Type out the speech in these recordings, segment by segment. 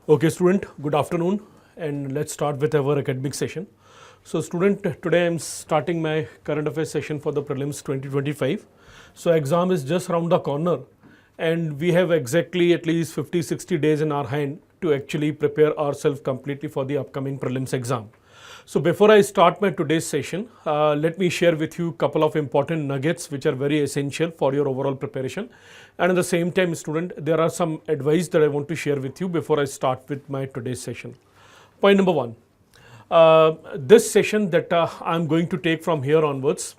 Okay, student, good afternoon, and let's start with our academic session. So, student, today I'm starting my current affairs session for the prelims 2025. So, exam is just around the corner, and we have exactly at least 50-60 days in our hand to actually prepare ourselves completely for the upcoming prelims exam. So before I start my today's session, let me share with you a couple of important nuggets which are very essential for your overall preparation. And at the same time, student, there are some advice that I want to share with you before I start with my today's session. Point number one, this session that I'm going to take from here onwards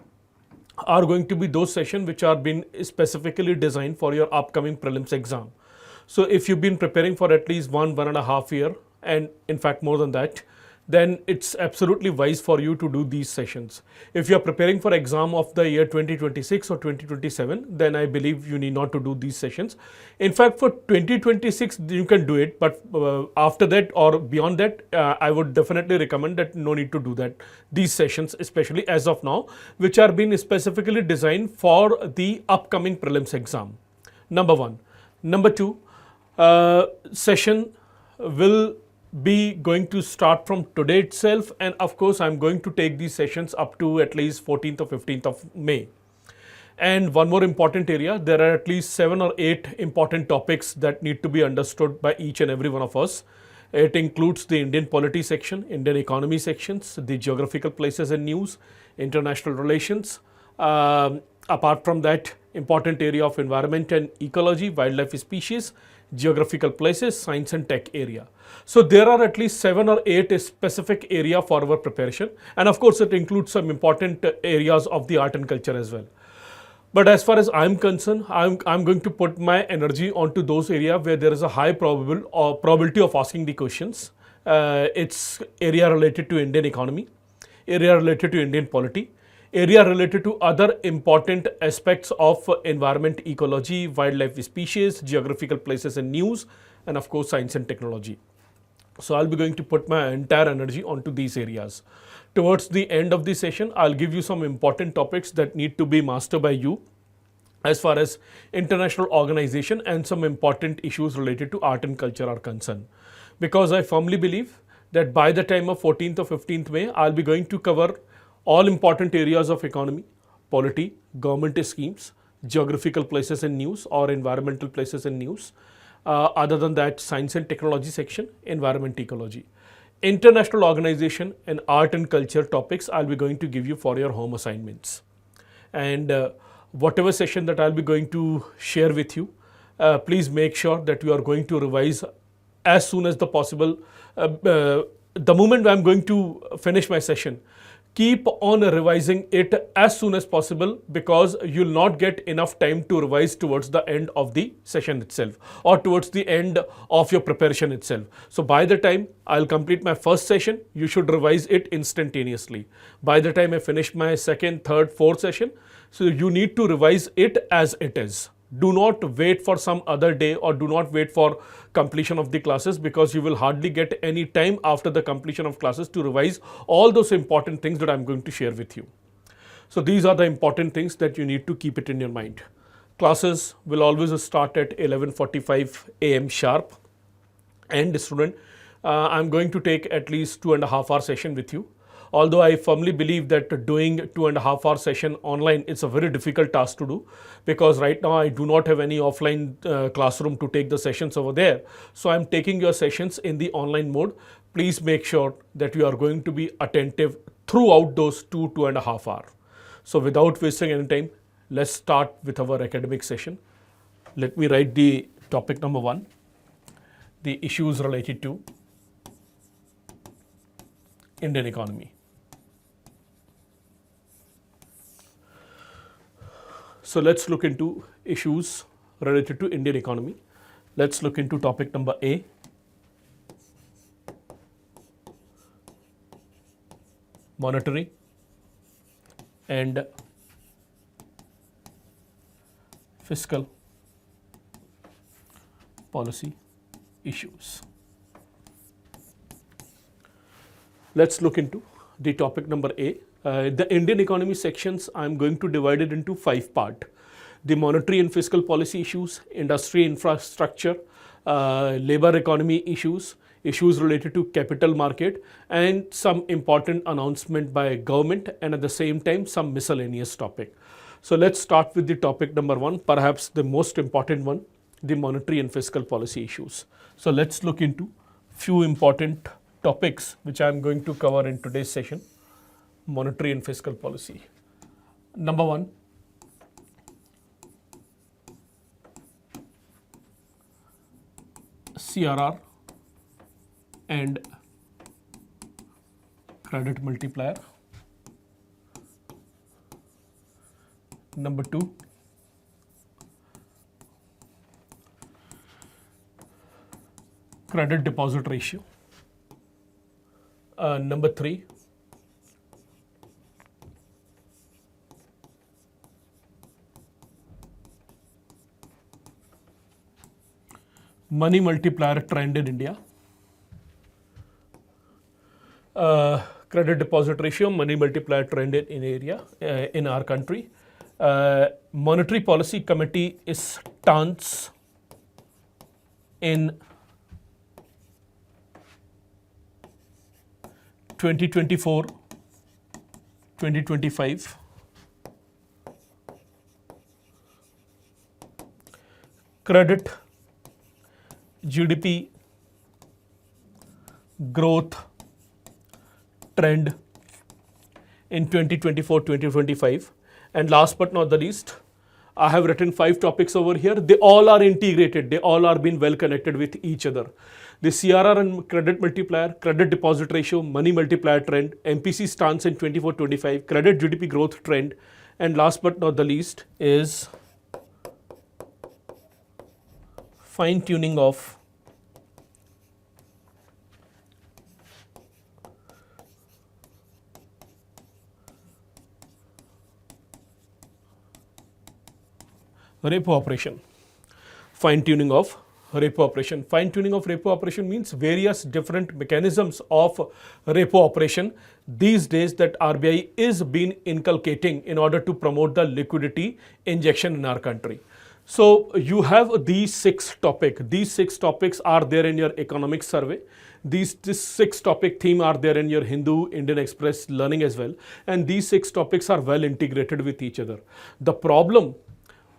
are going to be those sessions which are been specifically designed for your upcoming prelims exam. So if you've been preparing for at least 1.5 year, and in fact more than that, then it's absolutely wise for you to do these sessions. If you are preparing for exam of the year 2026 or 2027, then I believe you need not to do these sessions. In fact, for 2026, you can do it, but after that or beyond that, I would definitely recommend that no need to do that. These sessions, especially as of now, which are being specifically designed for the upcoming prelims exam. Number one. Number two, session will be going to start from today itself, and of course I'm going to take these sessions up to at least 14th or 15th of May. And one more important area, there are at least 7 or 8 important topics that need to be understood by each and every one of us. It includes the Indian polity section, Indian economy sections, the geographical places and news, international relations. Apart from that, important area of environment and ecology, wildlife species, geographical places, science and tech area. So there are at least 7 or 8 specific area for our preparation, and of course it includes some important areas of the art and culture as well. But as far as I'm concerned, I'm going to put my energy onto those areas where there is a high probability of asking the questions. It's area related to Indian economy, area related to Indian polity, area related to other important aspects of environment, ecology, wildlife species, geographical places and news, and of course science and technology. So I'll be going to put my entire energy onto these areas. Towards the end of the session, I'll give you some important topics that need to be mastered by you as far as international organization and some important issues related to art and culture are concerned. Because I firmly believe that by the time of 14th or 15th May, I'll be going to cover all important areas of economy, polity, government schemes, geographical places and news or environmental places and news. Other than that, science and technology section, environment, ecology. International organization and art and culture topics I'll be going to give you for your home assignments. And whatever session that I'll be going to share with you, please make sure that you are going to revise as soon as the possible. The moment I'm going to finish my session, keep on revising it as soon as possible, because you'll not get enough time to revise towards the end of the session itself or towards the end of your preparation itself. So by the time I'll complete my first session, you should revise it instantaneously. By the time I finish my second, third, fourth session, so you need to revise it as it is. Do not wait for some other day or do not wait for completion of the classes, because you will hardly get any time after the completion of classes to revise all those important things that I'm going to share with you. So these are the important things that you need to keep it in your mind. Classes will always start at 11:45 a.m. sharp. And student, I'm going to take at least 2.5 hour session with you. Although I firmly believe that doing 2.5 hour session online is a very difficult task to do, because right now I do not have any offline classroom to take the sessions over there. So I'm taking your sessions in the online mode. Please make sure that you are going to be attentive throughout those 2.5 hours. So without wasting any time, let's start with our academic session. Let me write the topic number 1, the issues related to Indian economy. So let's look into issues related to Indian economy. Let's look into topic number A. Monetary and fiscal policy issues. Let's look into the topic number A. The Indian economy sections, I'm going to divide it into 5 parts. The monetary and fiscal policy issues, industry infrastructure, labor economy issues, issues related to capital market, and some important announcement by government, and at the same time some miscellaneous topic. So let's start with the topic number one, perhaps the most important one, the monetary and fiscal policy issues. So let's look into few important topics which I am going to cover in today's session. Monetary and fiscal policy. Number one, CRR and credit multiplier. Number two, credit deposit ratio. Number three, money multiplier trend in India. Credit deposit ratio, money multiplier trend in our country. Monetary Policy Committee stance in 2024-2025. Credit GDP growth trend in 2024-2025. And last but not the least, I have written 5 topics over here. They all are integrated. They all are being well connected with each other. The CRR and credit multiplier, credit deposit ratio, money multiplier trend, MPC stance in 24-25, credit GDP growth trend, and last but not the least is fine tuning of repo operation. Fine tuning of repo operation. Fine tuning of repo operation means various different mechanisms of repo operation these days that RBI is been inculcating in order to promote the liquidity injection in our country. So you have these 6 topics. These 6 topics are there in your economic survey. This 6 topic theme are there in your Hindu, Indian Express learning as well. And these 6 topics are well integrated with each other. The problem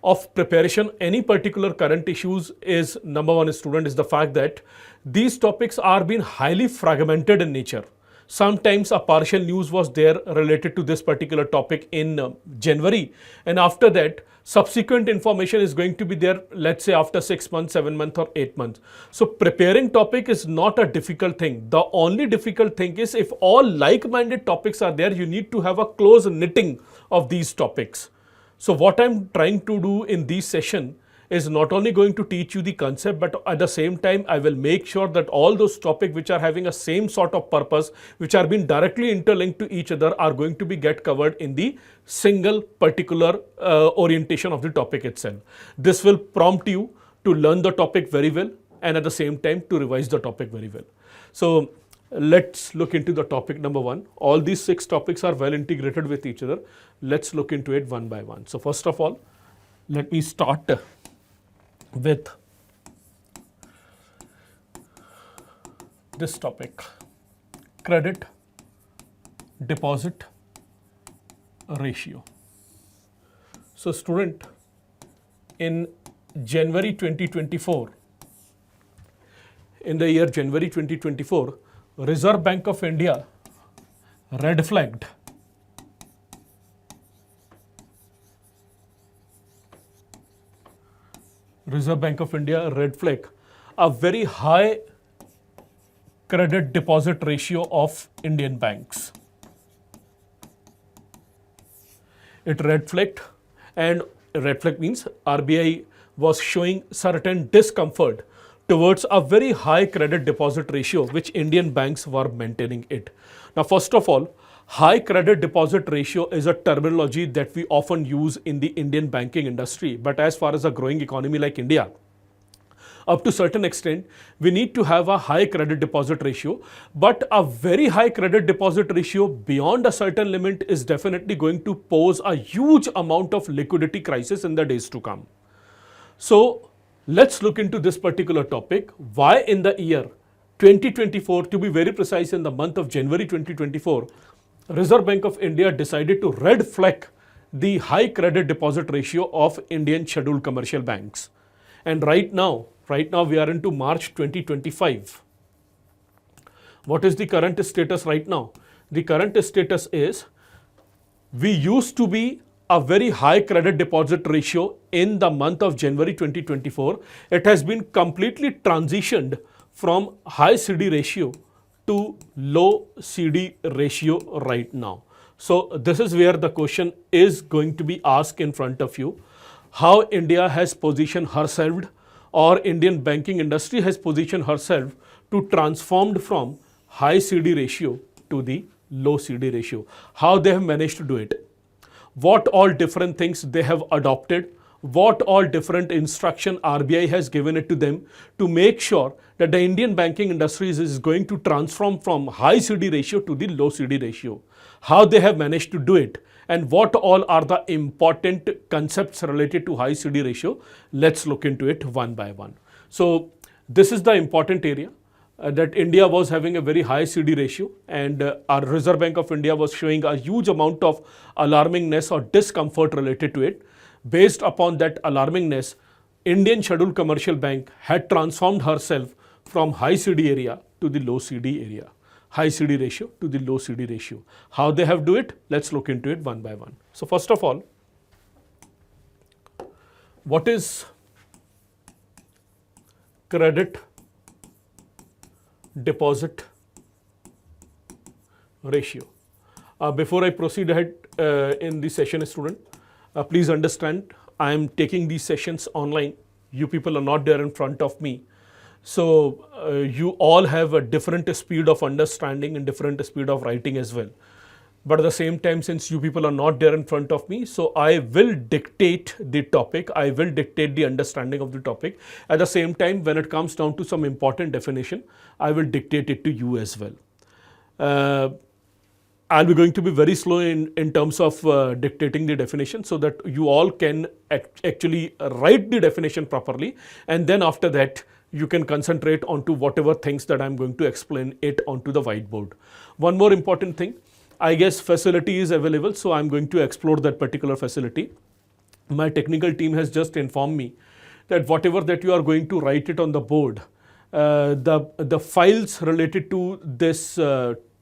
of preparation any particular current issues is, number one, student, is the fact that these topics are being highly fragmented in nature. Sometimes a partial news was there related to this particular topic in January, and after that subsequent information is going to be there, let's say after 6 months, 7 months or 8 months. So preparing topic is not a difficult thing. The only difficult thing is if all like-minded topics are there, you need to have a close knitting of these topics. So what I'm trying to do in this session is not only going to teach you the concept, but at the same time, I will make sure that all those topics which are having a same sort of purpose, which are being directly interlinked to each other, are going to be get covered in the single particular orientation of the topic itself. This will prompt you to learn the topic very well and at the same time to revise the topic very well. So let's look into the topic number 1. All these 6 topics are well integrated with each other. Let's look into it one by one. So first of all, let me start with this topic, credit deposit ratio. So student, in January 2024, in the year January 2024, Reserve Bank of India red flagged Reserve Bank of India red flag a very high credit deposit ratio of Indian banks. It red flagged, and red flag means RBI was showing certain discomfort towards a very high credit deposit ratio which Indian banks were maintaining it. Now first of all, high credit deposit ratio is a terminology that we often use in the Indian banking industry, but as far as a growing economy like India, up to certain extent, we need to have a high credit deposit ratio, but a very high credit deposit ratio beyond a certain limit is definitely going to pose a huge amount of liquidity crisis in the days to come. So Let's look into this particular topic. Why in the year 2024, to be very precise, in the month of January 2024, Reserve Bank of India decided to red flag the high credit deposit ratio of Indian scheduled commercial banks. And right now we are into March 2025. What is the current status right now? The current status is we used to be a very high credit deposit ratio in the month of January 2024. It has been completely transitioned from high CD ratio to low CD ratio right now. So this is where the question is going to be asked in front of you. How India has positioned herself, or Indian banking industry has positioned herself to transformed from high CD ratio to the low CD ratio. How they have managed to do it. What all different things they have adopted, what all different instruction RBI has given it to them to make sure that the Indian banking industry is going to transform from high CD ratio to the low CD ratio. How they have managed to do it, and what all are the important concepts related to high CD ratio. Let's look into it one by one. So this is the important area. That India was having a very high CD ratio, and our Reserve Bank of India was showing a huge amount of alarmingness or discomfort related to it. Based upon that alarmingness, Indian Scheduled Commercial Bank had transformed herself from high CD area to the low CD area, high CD ratio to the low CD ratio. How they have do it? Let's look into it one by one. So first of all, what is credit deposit ratio? Before I proceed ahead in the session, student, please understand I am taking these sessions online. You people are not there in front of me. So you all have a different speed of understanding and different speed of writing as well. But at the same time, since you people are not there in front of me, so I will dictate the topic, I will dictate the understanding of the topic. At the same time, when it comes down to some important definition, I will dictate it to you as well. I'll be going to be very slow in terms of dictating the definition, so that you all can actually write the definition properly, and then after that, you can concentrate onto whatever things that I'm going to explain it onto the whiteboard. One more important thing, I guess facility is available, so I'm going to explore that particular facility. My technical team has just informed me that whatever that you are going to write it on the board, the files related to this,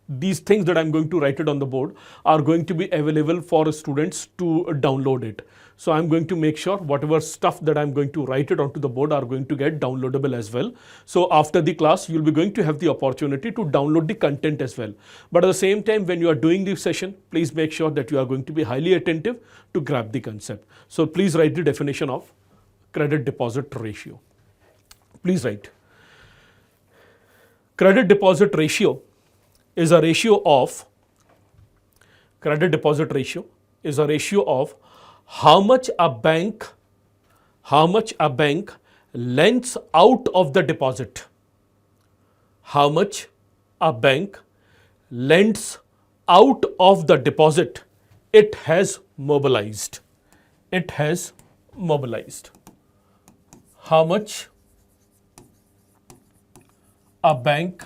these things that I'm going to write it on the board are going to be available for students to download it. So I'm going to make sure whatever stuff that I'm going to write it onto the board are going to get downloadable as well. So after the class, you'll be going to have the opportunity to download the content as well. But at the same time, when you are doing the session, please make sure that you are going to be highly attentive to grab the concept. So please write the definition of credit deposit ratio. Please write. Credit deposit ratio is a ratio of, credit deposit ratio is a ratio of how much a bank lends out of the deposit. How much a bank lends out of the deposit it has mobilized. It has mobilized. How much a bank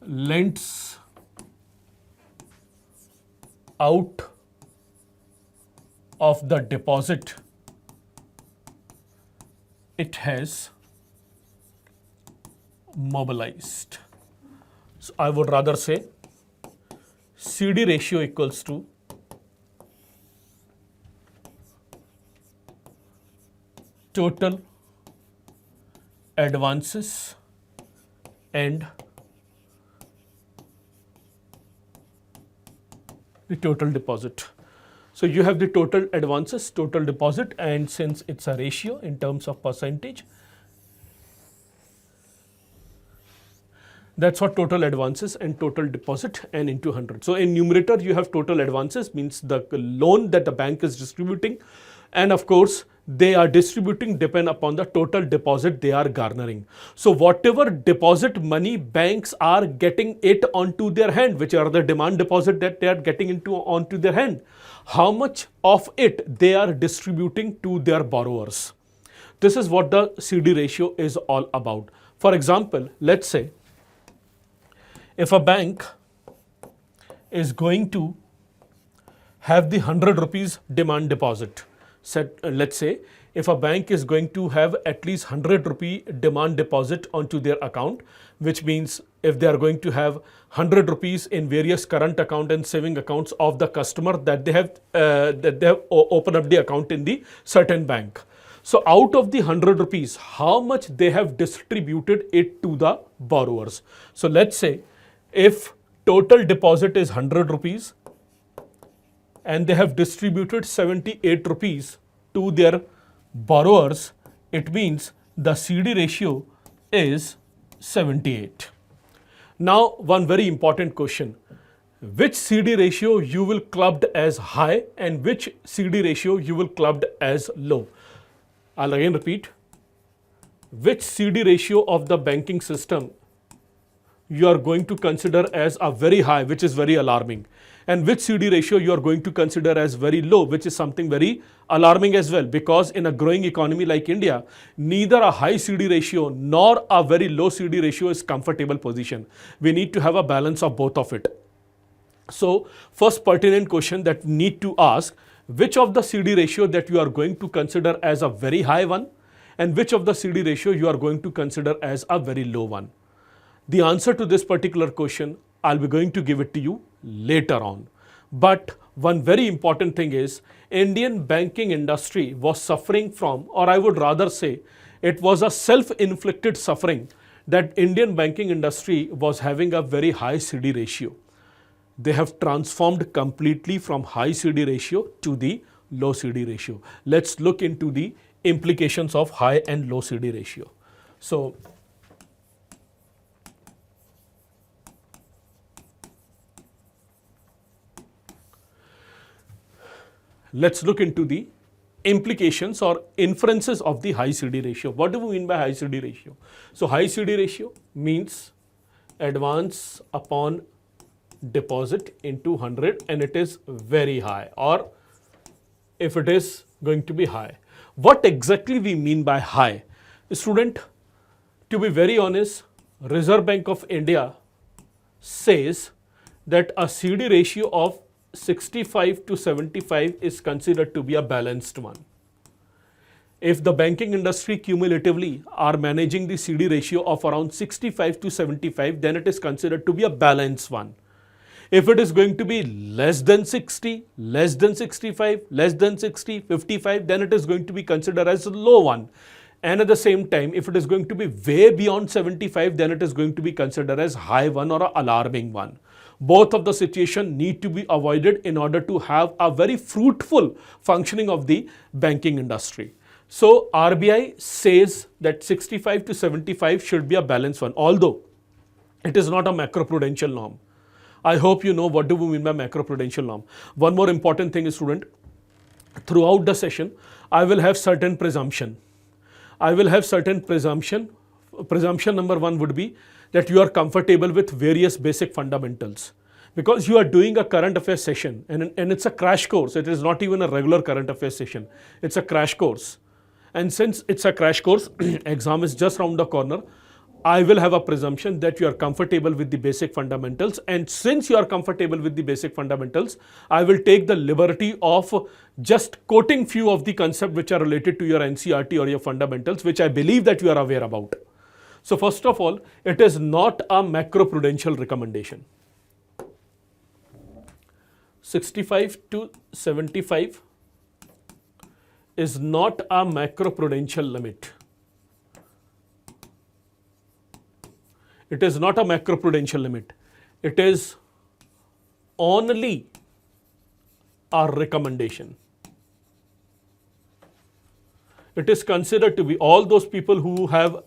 lends out of the deposit it has mobilized. So I would rather say CD ratio equals to total advances and the total deposit. So you have the total advances, total deposit, and since it's a ratio in terms of percentage, that's what total advances and total deposit and into 100. So in numerator, you have total advances, means the loan that the bank is distributing, and of course, they are distributing depend upon the total deposit they are garnering. So whatever deposit money banks are getting it onto their hand, which are the demand deposit that they are getting into onto their hand, how much of it they are distributing to their borrowers. This is what the CD ratio is all about. For example, let's say if a bank is going to have the 100 rupees demand deposit, let's say if a bank is going to have at least 100 rupee demand deposit onto their account, which means if they are going to have 100 rupees in various current account and saving accounts of the customer that they have opened up the account in the certain bank. So out of the 100 rupees, how much they have distributed it to the borrowers. So let's say if total deposit is 100 rupees and they have distributed 78 rupees to their borrowers, it means the CD ratio is 78. Now, one very important question. Which CD ratio you will clubbed as high and which CD ratio you will clubbed as low? I'll again repeat. Which CD ratio of the banking system you are going to consider as a very high, which is very alarming, and which CD ratio you are going to consider as very low, which is something very alarming as well, because in a growing economy like India, neither a high CD ratio nor a very low CD ratio is comfortable position. We need to have a balance of both of it. So first pertinent question that need to ask, which of the CD ratio that you are going to consider as a very high one and which of the CD ratio you are going to consider as a very low one? The answer to this particular question, I'll be going to give it to you later on. But one very important thing is, Indian banking industry was suffering from, or I would rather say, it was a self-inflicted suffering that Indian banking industry was having a very high CD ratio. They have transformed completely from high CD ratio to the low CD ratio. Let's look into the implications of high and low CD ratio. So, let's look into the implications or inferences of the high CD ratio. What do we mean by high CD ratio? So high CD ratio means advance upon deposit into 100 and it is very high, or if it is going to be high. What exactly we mean by high? Student, to be very honest, Reserve Bank of India says that a CD ratio of 65 to 75 is considered to be a balanced one. If the banking industry cumulatively are managing the CD ratio of around 65 to 75, then it is considered to be a balanced one. If it is going to be less than 60, less than 65, less than 60, 55, then it is going to be considered as a low one. And at the same time, if it is going to be way beyond 75, then it is going to be considered as high one or an alarming one. Both of the situation need to be avoided in order to have a very fruitful functioning of the banking industry. So RBI says that 65 to 75 should be a balanced one, although it is not a macroprudential norm. I hope you know what do we mean by macroprudential norm. One more important thing is, student, throughout the session, I will have certain presumption. I will have certain presumption. Presumption number one would be that you are comfortable with various basic fundamentals, because you are doing a current affairs session and it's a crash course. It is not even a regular current affairs session. It's a crash course. And since it's a crash course, exam is just around the corner, I will have a presumption that you are comfortable with the basic fundamentals. And since you are comfortable with the basic fundamentals, I will take the liberty of just quoting few of the concepts which are related to your NCERT or your fundamentals, which I believe that you are aware about. So first of all, it is not a macroprudential recommendation. 65 to 75 is not a macroprudential limit. It is not a macroprudential limit. It is only a recommendation. It is considered to be, all those people who have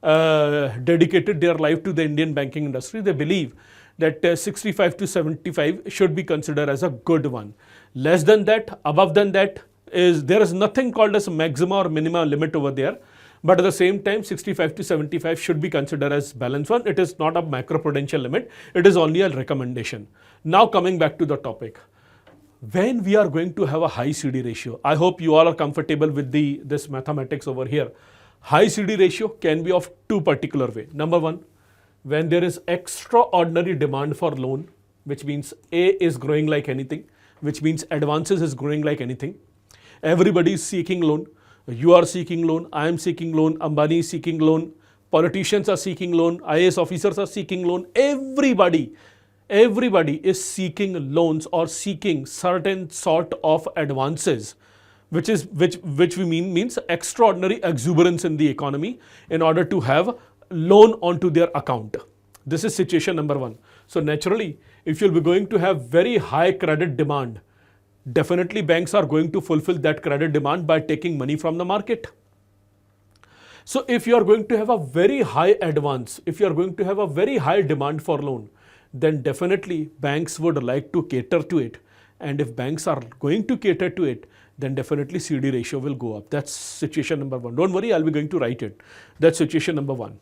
dedicated their life to the Indian banking industry, they believe that 65 to 75 should be considered as a good one. Less than that, above than that, there is nothing called as a maxima or minima limit over there. But at the same time, 65 to 75 should be considered as balanced one. It is not a macroprudential limit. It is only a recommendation. Now coming back to the topic. when we are going to have a high CD ratio, I hope you all are comfortable with this mathematics over here. High CD ratio can be of two particular way. Number one, when there is extraordinary demand for loan, which means A is growing like anything, which means advances is growing like anything. Everybody is seeking loan. You are seeking loan, I am seeking loan, Ambani is seeking loan, politicians are seeking loan, IAS officers are seeking loan, everybody is seeking loans or seeking certain sort of advances, which we means extraordinary exuberance in the economy in order to have loan onto their account. This is situation number one. So naturally, if you'll be going to have very high credit demand, definitely banks are going to fulfill that credit demand by taking money from the market. So if you are going to have a very high advance, if you are going to have a very high demand for loan, then definitely banks would like to cater to it. And if banks are going to cater to it, then definitely CD ratio will go up. That's situation number one. Don't worry, I'll be going to write it. That's situation number one.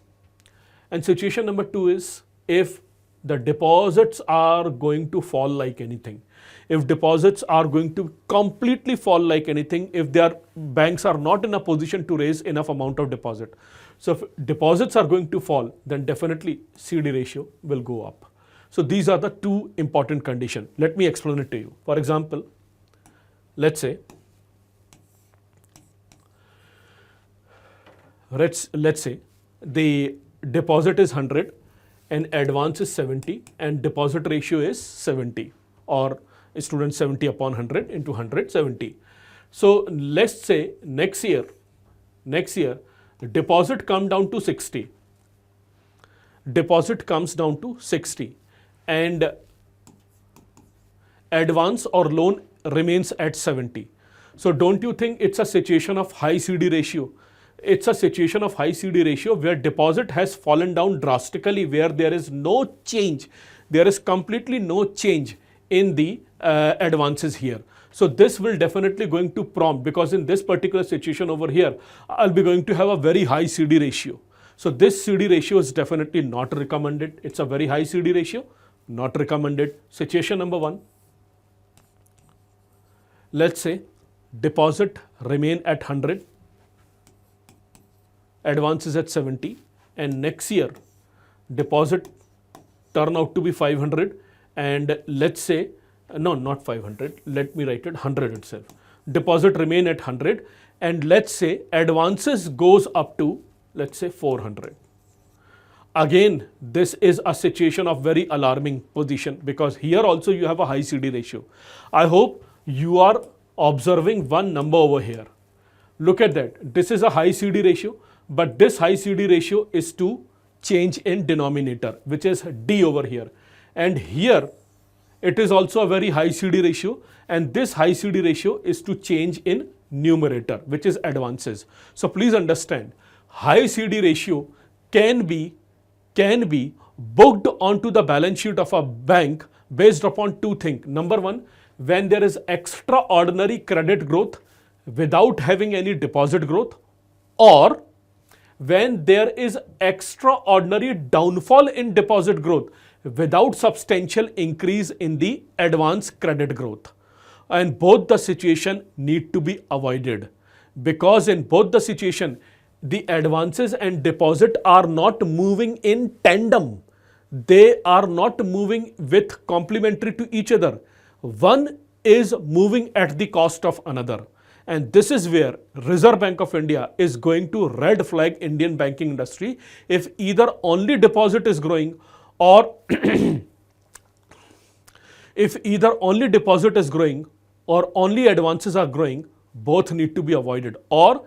And situation number two is if the deposits are going to fall like anything. If deposits are going to completely fall like anything, if banks are not in a position to raise enough amount of deposit. So if deposits are going to fall, then definitely CD ratio will go up. So these are the two important conditions. Let me explain it to you. For example, let's say the deposit is 100 and advance is 70 and deposit ratio is 70, or student 70 upon 100 into 170. So let's say next year deposit come down to 60. Deposit comes down to 60 and advance or loan remains at 70. So don't you think it's a situation of high CD ratio? It's a situation of high CD ratio where deposit has fallen down drastically, where there is no change. There is completely no change in the advances here. So this will definitely going to prompt, because in this particular situation over here, I'll be going to have a very high CD ratio. So this CD ratio is definitely not recommended. It's a very high CD ratio, not recommended. Situation number one, let's say deposit remain at 100, advances at 70, and next year deposit turn out to be 500, and let's say, no, not 500, let me write it 100 itself. Deposit remain at 100 and let's say advances goes up to, let's say 400. Again, this is a situation of very alarming position, because here also you have a high CD ratio. I hope you are observing one number over here. Look at that. This is a high CD ratio, but this high CD ratio is to change in denominator, which is D over here. And here it is also a very high CD ratio, and this high CD ratio is to change in numerator, which is advances. So please understand, high CD ratio can be booked onto the balance sheet of a bank based upon two things. Number one, when there is extraordinary credit growth without having any deposit growth, or when there is extraordinary downfall in deposit growth without substantial increase in the advance credit growth. And both the situation need to be avoided, because in both the situation, the advances and deposit are not moving in tandem. They are not moving with complementary to each other. One is moving at the cost of another. And this is where Reserve Bank of India is going to red flag Indian banking industry if either only deposit is growing, or if either only deposit is growing or only advances are growing, both need to be avoided. Or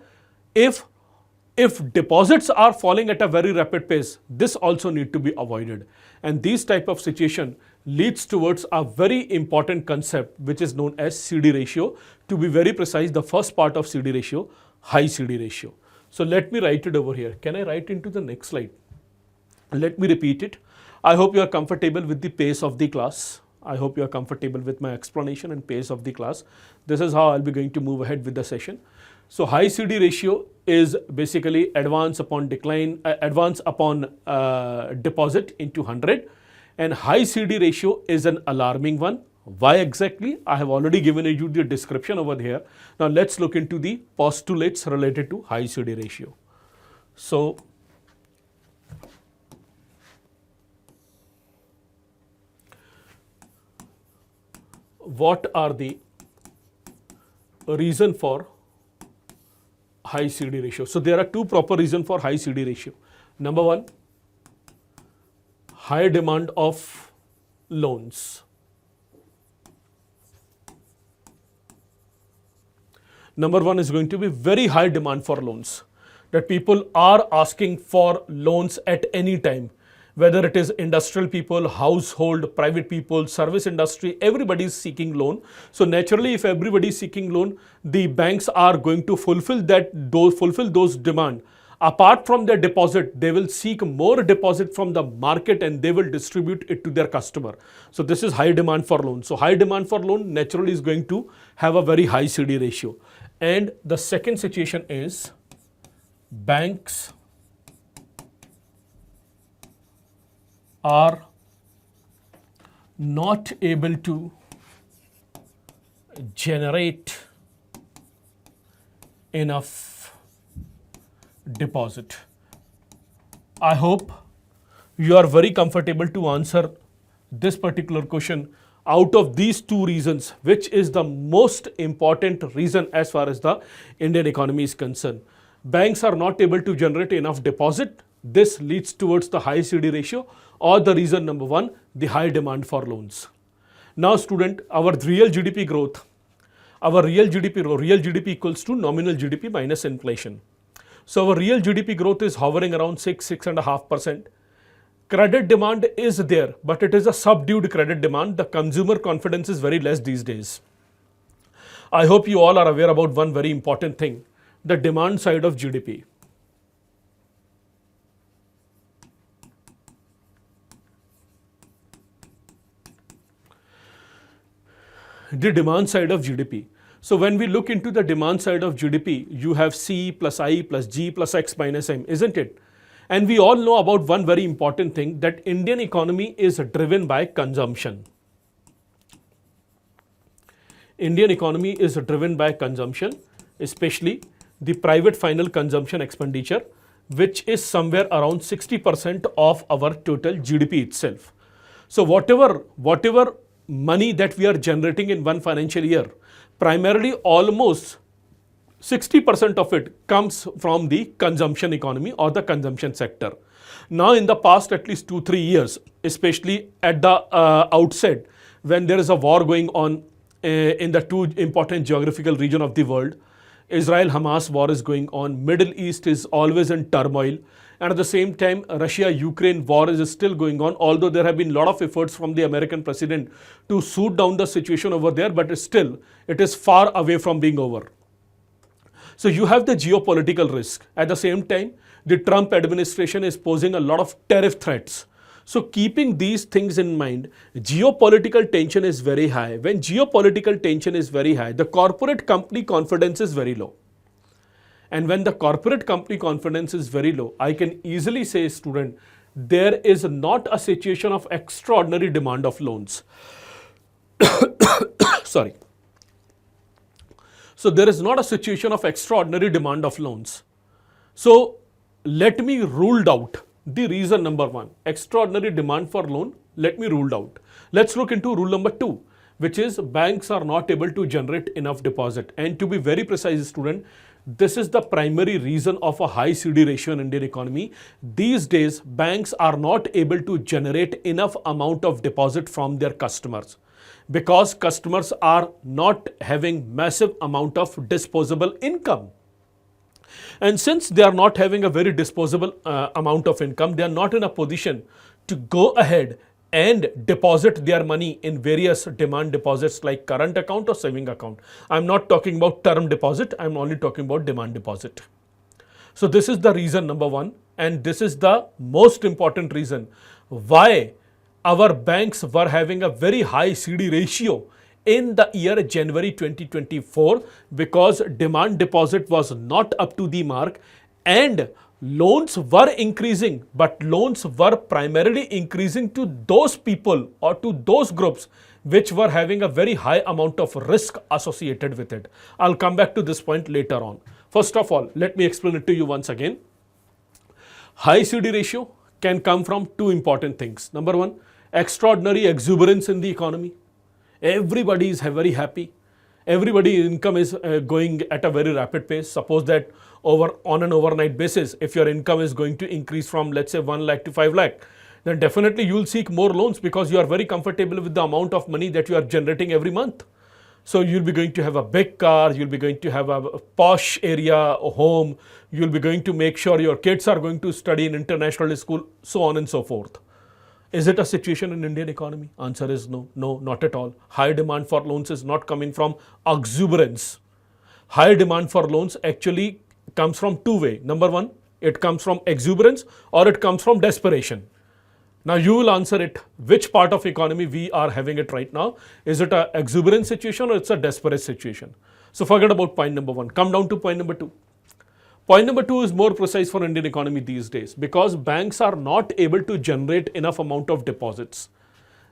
if deposits are falling at a very rapid pace, this also need to be avoided. And these type of situation leads towards a very important concept, which is known as CD ratio. To be very precise, the first part of CD ratio, high CD ratio. So let me write it over here. Can I write into the next slide? Let me repeat it. I hope you are comfortable with the pace of the class. I hope you are comfortable with my explanation and pace of the class. This is how I'll be going to move ahead with the session. So high CD ratio is basically advance upon deposit into 100, and high CD ratio is an alarming one. Why exactly? I have already given you the description over here. Now let's look into the postulates related to high CD ratio. So what are the reason for high CD ratio? So there are two proper reasons for high CD ratio. Number one, high demand of loans. Number one is going to be very high demand for loans, that people are asking for loans at any time, whether it is industrial people, household, private people, service industry, everybody is seeking loan. So naturally, if everybody is seeking loan, the banks are going to fulfill those demand. Apart from their deposit, they will seek more deposit from the market and they will distribute it to their customer. So this is high demand for loan. So high demand for loan naturally is going to have a very high CD ratio. And the second situation is banks are not able to generate enough deposit. I hope you are very comfortable to answer this particular question. Out of these two reasons, which is the most important reason as far as the Indian economy is concerned? Banks are not able to generate enough deposit. This leads towards the high CD ratio, or the reason number one, the high demand for loans. Now student, our real GDP growth, real GDP equals to nominal GDP minus inflation. So our real GDP growth is hovering around 6.5%. Credit demand is there, but it is a subdued credit demand. The consumer confidence is very less these days. I hope you all are aware about one very important thing, the demand side of GDP. The demand side of GDP. So when we look into the demand side of GDP, you have C plus I plus G plus X minus M, isn't it? And we all know about one very important thing, that Indian economy is driven by consumption. Indian economy is driven by consumption, especially the private final consumption expenditure, which is somewhere around 60% of our total GDP itself. So whatever money that we are generating in one financial year, primarily almost 60% of it comes from the consumption economy or the consumption sector. Now in the past at least 2-3 years, especially at the outset, when there is a war going on in the two important geographical region of the world, Israel-Hamas war is going on, Middle East is always in turmoil, and at the same time Russia-Ukraine war is still going on, although there have been a lot of efforts from the American president to soothe down the situation over there, but still it is far away from being over. So you have the geopolitical risk. At the same time, the Trump administration is posing a lot of tariff threats. So keeping these things in mind, geopolitical tension is very high. When geopolitical tension is very high, the corporate company confidence is very low. And when the corporate company confidence is very low, I can easily say, student, there is not a situation of extraordinary demand of loans. Sorry. So there is not a situation of extraordinary demand of loans. So let me rule out the reason number one, extraordinary demand for loan, let me rule out. Let's look into rule number two, which is banks are not able to generate enough deposit. And to be very precise, student, this is the primary reason of a high CD ratio in Indian economy. These days, banks are not able to generate enough amount of deposit from their customers, because customers are not having massive amount of disposable income. And since they are not having a very disposable amount of income, they are not in a position to go ahead and deposit their money in various demand deposits like current account or saving account. I'm not talking about term deposit, I'm only talking about demand deposit. So this is the reason number one, and this is the most important reason why our banks were having a very high CD ratio in the year January 2024, because demand deposit was not up to the mark and loans were increasing, but loans were primarily increasing to those people or to those groups which were having a very high amount of risk associated with it. I'll come back to this point later on. First of all, let me explain it to you once again. High CD ratio can come from two important things. Number one, extraordinary exuberance in the economy. Everybody is very happy. Everybody's income is going at a very rapid pace. Suppose that on an overnight basis, if your income is going to increase from, let's say, 1 lakh to 5 lakh, then definitely you will seek more loans because you are very comfortable with the amount of money that you are generating every month. So you'll be going to have a big car, you'll be going to have a posh area, a home, you'll be going to make sure your kids are going to study in international school, so on and so forth. Is it a situation in Indian economy? Answer is no. No, not at all. High demand for loans is not coming from exuberance. High demand for loans actually comes from two ways. Number one, it comes from exuberance or it comes from desperation. Now you will answer it, which part of economy we are having it right now. Is it an exuberant situation or it's a desperate situation? So forget about point number one. Come down to point number two. Point number two is more precise for Indian economy these days because banks are not able to generate enough amount of deposits.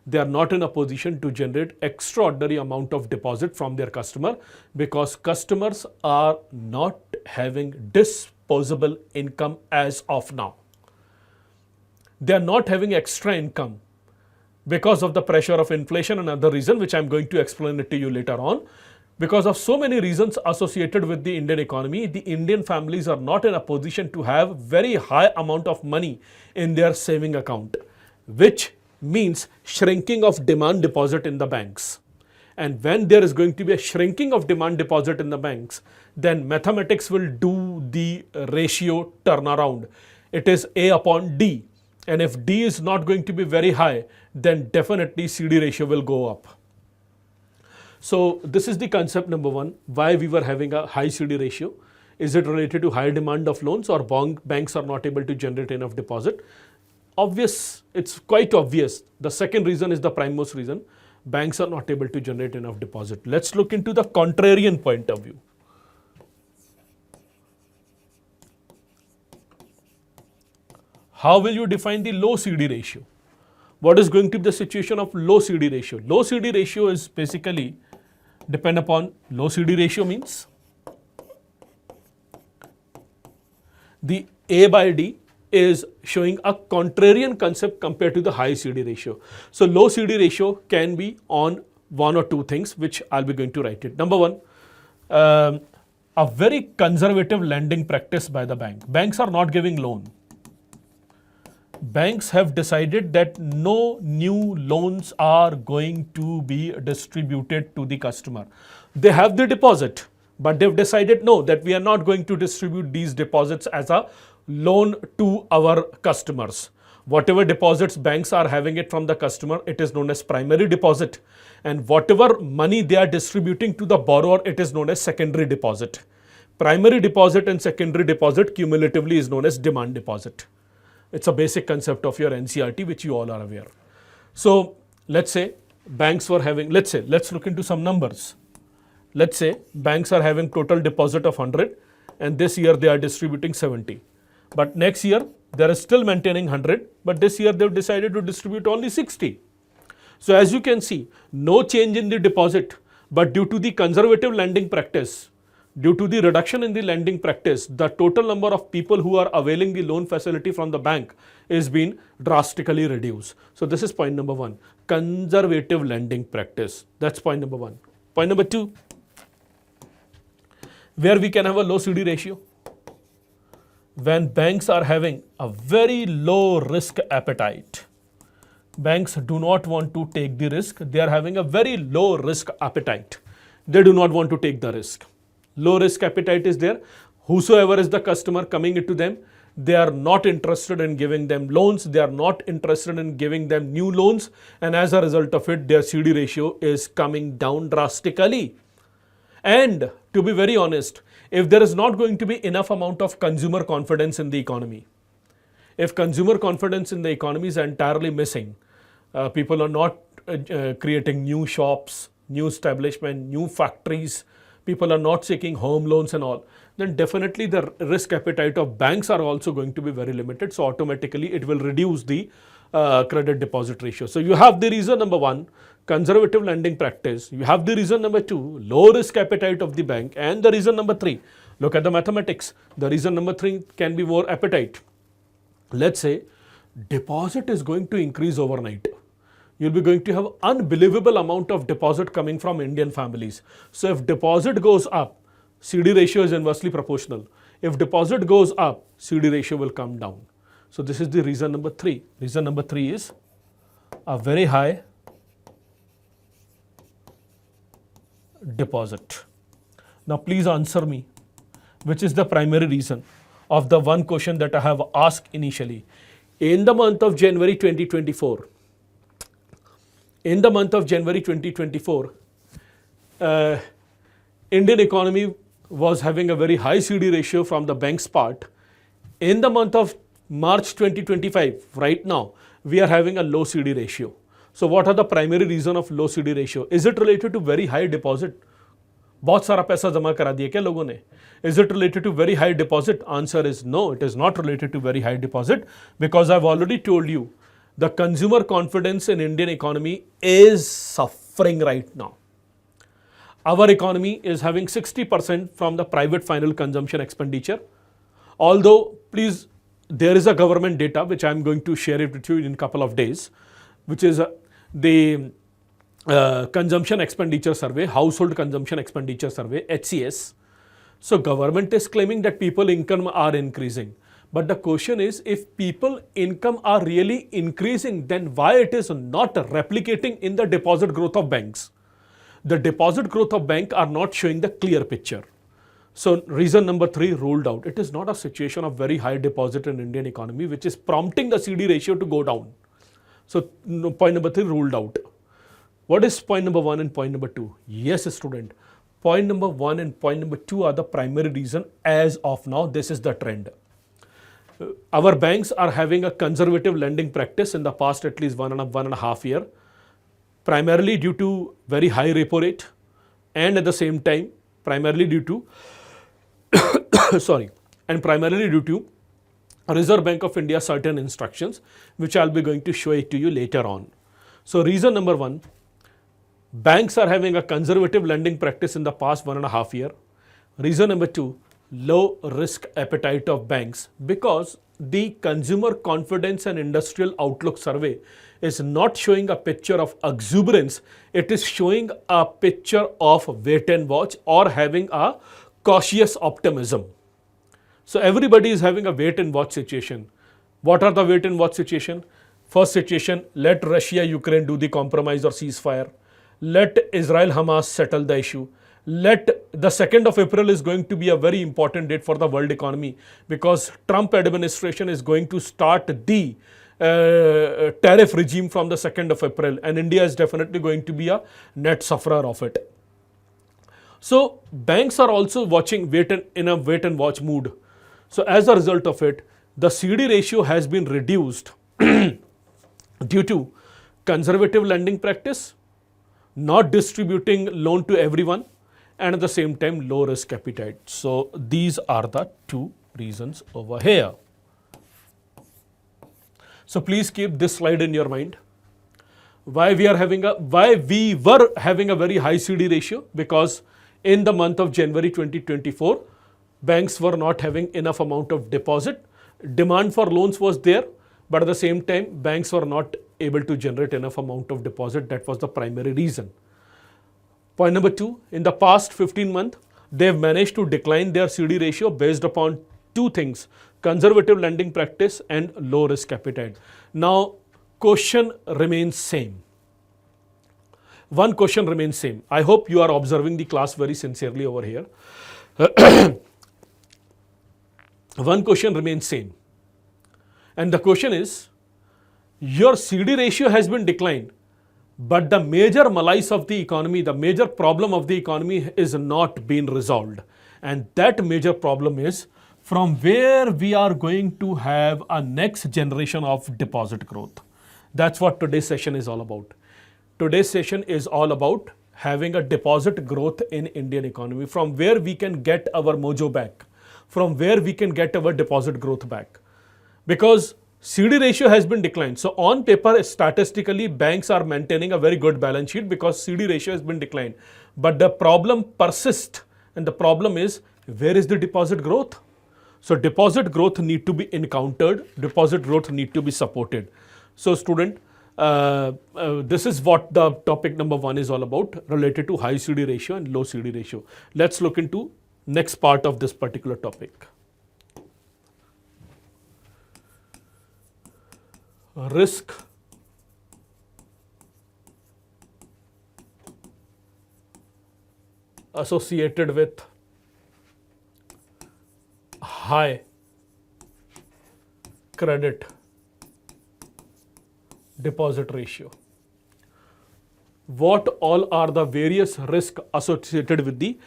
They are not in a position to generate extraordinary amount of deposit from their customer because customers are not having disposable income as of now. They are not having extra income because of the pressure of inflation and other reason, which I'm going to explain it to you later on. Because of so many reasons associated with the Indian economy, the Indian families are not in a position to have very high amount of money in their saving account, which means shrinking of demand deposit in the banks. And when there is going to be a shrinking of demand deposit in the banks, then mathematics will do the ratio turnaround. It is A upon D. And if D is not going to be very high, then definitely CD ratio will go up. So this is the concept number one, why we were having a high CD ratio. Is it related to high demand of loans or banks are not able to generate enough deposit? Obvious, it's quite obvious. The second reason is the primemost reason. Banks are not able to generate enough deposit. Let's look into the contrarian point of view. How will you define the low CD ratio? What is going to be the situation of low CD ratio? Low CD ratio is basically depend upon low CD ratio means the A by D is showing a contrarian concept compared to the high CD ratio. So low CD ratio can be on one or two things which I'll be going to write it. Number one, a very conservative lending practice by the bank. Banks are not giving loan. Banks have decided that no new loans are going to be distributed to the customer. They have the deposit, but they've decided no, that we are not going to distribute these deposits as a loan to our customers. Whatever deposits banks are having it from the customer, it is known as primary deposit. And whatever money they are distributing to the borrower, it is known as secondary deposit. Primary deposit and secondary deposit cumulatively is known as demand deposit. It's a basic concept of your NCERT, which you all are aware. So let's say banks were having, let's look into some numbers. Let's say banks are having total deposit of 100 and this year they are distributing 70. But next year they are still maintaining 100, but this year they've decided to distribute only 60. So as you can see, no change in the deposit, but due to the conservative lending practice, due to the reduction in the lending practice, the total number of people who are availing the loan facility from the bank is being drastically reduced. So this is point number one, conservative lending practice. That's point number one. Point number two, where we can have a low CD ratio. When banks are having a very low risk appetite. Banks do not want to take the risk. They are having a very low risk appetite. They do not want to take the risk. Low risk appetite is there. Whosoever is the customer coming into them, they are not interested in giving them loans. They are not interested in giving them new loans. And as a result of it, their CD ratio is coming down drastically. And to be very honest, if there is not going to be enough amount of consumer confidence in the economy, if consumer confidence in the economy is entirely missing, people are not creating new shops, new establishment, new factories, people are not seeking home loans and all, then definitely the risk appetite of banks are also going to be very limited. So automatically it will reduce the credit deposit ratio. So you have the reason number one, conservative lending practice. You have the reason number two, low risk appetite of the bank. And the reason number three, look at the mathematics. The reason number three can be more appetite. Let's say deposit is going to increase overnight. You'll be going to have unbelievable amount of deposit coming from Indian families. So if deposit goes up, CD ratio is inversely proportional. If deposit goes up, CD ratio will come down. So this is the reason number three. Reason number three is a very high deposit. Now please answer me, which is the primary reason of the one question that I have asked initially. In the month of January 2024, Indian economy was having a very high CD ratio from the bank's part. In the month of March 2025, right now, we are having a low CD ratio. So what are the primary reason of low CD ratio? Is it related to very high deposit? बहुत सारा पैसा जमा करा दिया क्या लोगों ने? Is it related to very high deposit? Answer is no, it is not related to very high deposit, because I've already told you the consumer confidence in Indian economy is suffering right now. Our economy is having 60% from the private final consumption expenditure. Although, please, there is a government data which I am going to share it with you in a couple of days, which is the consumption expenditure survey, household consumption expenditure survey, HCS. So government is claiming that people income are increasing. But the question is, if people income are really increasing, then why it is not replicating in the deposit growth of banks? The deposit growth of bank are not showing the clear picture. So reason number three ruled out. It is not a situation of very high deposit in Indian economy which is prompting the CD ratio to go down. So point number three ruled out. What is point number one and point number two? Yes, student. Point number one and point number two are the primary reason as of now. This is the trend. Our banks are having a conservative lending practice in the past at least one and a half year, primarily due to very high repo rate, and at the same time primarily due to primarily due to Reserve Bank of India certain instructions, which I'll be going to show it to you later on. So reason number one, banks are having a conservative lending practice in the past 1.5 years. Reason number two, low risk appetite of banks, because the consumer confidence and industrial outlook survey is not showing a picture of exuberance. It is showing a picture of wait and watch or having a cautious optimism. So everybody is having a wait and watch situation. What are the wait and watch situation? First situation, let Russia, Ukraine do the compromise or ceasefire. Let Israel, Hamas settle the issue. Let the 2nd of April is going to be a very important date for the world economy, because Trump administration is going to start the tariff regime from the 2nd of April, and India is definitely going to be a net sufferer of it. So banks are also watching in a wait and watch mood. So as a result of it, the CD ratio has been reduced due to conservative lending practice, not distributing loan to everyone, and at the same time low risk appetite. So these are the two reasons over here. So please keep this slide in your mind. Why we were having a very high CD ratio? Because in the month of January 2024, banks were not having enough amount of deposit. Demand for loans was there, but at the same time, banks were not able to generate enough amount of deposit. That was the primary reason. Point number two, in the past 15 months, they've managed to decline their CD ratio based upon two things: conservative lending practice and low risk appetite. Now, question remains same. One question remains same. I hope you are observing the class very sincerely over here. One question remains same. And the question is, your CD ratio has been declined, but the major malaise of the economy, the major problem of the economy is not being resolved. And that major problem is from where we are going to have a next generation of deposit growth. That's what today's session is all about. Today's session is all about having a deposit growth in Indian economy, from where we can get our mojo back. from where we can get our deposit growth back. Because CD ratio has been declined. So on paper, statistically, banks are maintaining a very good balance sheet because CD ratio has been declined. But the problem persists, and the problem is, where is the deposit growth? So deposit growth need to be encountered, deposit growth need to be supported. So student, this is what the topic number 1 is all about, related to high CD ratio and low CD ratio. Let's look into next part of this particular topic. Risk associated with high credit deposit ratio. What all are the various risks associated with the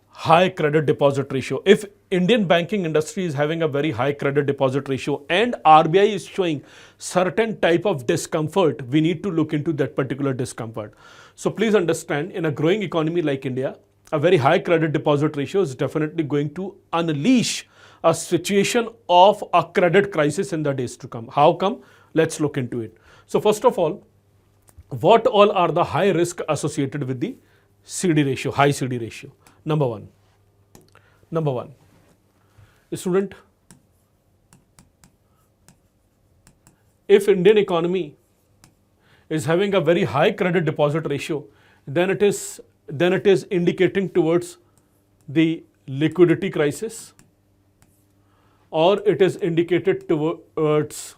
high credit deposit ratio? If Indian banking industry is having a very high credit deposit ratio and RBI is showing certain type of discomfort, we need to look into that particular discomfort. So please understand, in a growing economy like India, a very high credit deposit ratio is definitely going to unleash a situation of a credit crisis in the days to come. How come? Let's look into it. So first of all, what all are the high risk associated with the CD ratio, high CD ratio? Number one, student, if Indian economy is having a very high credit deposit ratio, then it is indicating towards the liquidity crisis, or it is indicated towards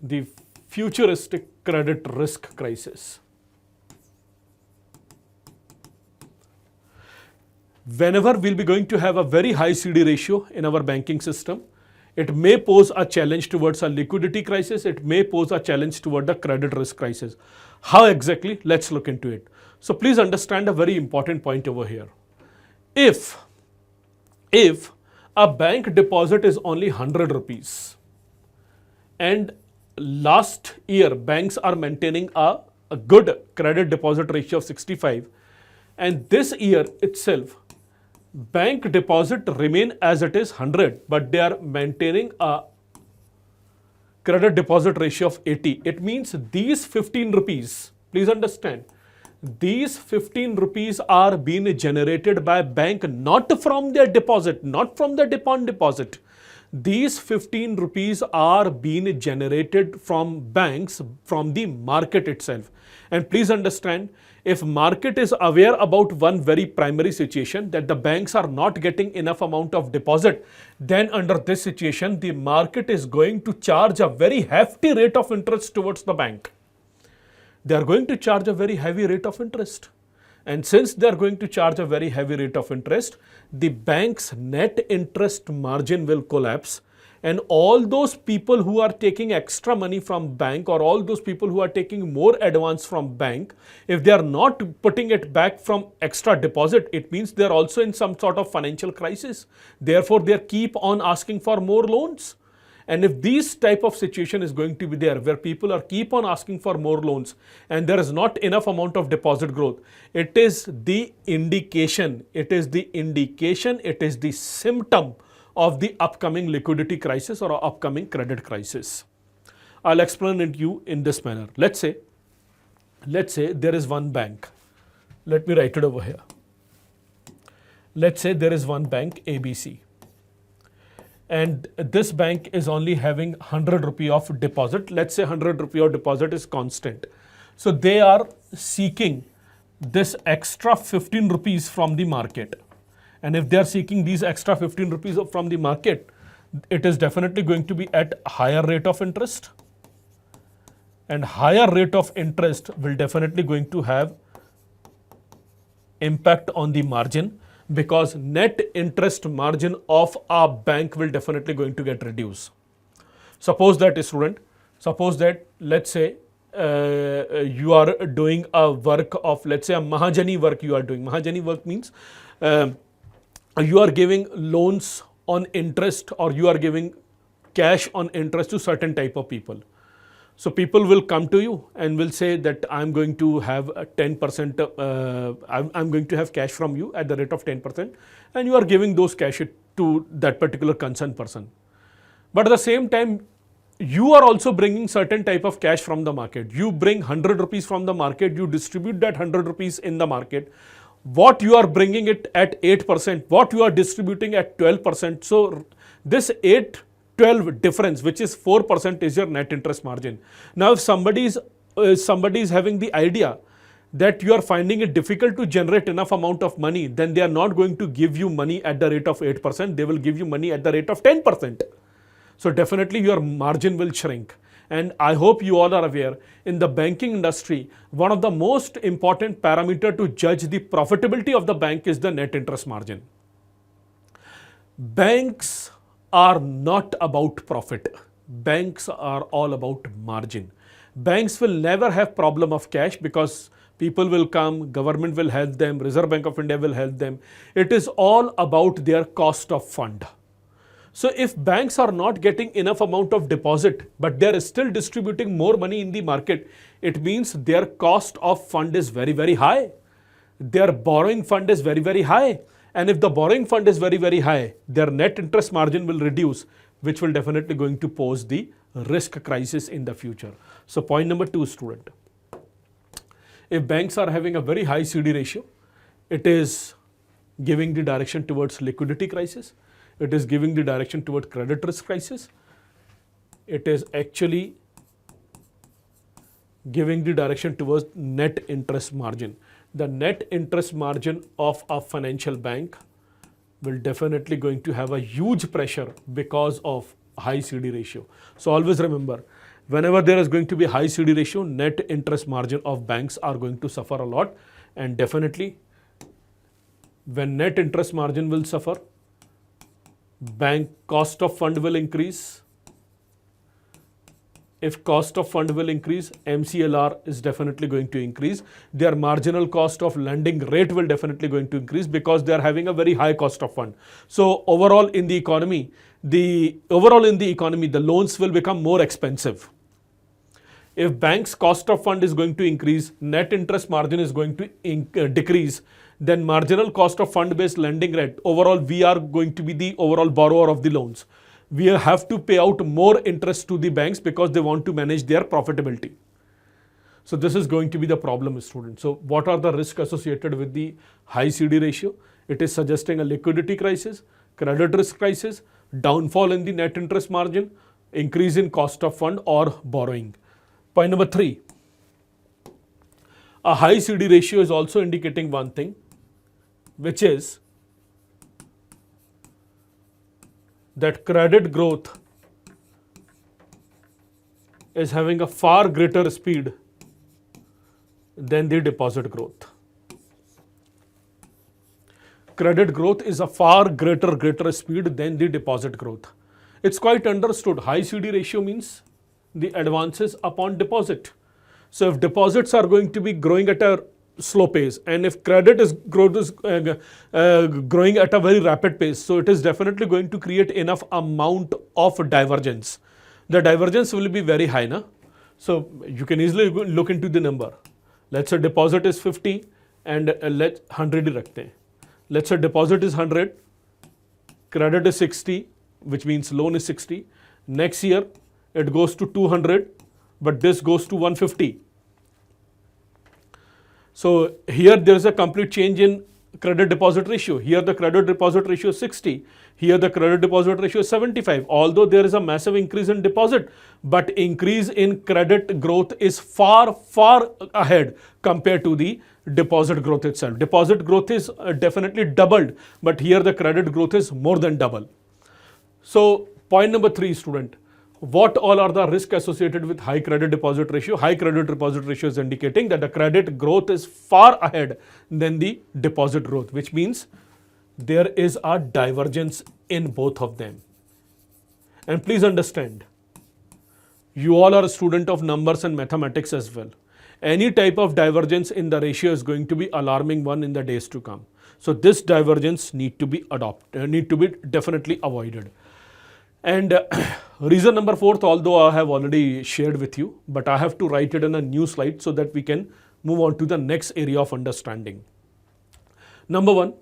the futuristic credit risk crisis. Whenever we'll be going to have a very high CD ratio in our banking system, it may pose a challenge towards a liquidity crisis, it may pose a challenge toward the credit risk crisis. How exactly? Let's look into it. So please understand a very important point over here. If a bank deposit is only 100 rupees and last year banks are maintaining a good credit deposit ratio of 65, and this year itself bank deposit remain as it is 100, but they are maintaining a credit deposit ratio of 80. It means these 15 rupees, please understand, these 15 rupees are being generated by bank not from their deposit, not from the depend deposit. These 15 rupees are being generated from banks, from the market itself. And please understand, if market is aware about one very primary situation, that the banks are not getting enough amount of deposit, then under this situation, the market is going to charge a very hefty rate of interest towards the bank. They are going to charge a very heavy rate of interest. And since they are going to charge a very heavy rate of interest, the bank's net interest margin will collapse. And all those people who are taking extra money from bank, or all those people who are taking more advance from bank, if they are not putting it back from extra deposit, it means they are also in some sort of financial crisis. Therefore, they keep on asking for more loans. And if this type of situation is going to be there, where people are keep on asking for more loans and there is not enough amount of deposit growth, it is the indication, it is the symptom of the upcoming liquidity crisis or upcoming credit crisis. I'll explain it to you in this manner. Let's say there is one bank. Let me write it over here. Let's say there is one bank, ABC. And this bank is only having 100 rupee of deposit. Let's say 100 rupee of deposit is constant. So they are seeking this extra 15 rupees from the market. And if they are seeking these extra 15 rupees from the market, it is definitely going to be at higher rate of interest. And higher rate of interest will definitely going to have impact on the margin, because net interest margin of a bank will definitely going to get reduced. Suppose that, student, let's say you are doing a work of, let's say a Mahajani work you are doing. Mahajani work means you are giving loans on interest, or you are giving cash on interest to certain type of people. So people will come to you and will say that I'm going to have a 10%, I'm going to have cash from you at the rate of 10%, and you are giving those cash to that particular concerned person. But at the same time, you are also bringing certain type of cash from the market. You bring 100 rupees from the market, you distribute that 100 rupees in the market. What you are bringing it at 8%, what you are distributing at 12%. So this 8-12 difference, which is 4%, is your net interest margin. Now, if somebody is having the idea that you are finding it difficult to generate enough amount of money, then they are not going to give you money at the rate of 8%, they will give you money at the rate of 10%. So definitely your margin will shrink. And I hope you all are aware, in the banking industry, one of the most important parameter to judge the profitability of the bank is the net interest margin. Banks are not about profit. Banks are all about margin. Banks will never have problem of cash because people will come, government will help them, Reserve Bank of India will help them. It is all about their cost of fund. So if banks are not getting enough amount of deposit, but they are still distributing more money in the market, it means their cost of fund is very, very high. Their borrowing fund is very, very high. And if the borrowing fund is very, very high, their net interest margin will reduce, which will definitely going to pose the risk crisis in the future. So point number 2, student. If banks are having a very high CD ratio, it is giving the direction towards liquidity crisis. It is giving the direction towards credit risk crisis. It is actually giving the direction towards net interest margin. The net interest margin of a financial bank will definitely going to have a huge pressure because of high CD ratio. So always remember, whenever there is going to be high CD ratio, net interest margin of banks are going to suffer a lot. And definitely, when net interest margin will suffer, bank cost of fund will increase. If cost of fund will increase, MCLR is definitely going to increase. Their marginal cost of lending rate will definitely going to increase because they are having a very high cost of fund. So overall in the economy, the loans will become more expensive. If bank's cost of fund is going to increase, net interest margin is going to decrease, then marginal cost of fund based lending rate, overall we are going to be the overall borrower of the loans. We have to pay out more interest to the banks because they want to manage their profitability. So this is going to be the problem, students. So what are the risks associated with the high CD ratio? It is suggesting a liquidity crisis, credit risk crisis, downfall in the net interest margin, increase in cost of fund or borrowing. Point number 3, a high CD ratio is also indicating one thing, which is that credit growth is having a far greater speed than the deposit growth. Credit growth is a far greater speed than the deposit growth. It's quite understood. High CD ratio means the advances upon deposit. So if deposits are going to be growing at a slow pace, and if credit is growing at a very rapid pace, so it is definitely going to create enough amount of divergence. The divergence will be very high, na? So you can easily look into the number. Let's say deposit is 50 and let's 100 ही रखते हैं. Let's say deposit is 100, credit is 60, which means loan is 60. Next year it goes to 200, but this goes to 150. So here there is a complete change in credit deposit ratio. Here the credit deposit ratio is 60. Here the credit deposit ratio is 75. Although there is a massive increase in deposit, but increase in credit growth is far ahead compared to the deposit growth itself. Deposit growth is definitely doubled, but here the credit growth is more than double. So point number 3, student. What all are the risks associated with high credit deposit ratio? High credit deposit ratio is indicating that the credit growth is far ahead than the deposit growth, which means there is a divergence in both of them. And please understand, you all are a student of numbers and mathematics as well. Any type of divergence in the ratio is going to be alarming one in the days to come. So this divergence need to be definitely avoided. And reason number 4th, although I have already shared with you, but I have to write it in a new slide so that we can move on to the next area of understanding. Number 1,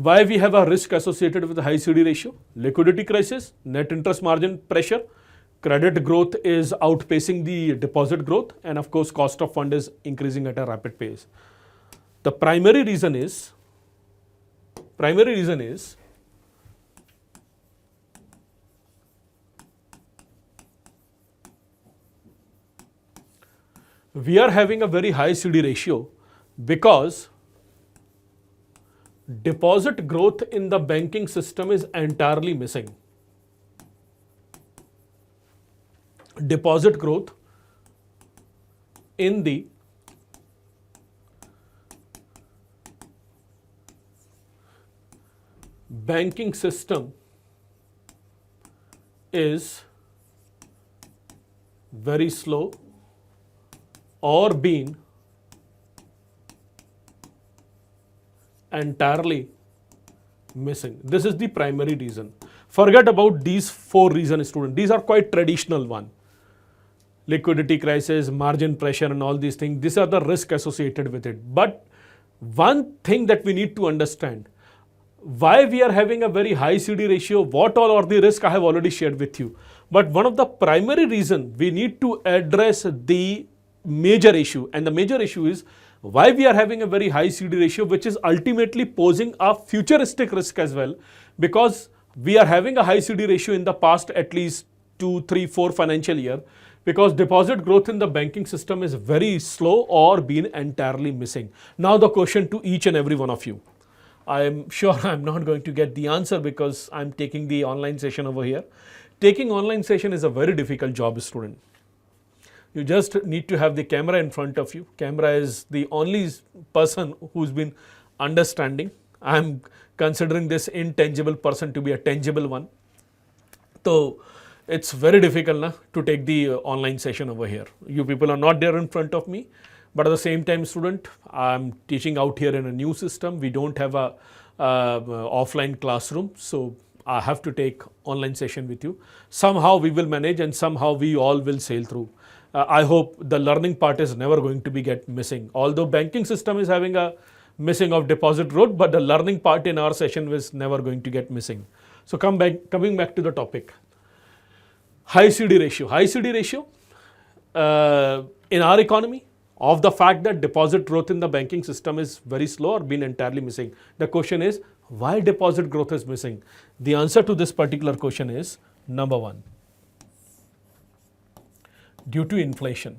Why we have a risk associated with a high CD ratio? Liquidity crisis, net interest margin pressure, credit growth is outpacing the deposit growth, and of course cost of fund is increasing at a rapid pace. The primary reason is we are having a very high CD ratio because deposit growth in the banking system is entirely missing. Deposit growth in the banking system is very slow or been entirely missing. This is the primary reason. Forget about these 4 reasons, student. These are quite traditional one. Liquidity crisis, margin pressure and all these things. These are the risk associated with it. But one thing that we need to understand, why we are having a very high CD ratio, what all are the risks I have already shared with you. But one of the primary reason we need to address the major issue, and the major issue is why we are having a very high CD ratio, which is ultimately posing a futuristic risk as well, because we are having a high CD ratio in the past at least 2, 3, 4 financial year, because deposit growth in the banking system is very slow or been entirely missing. Now the question to each and every one of you. I am sure I am not going to get the answer because I am taking the online session over here. Taking online session is a very difficult job, student. You just need to have the camera in front of you. Camera is the only person who's been understanding. I am considering this intangible person to be a tangible one. So it's very difficult na, to take the online session over here. You people are not there in front of me, but at the same time, student, I'm teaching out here in a new system. We don't have a offline classroom, so I have to take online session with you. Somehow we will manage and somehow we all will sail through. I hope the learning part is never going to be get missing. Although banking system is having a missing of deposit growth, but the learning part in our session was never going to get missing. So coming back to the topic. High CD ratio. High CD ratio in our economy of the fact that deposit growth in the banking system is very slow or been entirely missing. The question is, why deposit growth is missing? The answer to this particular question is, number 1, due to inflation.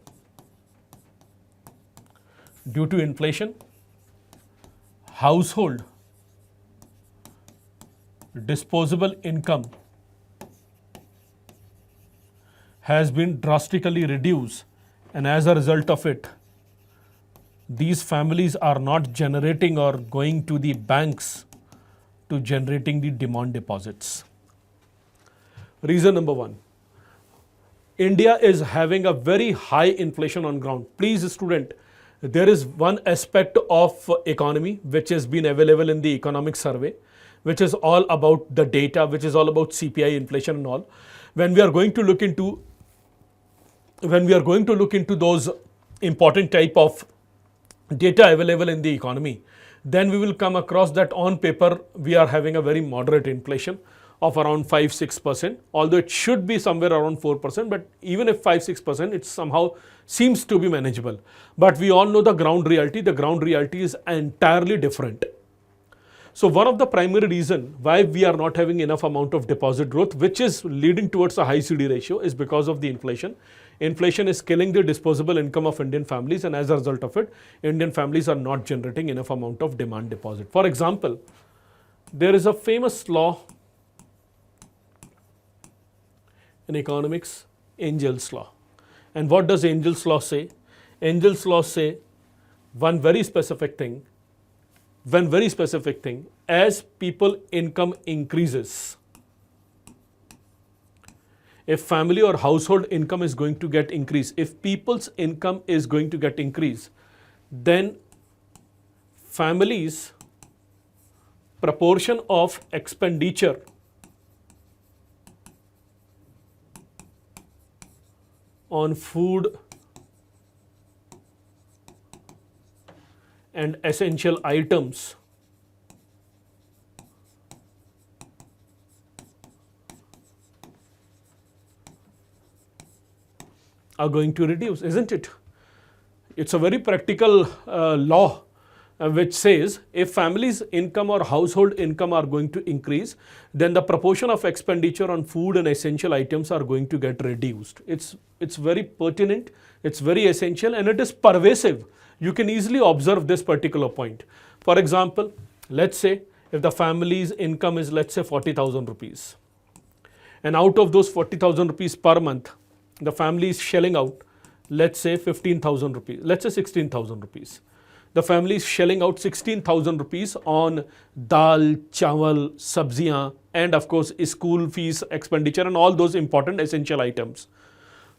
Due to inflation, household disposable income has been drastically reduced, and as a result of it, these families are not generating or going to the banks to generating the demand deposits. Reason number 1. India is having a very high inflation on ground. Please, student, there is one aspect of economy which has been available in the economic survey, which is all about the data, which is all about CPI, inflation and all. When we are going to look into those important type of data available in the economy, then we will come across that on paper we are having a very moderate inflation of around 5-6%, although it should be somewhere around 4%, but even if 5-6%, it somehow seems to be manageable. But we all know the ground reality is entirely different. So one of the primary reason why we are not having enough amount of deposit growth, which is leading towards a high CD ratio, is because of the inflation. Inflation is killing the disposable income of Indian families, and as a result of it, Indian families are not generating enough amount of demand deposit. For example, there is a famous law in economics, Angel's law. And what does Angel's law say? Angel's law say one very specific thing, as people income increases, if family or household income is going to get increased, if people's income is going to get increased, then families' proportion of expenditure on food and essential items are going to reduce, isn't it? It's a very practical law which says if family's income or household income are going to increase, then the proportion of expenditure on food and essential items are going to get reduced. It's very pertinent, it's very essential, and it is pervasive. You can easily observe this particular point. For example, let's say if the family's income is, let's say, 40,000 rupees, and out of those 40,000 rupees per month, the family is shelling out, let's say, 15,000 rupees, let's say 16,000 rupees. The family is shelling out 16,000 rupees on dal, chawal, sabziyan, and of course school fees expenditure and all those important essential items.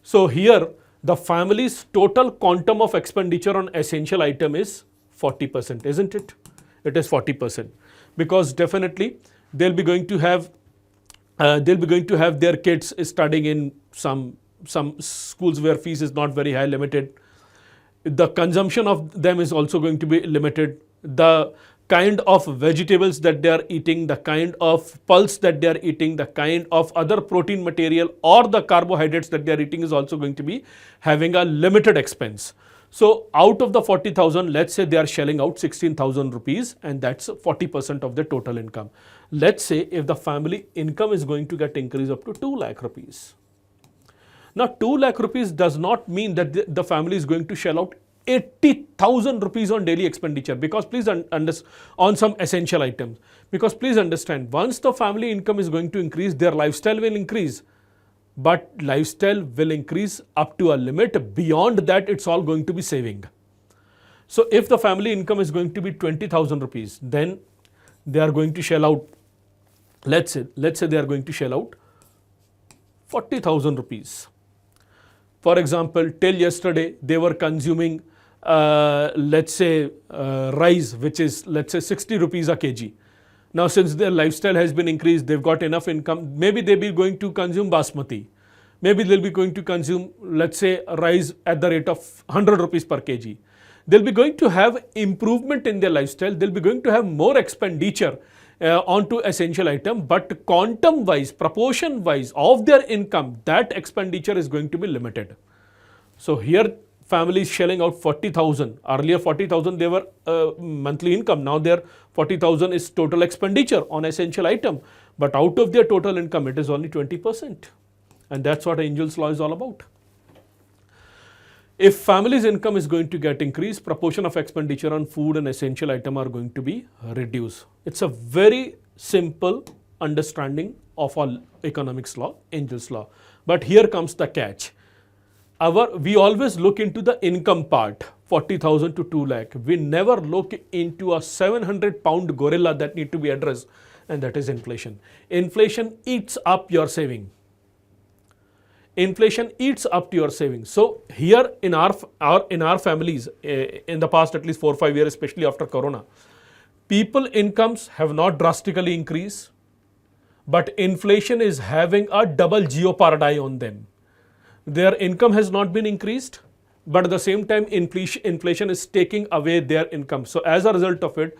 So here the family's total quantum of expenditure on essential item is 40%, isn't it? It is 40%, because definitely they'll be going to have their kids studying in some schools where fees is not very high, limited. The consumption of them is also going to be limited. The kind of vegetables that they are eating, the kind of pulse that they are eating, the kind of other protein material or the carbohydrates that they are eating is also going to be having a limited expense. So out of the 40,000, let's say they are shelling out 16,000 rupees, and that's 40% of the total income. Let's say if the family income is going to get increased up to 2 lakh rupees. Now 2 lakh rupees does not mean that the family is going to shell out 80,000 rupees on daily expenditure, because please on some essential items. Because please understand, once the family income is going to increase, their lifestyle will increase. But lifestyle will increase up to a limit. Beyond that, it's all going to be saving. So if the family income is going to be 20,000 rupees, then they are going to shell out, let's say they are going to shell out 40,000 rupees. For example, till yesterday, they were consuming, let's say, rice, which is, let's say, 60 rupees a kg. Now, since their lifestyle has been increased, they've got enough income, maybe they'll be going to consume basmati. Maybe they'll be going to consume, let's say, rice at the rate of 100 rupees per kg. They'll be going to have improvement in their lifestyle. They'll be going to have more expenditure onto essential item, but quantum wise, proportion wise of their income, that expenditure is going to be limited. So here family is shelling out 40,000. Earlier 40,000 they were monthly income. Now their 40,000 is total expenditure on essential item. But out of their total income, it is only 20%. And that's what Angel's law is all about. If family's income is going to get increased, proportion of expenditure on food and essential item are going to be reduced. It's a very simple understanding of our economics law, Angel's law. But here comes the catch. We always look into the income part, 40,000 to 2 lakh. We never look into a 700-pound gorilla that need to be addressed, and that is inflation. Inflation eats up your saving. Inflation eats up to your savings. So here in our families, in the past at least 4 or 5 years, especially after Corona, people incomes have not drastically increased, but inflation is having a double jeopardy on them. Their income has not been increased, but at the same time inflation is taking away their income. So as a result of it,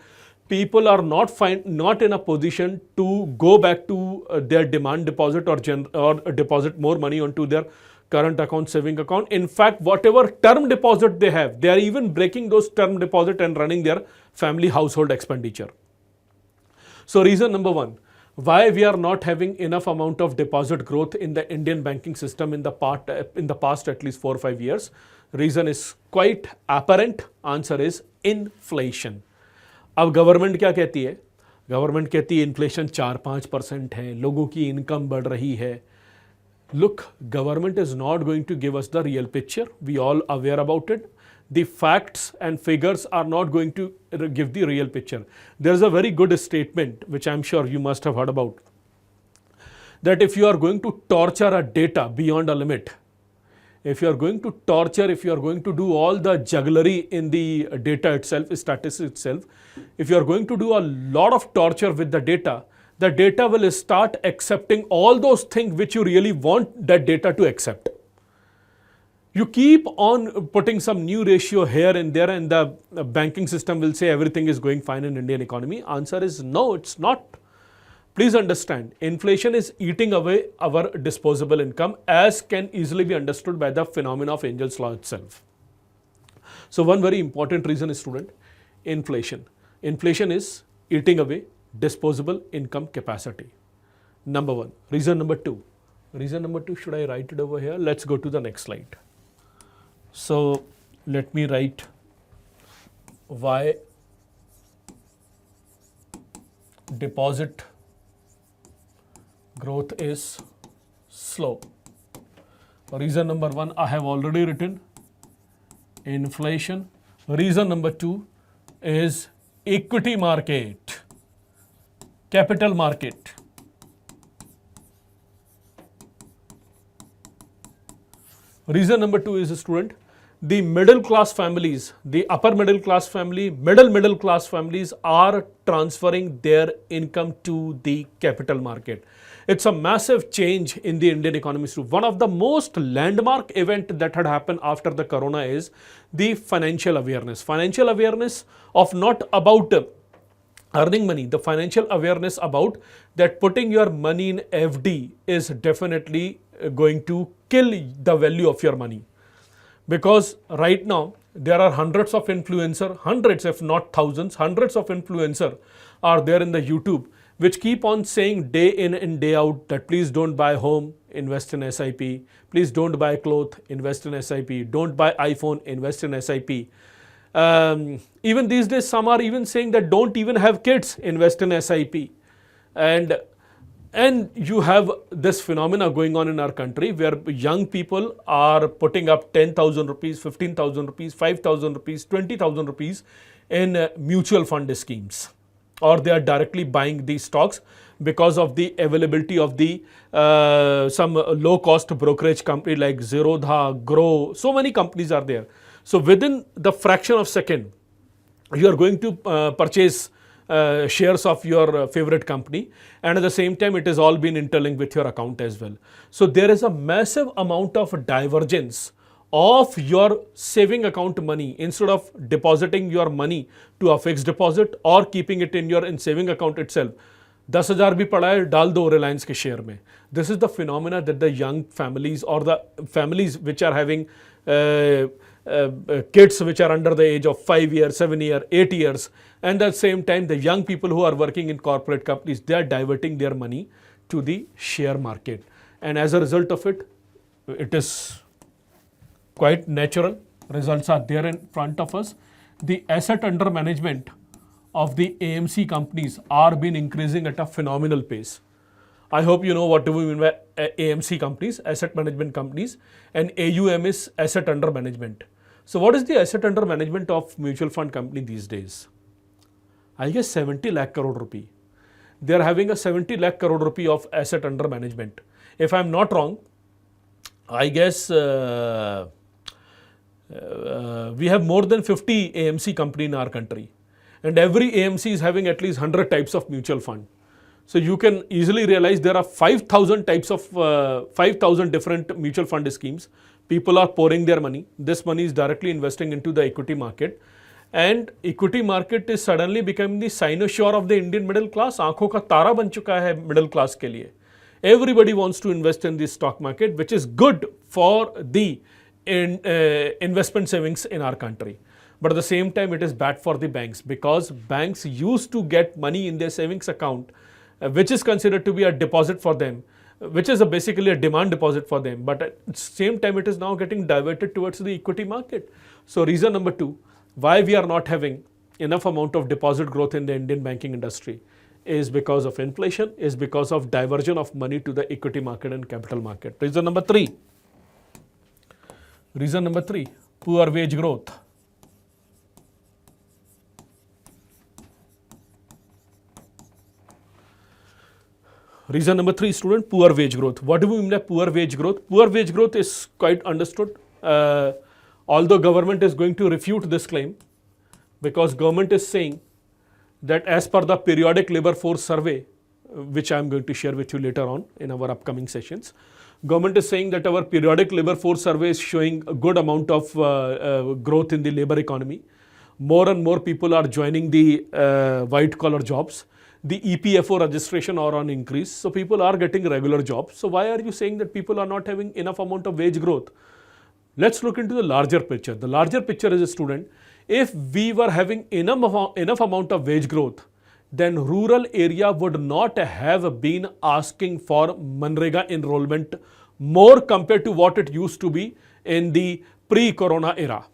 people are not in a position to go back to their demand deposit or deposit more money onto their current account, saving account. In fact, whatever term deposit they have, they are even breaking those term deposit and running their family household expenditure. So reason number one, why we are not having enough amount of deposit growth in the Indian banking system in the past at least 4 or 5 years. Reason is quite apparent. Answer is inflation. अब government क्या कहती है? Government कहती है inflation 4-5% है, लोगों की income बढ़ रही है. Look, government is not going to give us the real picture. We all aware about it. The facts and figures are not going to give the real picture. There is a very good statement which I am sure you must have heard about, that if you are going to torture a data beyond a limit, if you are going to torture, if you are going to do all the jugglery in the data itself, statistics itself, if you are going to do a lot of torture with the data will start accepting all those things which you really want that data to accept. You keep on putting some new ratio here and there, and the banking system will say everything is going fine in Indian economy. Answer is no, it's not. Please understand, inflation is eating away our disposable income, as can easily be understood by the phenomena of Angel's law itself. So one very important reason is, student, inflation. Inflation is eating away disposable income capacity. Number one. Reason number two. Reason number two, should I write it over here? Let's go to the next slide. So let me write why deposit growth is slow. Reason number one, I have already written, inflation. Reason number two is equity market, capital market. Reason number two is, student, the middle class families, the upper middle class family, middle class families are transferring their income to the capital market. It's a massive change in the Indian economy. So one of the most landmark event that had happened after the corona is the financial awareness. Financial awareness of not about earning money, the financial awareness about that putting your money in FD is definitely going to kill the value of your money. Because right now there are hundreds of influencers, hundreds if not thousands, hundreds of influencers are there in the YouTube which keep on saying day in and day out that please don't buy home, invest in SIP, please don't buy clothes, invest in SIP, don't buy iPhone, invest in SIP. Even these days some are even saying that don't even have kids, invest in SIP. And you have this phenomena going on in our country where young people are putting up 10,000 rupees, 15,000 rupees, 5,000 rupees, 20,000 rupees in mutual fund schemes, or they are directly buying these stocks because of the availability of the some low cost brokerage company like Zerodha, Grow, so many companies are there. So within the fraction of second, you are going to purchase shares of your favorite company, and at the same time it has all been interlinked with your account as well. So there is a massive amount of divergence of your saving account money. Instead of depositing your money to a fixed deposit or keeping it in your saving account itself, 10,000 भी पड़ा है डाल दो Reliance के share में. This is the phenomena that the young families or the families which are having kids which are under the age of 5 years, 7 years, 8 years, and at the same time the young people who are working in corporate companies, they are diverting their money to the share market, and as a result of it, it is quite natural. Results are there in front of us. The asset under management of the AMC companies are been increasing at a phenomenal pace. I hope you know what do we mean by AMC companies, asset management companies, and AUM is asset under management. So what is the asset under management of mutual fund company these days? I guess 70 lakh crore rupee. They are having a 70 lakh crore rupee of asset under management. If I am not wrong, I guess we have more than 50 AMC company in our country, and every AMC is having at least 100 types of mutual fund. So you can easily realize there are 5,000 types of 5,000 different mutual fund schemes. People are pouring their money. This money is directly investing into the equity market, and equity market is suddenly becoming the cynosure of the Indian middle class. आंखों का तारा बन चुका है middle class के लिए. Everybody wants to invest in the stock market, which is good for the investment savings in our country. But at the same time, it is bad for the banks, because banks used to get money in their savings account, which is considered to be a deposit for them, which is basically a demand deposit for them. But at the same time, it is now getting diverted towards the equity market. So reason number two, why we are not having enough amount of deposit growth in the Indian banking industry is because of inflation, is because of diversion of money to the equity market and capital market. Reason number three, poor wage growth. Reason number three, student, poor wage growth. What do we mean by poor wage growth? Poor wage growth is quite understood. Although government is going to refute this claim, because government is saying that as per the periodic labor force survey, which I am going to share with you later on in our upcoming sessions, government is saying that our periodic labor force survey is showing a good amount of growth in the labor economy. More and more people are joining the white collar jobs. the EPFO registration are on increase. So people are getting regular jobs. So why are you saying that people are not having enough amount of wage growth? Let's look into the larger picture. The larger picture is, a student, if we were having enough amount of wage growth, then rural area would not have been asking for Manrega enrollment more compared to what it used to be in the pre-corona era.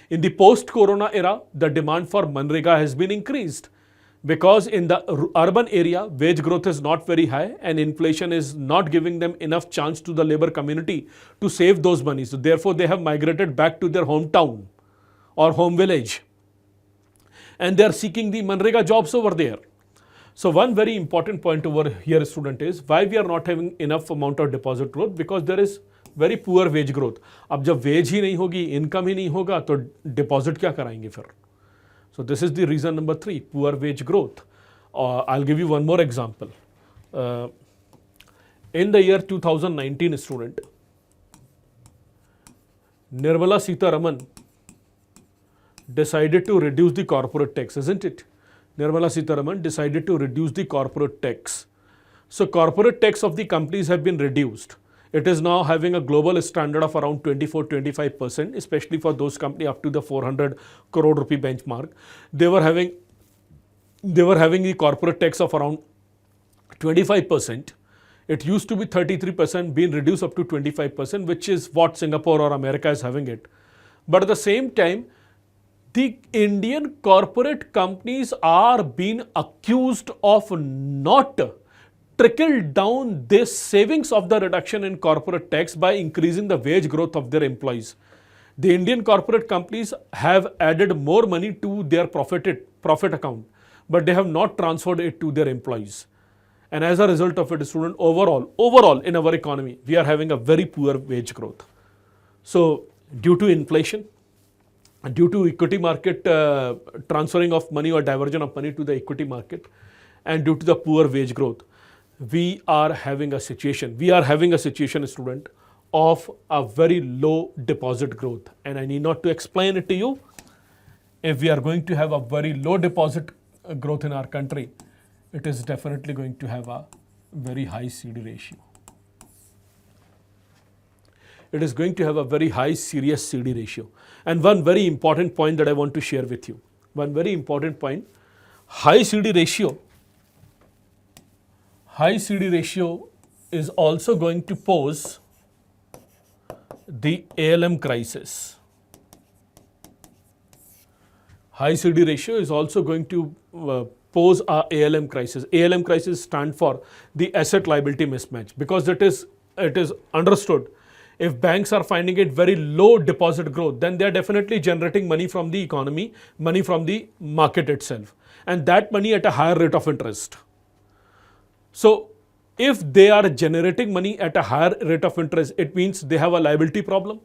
In the post-corona era, the demand for Manrega has been increased because in the urban area, wage growth is not very high and inflation is not giving them enough chance to the labor community to save those monies. So therefore, they have migrated back to their hometown or home village, and they are seeking the Manrega jobs over there. So one very important point over here, student, is why we are not having enough amount of deposit growth, because there is very poor wage growth. अब जब wage ही नहीं होगी, income ही नहीं होगा, तो deposit क्या कराएंगे फिर? So this is the reason number 3, poor wage growth. I'll give you one more example. In the year 2019, student, Nirmala Sitharaman decided to reduce the corporate tax, isn't it? Nirmala Sitharaman decided to reduce the corporate tax. So corporate tax of the companies have been reduced. It is now having a global standard of around 24-25%, especially for those companies up to the 400 crore rupee benchmark. They were having the corporate tax of around 25%. It used to be 33%, being reduced up to 25%, which is what Singapore or America is having it. But at the same time, the Indian corporate companies are being accused of not trickle down this savings of the reduction in corporate tax by increasing the wage growth of their employees. The Indian corporate companies have added more money to their profit account, but they have not transferred it to their employees. And as a result of it, student, overall in our economy, we are having a very poor wage growth. So due to inflation, due to equity market transferring of money or diversion of money to the equity market, and due to the poor wage growth, we are having a situation, student, of a very low deposit growth. And I need not to explain it to you. If we are going to have a very low deposit growth in our country, it is definitely going to have a very high CD ratio. It is going to have a very high serious CD ratio. And one very important point that I want to share with you. One very important point, high CD ratio is also going to pose the ALM crisis. High CD ratio is also going to pose a ALM crisis. ALM crisis stand for the asset liability mismatch, because it is understood, if banks are finding it very low deposit growth, then they are definitely generating money from the economy, money from the market itself, and that money at a higher rate of interest. So if they are generating money at a higher rate of interest, it means they have a liability problem.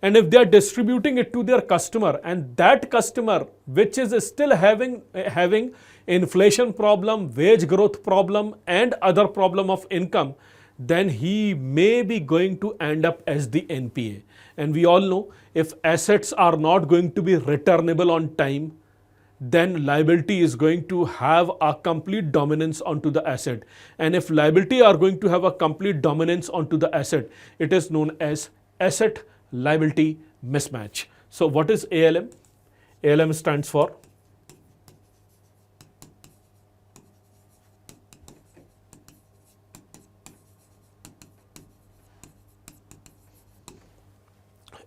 And if they are distributing it to their customer, and that customer which is still having inflation problem, wage growth problem, and other problem of income, then he may be going to end up as the NPA. And we all know, if assets are not going to be returnable on time, then liability is going to have a complete dominance onto the asset. And if liability are going to have a complete dominance onto the asset, it is known as asset liability mismatch. So what is ALM? ALM stands for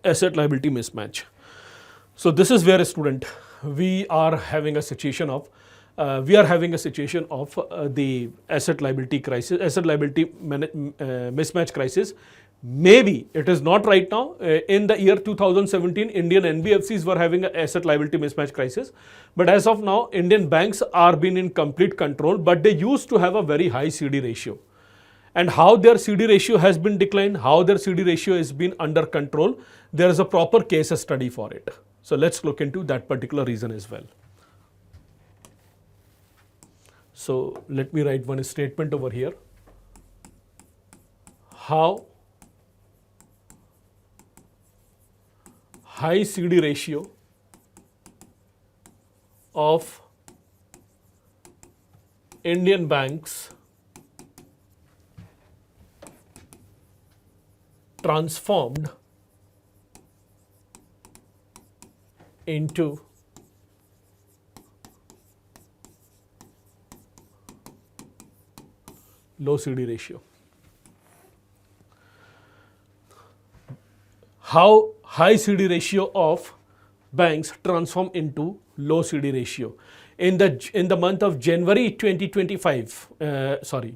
asset liability mismatch. So this is where, a student, we are having a situation of the asset liability crisis, asset liability mismatch crisis. Maybe it is not right now. In the year 2017, Indian NBFCs were having an asset liability mismatch crisis, but as of now, Indian banks are being in complete control, but they used to have a very high CD ratio. And how their CD ratio has been declined, how their CD ratio has been under control, there is a proper case study for it. So let's look into that particular reason as well. So let me write one statement over here. How high CD ratio of Indian banks transformed into low CD ratio. How high CD ratio of banks transform into low CD ratio? In the month of January 2025,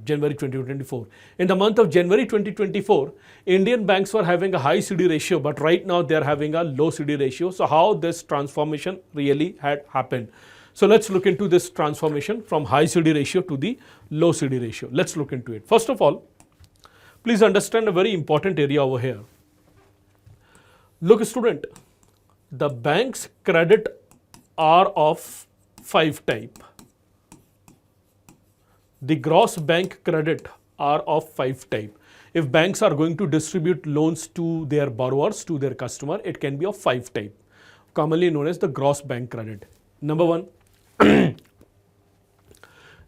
January 2024. In the month of January 2024, Indian banks were having a high CD ratio, but right now they are having a low CD ratio. So how this transformation really had happened? So let's look into this transformation from high CD ratio to the low CD ratio. Let's look into it. First of all, please understand a very important area over here. Look, student, the bank's credit are of 5 type. The gross bank credit are of 5 type. If banks are going to distribute loans to their borrowers, to their customer, it can be of 5 type, commonly known as the gross bank credit. Number 1,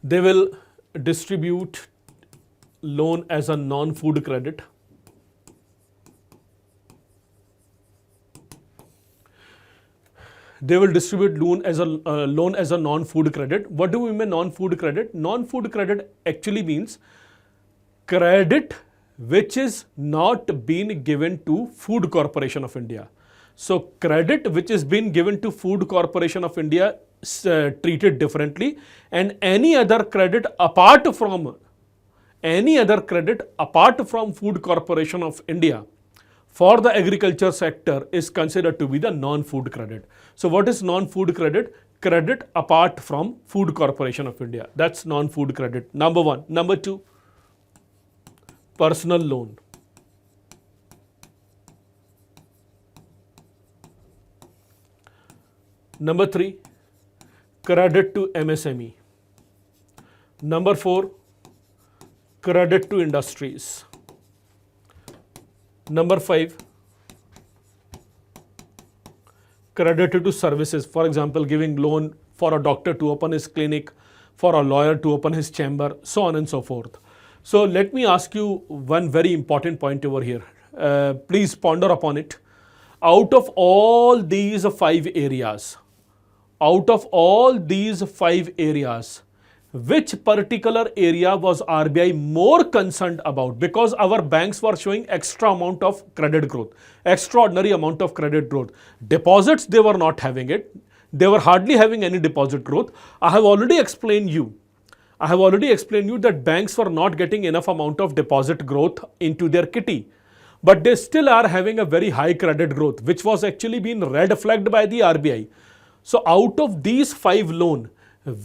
they will distribute loan as a non-food credit. They will distribute loan as a non-food credit. What do we mean non-food credit? Non-food credit actually means credit which is not been given to Food Corporation of India. So credit which is been given to Food Corporation of India is treated differently, and any other credit apart from Food Corporation of India for the agriculture sector is considered to be the non-food credit. So what is non-food credit? Credit apart from Food Corporation of India. That's non-food credit. Number 1. Number 2, personal loan. Number 3, credit to MSME. Number 4, credit to industries. Number 5, credit to services. For example, giving loan for a doctor to open his clinic, for a lawyer to open his chamber, so on and so forth. So let me ask you one very important point over here. Please ponder upon it. Out of all these 5 areas, which particular area was RBI more concerned about? Because our banks were showing extraordinary amount of credit growth. Deposits, they were not having it. They were hardly having any deposit growth. I have already explained you that banks were not getting enough amount of deposit growth into their kitty. But they still are having a very high credit growth, which was actually being red flagged by the RBI. So out of these 5 loans,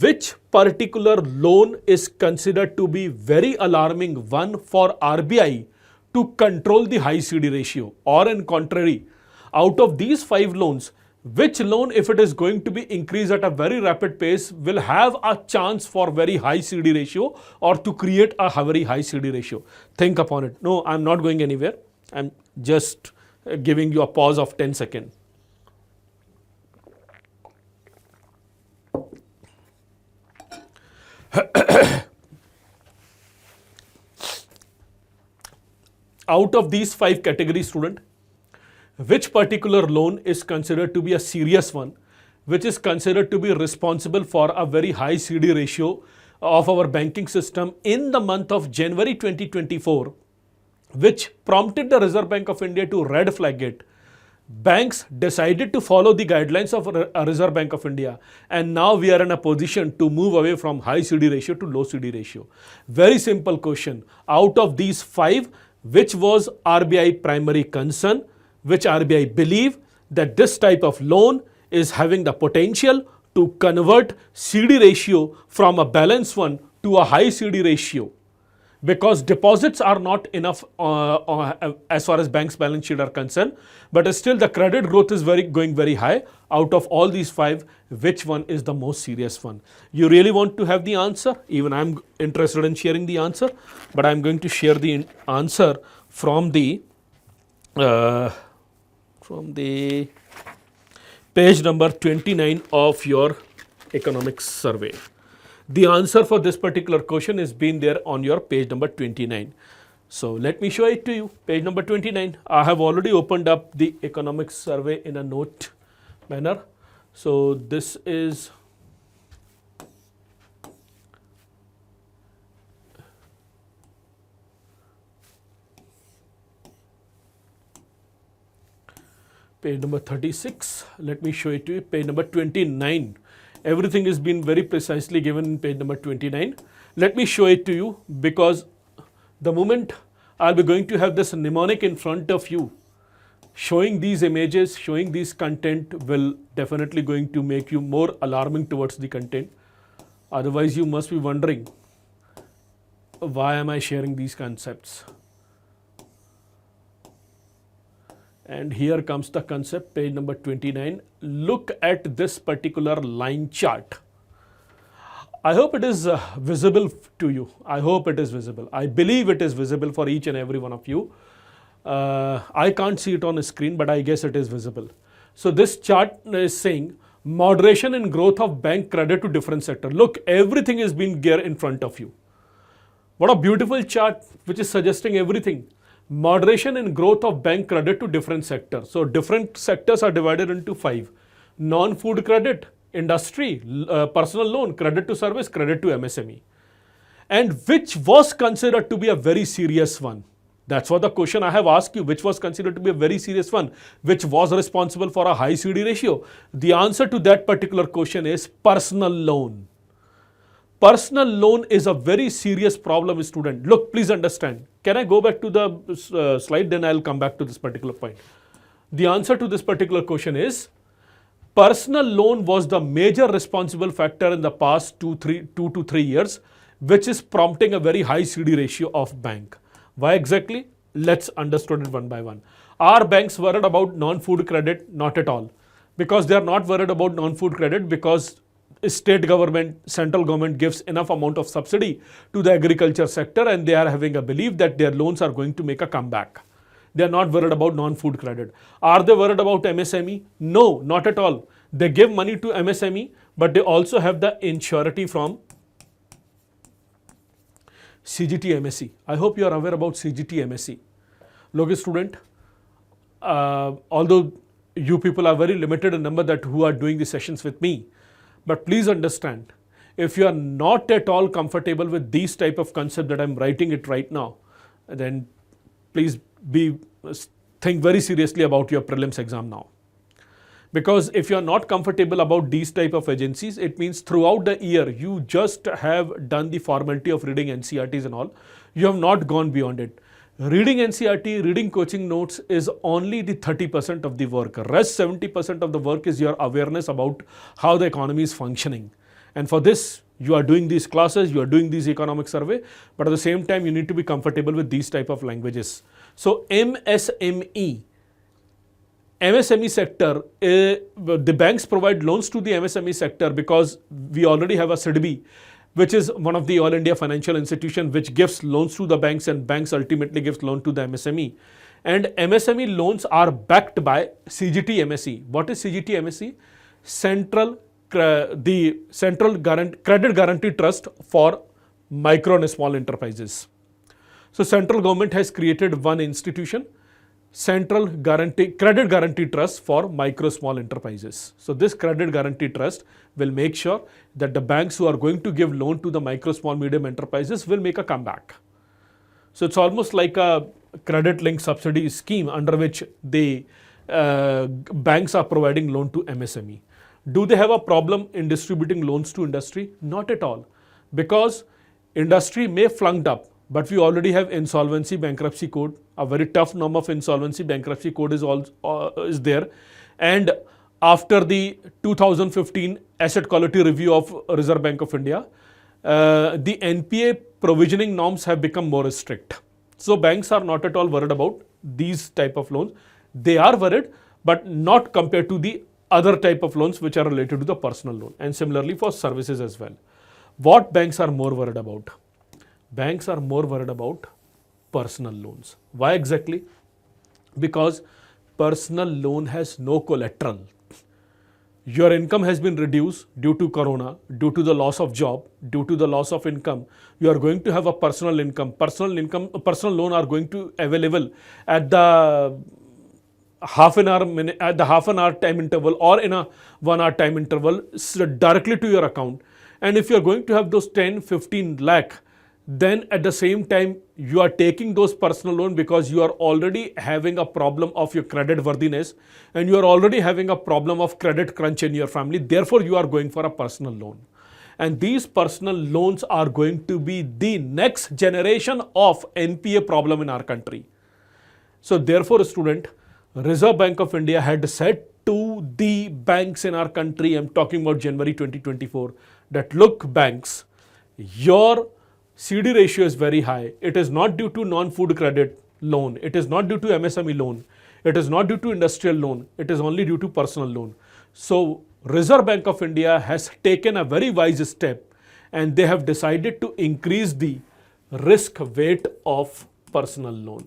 which particular loan is considered to be very alarming one for RBI to control the high CD ratio? Or in contrary, out of these 5 loans, which loan, if it is going to be increased at a very rapid pace, will have a chance for very high CD ratio or to create a very high CD ratio? Think upon it. No, I'm not going anywhere. I'm just giving you a pause of 10 seconds. Out of these 5 categories, student, which particular loan is considered to be a serious one, which is considered to be responsible for a very high CD ratio of our banking system in the month of January 2024, which prompted the Reserve Bank of India to red flag it? Banks decided to follow the guidelines of Reserve Bank of India, and now we are in a position to move away from high CD ratio to low CD ratio. Very simple question. Out of these 5, which was RBI primary concern, which RBI believe that this type of loan is having the potential to convert CD ratio from a balanced one to a high CD ratio? Because deposits are not enough as far as banks' balance sheet are concerned, but still the credit growth is going very high. Out of all these 5, which one is the most serious one? You really want to have the answer? Even I'm interested in sharing the answer, but I'm going to share the answer from the page number 29 of your economics survey. The answer for this particular question is been there on your page number 29. So let me show it to you. Page number 29. I have already opened up the economics survey in a note manner. So this is page number 36. Let me show it to you. Page number 29. Everything is been very precisely given in page number 29. Let me show it to you, because the moment I'll be going to have this mnemonic in front of you, showing these images, showing these content will definitely going to make you more alarming towards the content. Otherwise, you must be wondering, why am I sharing these concepts? And here comes the concept, page number 29. Look at this particular line chart. I hope it is visible to you. I hope it is visible. I believe it is visible for each and every one of you. I can't see it on the screen, but I guess it is visible. So this chart is saying moderation in growth of bank credit to different sector. Look, everything is being here in front of you. What a beautiful chart which is suggesting everything. Moderation in growth of bank credit to different sectors. So different sectors are divided into 5. Non-food credit, industry, personal loan, credit to service, credit to MSME. And which was considered to be a very serious one. That's what the question I have asked you, which was considered to be a very serious one, which was responsible for a high CD ratio. The answer to that particular question is personal loan. Personal loan is a very serious problem, student. Look, please understand. Can I go back to the slide? Then I'll come back to this particular point. The answer to this particular question is personal loan was the major responsible factor in the past 2 to 3 years, which is prompting a very high CD ratio of bank. Why exactly? Let's understand it one by one. Are banks worried about non-food credit? Not at all. Because they are not worried about non-food credit, because state government, central government gives enough amount of subsidy to the agriculture sector, and they are having a belief that their loans are going to make a comeback. They are not worried about non-food credit. Are they worried about MSME? No, not at all. They give money to MSME, but they also have the insurity from CGT MSE. I hope you are aware about CGT MSE. Look, student, although you people are very limited in number that who are doing the sessions with me, but please understand, if you are not at all comfortable with these type of concept that I'm writing it right now, then please think very seriously about your prelims exam now. Because if you are not comfortable about these type of agencies, it means throughout the year you just have done the formality of reading NCERTs and all. You have not gone beyond it. Reading NCERT, reading coaching notes is only the 30% of the work. Rest 70% of the work is your awareness about how the economy is functioning. And for this, you are doing these classes, you are doing these economic survey, but at the same time, you need to be comfortable with these type of languages. So MSME sector, the banks provide loans to the MSME sector because we already have a SIDBI, which is one of the All India financial institution which gives loans to the banks, and banks ultimately gives loan to the MSME. And MSME loans are backed by CGT MSE. What is CGT MSE? The Central Credit Guarantee Trust for Micro and Small Enterprises. So central government has created one institution, Central Credit Guarantee Trust for Micro Small Enterprises. So this Credit Guarantee Trust will make sure that the banks who are going to give loan to the micro, small, medium enterprises will make a comeback. So it's almost like a credit linked subsidy scheme under which the banks are providing loan to MSME. Do they have a problem in distributing loans to industry? Not at all, because industry may flunked up, but we already have insolvency bankruptcy code. A very tough norm of insolvency bankruptcy code is there. And after the 2015 asset quality review of Reserve Bank of India, the NPA provisioning norms have become more strict. So banks are not at all worried about these type of loans. They are worried, but not compared to the other type of loans which are related to the personal loan, and similarly for services as well. What banks are more worried about? Banks are more worried about personal loans. Why exactly? Because personal loan has no collateral. your income has been reduced due to corona, due to the loss of job, due to the loss of income, you are going to have a personal income, personal loan are going to available at the half an hour time interval or in a 1 hour time interval directly to your account. And if you are going to have those 10-15 lakh, then at the same time you are taking those personal loan because you are already having a problem of your credit worthiness and you are already having a problem of credit crunch in your family, therefore you are going for a personal loan. And these personal loans are going to be the next generation of NPA problem in our country. So therefore, student, Reserve Bank of India had said to the banks in our country, I'm talking about January 2024, that look banks, your CD ratio is very high. It is not due to non-food credit loan. It is not due to MSME loan. It is not due to industrial loan. It is only due to personal loan. So Reserve Bank of India has taken a very wise step and they have decided to increase the risk weight of personal loan.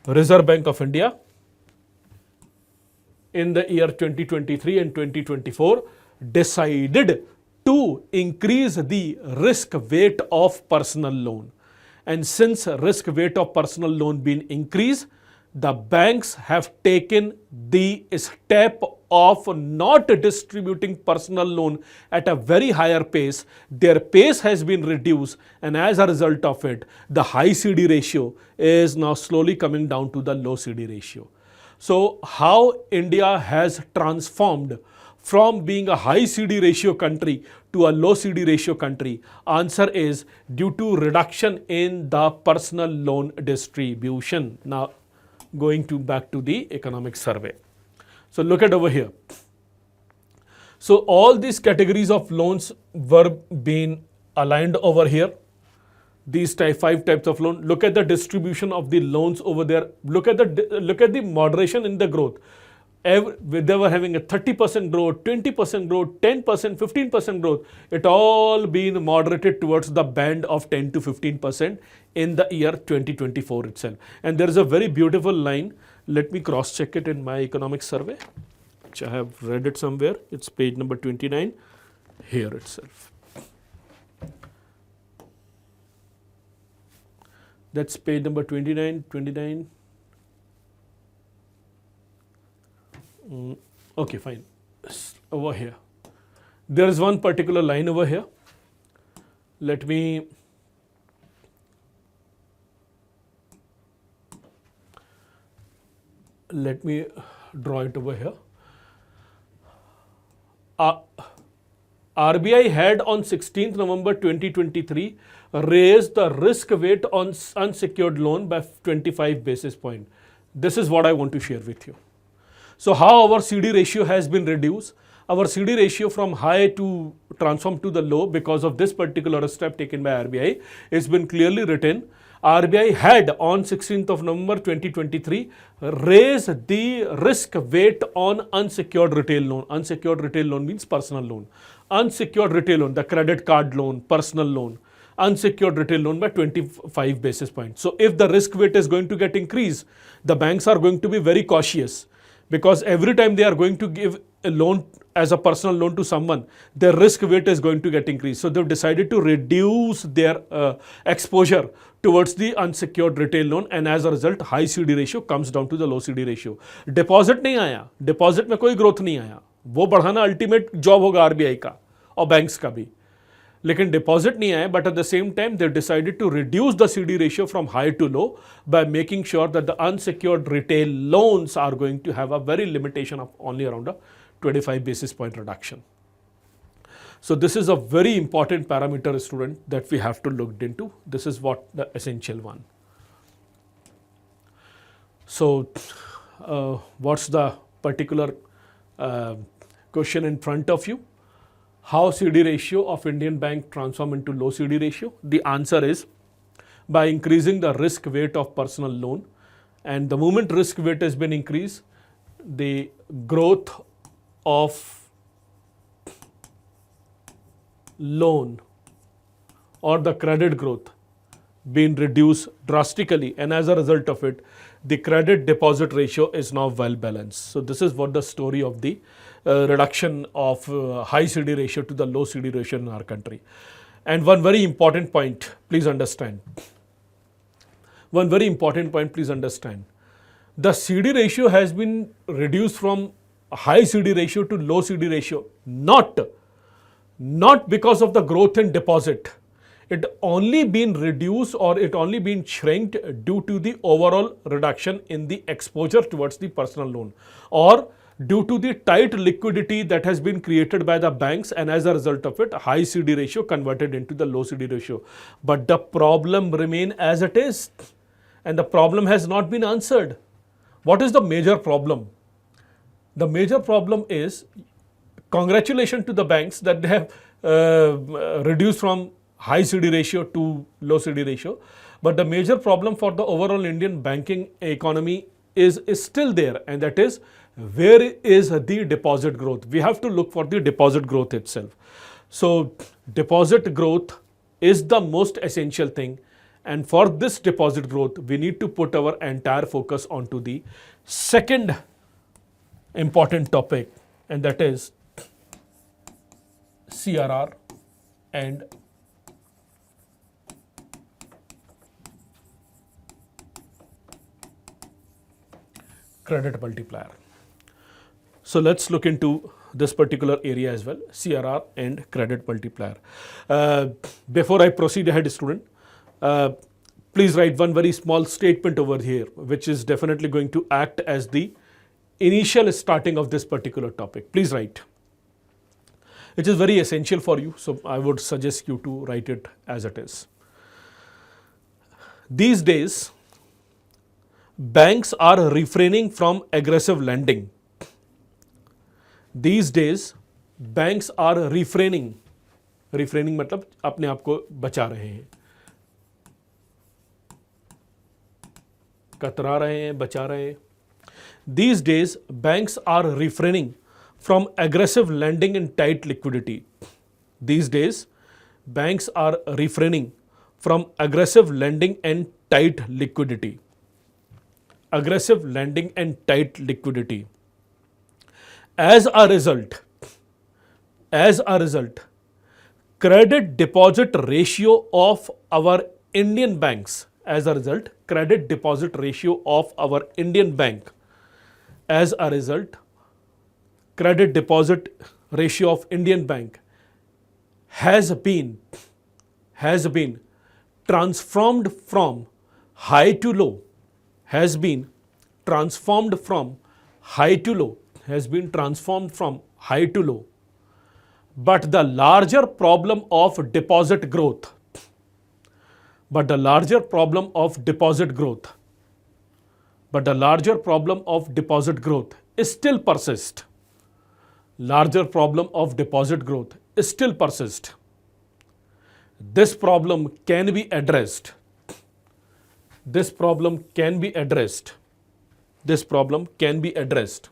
Reserve Bank of India in the year 2023 and 2024 decided to increase the risk weight of personal loan. And since risk weight of personal loan been increased, the banks have taken the step of not distributing personal loan at a very higher pace. Their pace has been reduced, and as a result of it, the high CD ratio is now slowly coming down to the low CD ratio. So how India has transformed from being a high CD ratio country to a low CD ratio country? Answer is due to reduction in the personal loan distribution. Now going back to the economic survey. So look at over here. So all these categories of loans were being aligned over here. These 5 types of loan. Look at the distribution of the loans over there. Look at the moderation in the growth. They were having a 30% growth, 20% growth, 10%, 15% growth. It all been moderated towards the band of 10 to 15% in the year 2024 itself. And there is a very beautiful line. Let me cross check it in my economic survey, which I have read it somewhere. It's page number 29 here itself. That's page number 29. Okay, fine. Over here, there is one particular line over here. Let me draw it over here. RBI had on 16th November 2023 raised the risk weight on unsecured loan by 25 basis point. This is what I want to share with you. So how our CD ratio has been reduced? Our CD ratio from high to transform to the low because of this particular step taken by RBI has been clearly written. RBI had on 16th of November 2023 raised the risk weight on unsecured retail loan. Unsecured retail loan means personal loan. Unsecured retail loan, the credit card loan, personal loan, unsecured retail loan by 25 basis points. So if the risk weight is going to get increased, the banks are going to be very cautious, because every time they are going to give a loan as a personal loan to someone, their risk weight is going to get increased. So they've decided to reduce their exposure towards the unsecured retail loan, and as a result high CD ratio comes down to the low CD ratio. Deposit नहीं आया, deposit में कोई growth नहीं आया, वो बढ़ाना ultimate job होगा RBI का और banks का भी, लेकिन डिपॉजिट नहीं आए. But at the same time they decided to reduce the CD ratio from high to low by making sure that the unsecured retail loans are going to have a very limitation of only around a 25 basis point reduction. So this is a very important parameter, student, that we have to look into. This is what the essential one. So what's the particular question in front of you? How CD ratio of Indian bank transform into low CD ratio? The answer is by increasing the risk weight of personal loan. And the moment risk weight has been increased, the growth of loan or the credit growth, been reduced drastically, and as a result of it, the credit deposit ratio is now well balanced. So this is what the story of the reduction of high CD ratio to the low CD ratio in our country. And one very important point, please understand. One very important point, please understand. The CD ratio has been reduced from high CD ratio to low CD ratio, not because of the growth in deposit. It only been reduced, or it only been shrinked due to the overall reduction in the exposure towards the personal loan, or due to the tight liquidity that has been created by the banks, and as a result of it, high CD ratio converted into the low CD ratio. But the problem remain as it is, and the problem has not been answered. What is the major problem? The major problem is, congratulations to the banks that they have reduced from high CD ratio to low CD ratio. But the major problem for the overall Indian banking economy is still there, and that is, where is the deposit growth? We have to look for the deposit growth itself. So deposit growth is the most essential thing, and for this deposit growth, we need to put our entire focus onto the second important topic, and that is CRR and credit multiplier. So let's look into this particular area as well, CRR and credit multiplier. Before I proceed ahead, student, please write one very small statement over here, which is definitely going to act as the initial starting of this particular topic. Please write. It is very essential for you, so I would suggest you to write it as it is. These days, banks are refraining from aggressive lending. These days, banks are refraining. Refraining मतलब अपने आप को बचा रहे हैं, कतरा रहे हैं, बचा रहे हैं. These days, banks are refraining from aggressive lending and tight liquidity. These days, banks are refraining from aggressive lending and tight liquidity. Aggressive lending and tight liquidity. As a result, credit deposit ratio of our Indian banks, as a result, credit deposit ratio of our Indian bank, as a result, credit deposit ratio of Indian bank has been transformed from high to low, has been transformed from high to low, has been transformed from high to low. But the larger problem of deposit growth, still persists. Larger problem of deposit growth still persists. This problem can be addressed. This problem can be addressed. This problem can be addressed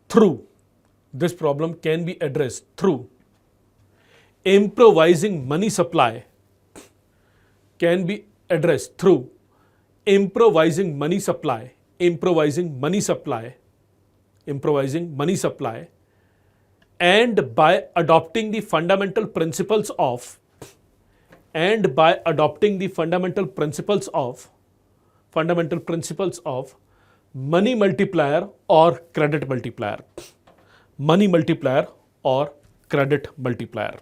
through. This problem can be addressed through improvising money supply. Can be addressed through improvising money supply. Improvising money supply. Improvising money supply, and by adopting the fundamental principles of money multiplier or credit multiplier. Money multiplier or credit multiplier.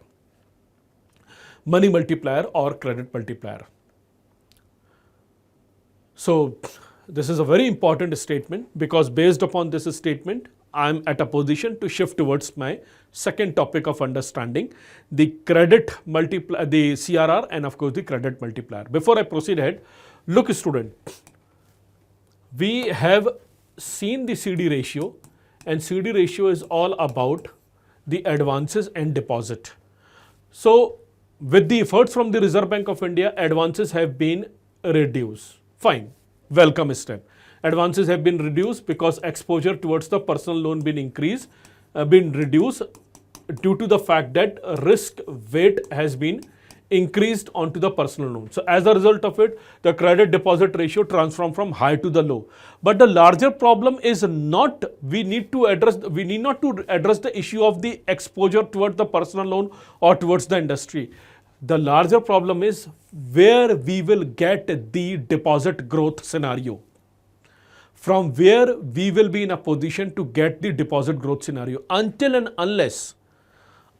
Money multiplier or credit multiplier. So this is a very important statement, because based upon this statement, I am at a position to shift towards my second topic of understanding, the credit multiplier, the CRR, and of course the credit multiplier. Before I proceed ahead, look student, we have seen the CD ratio, and CD ratio is all about the advances and deposit. So with the efforts from the Reserve Bank of India, advances have been reduced. Fine. Welcome step. Advances have been reduced because exposure towards the personal loan been reduced due to the fact that risk weight has been increased onto the personal loan. So as a result of it, the credit deposit ratio transformed from high to the low. But the larger problem is not, we need not to address the issue of the exposure towards the personal loan or towards the industry. The larger problem is where we will get the deposit growth scenario. From where we will be in a position to get the deposit growth scenario. Until and unless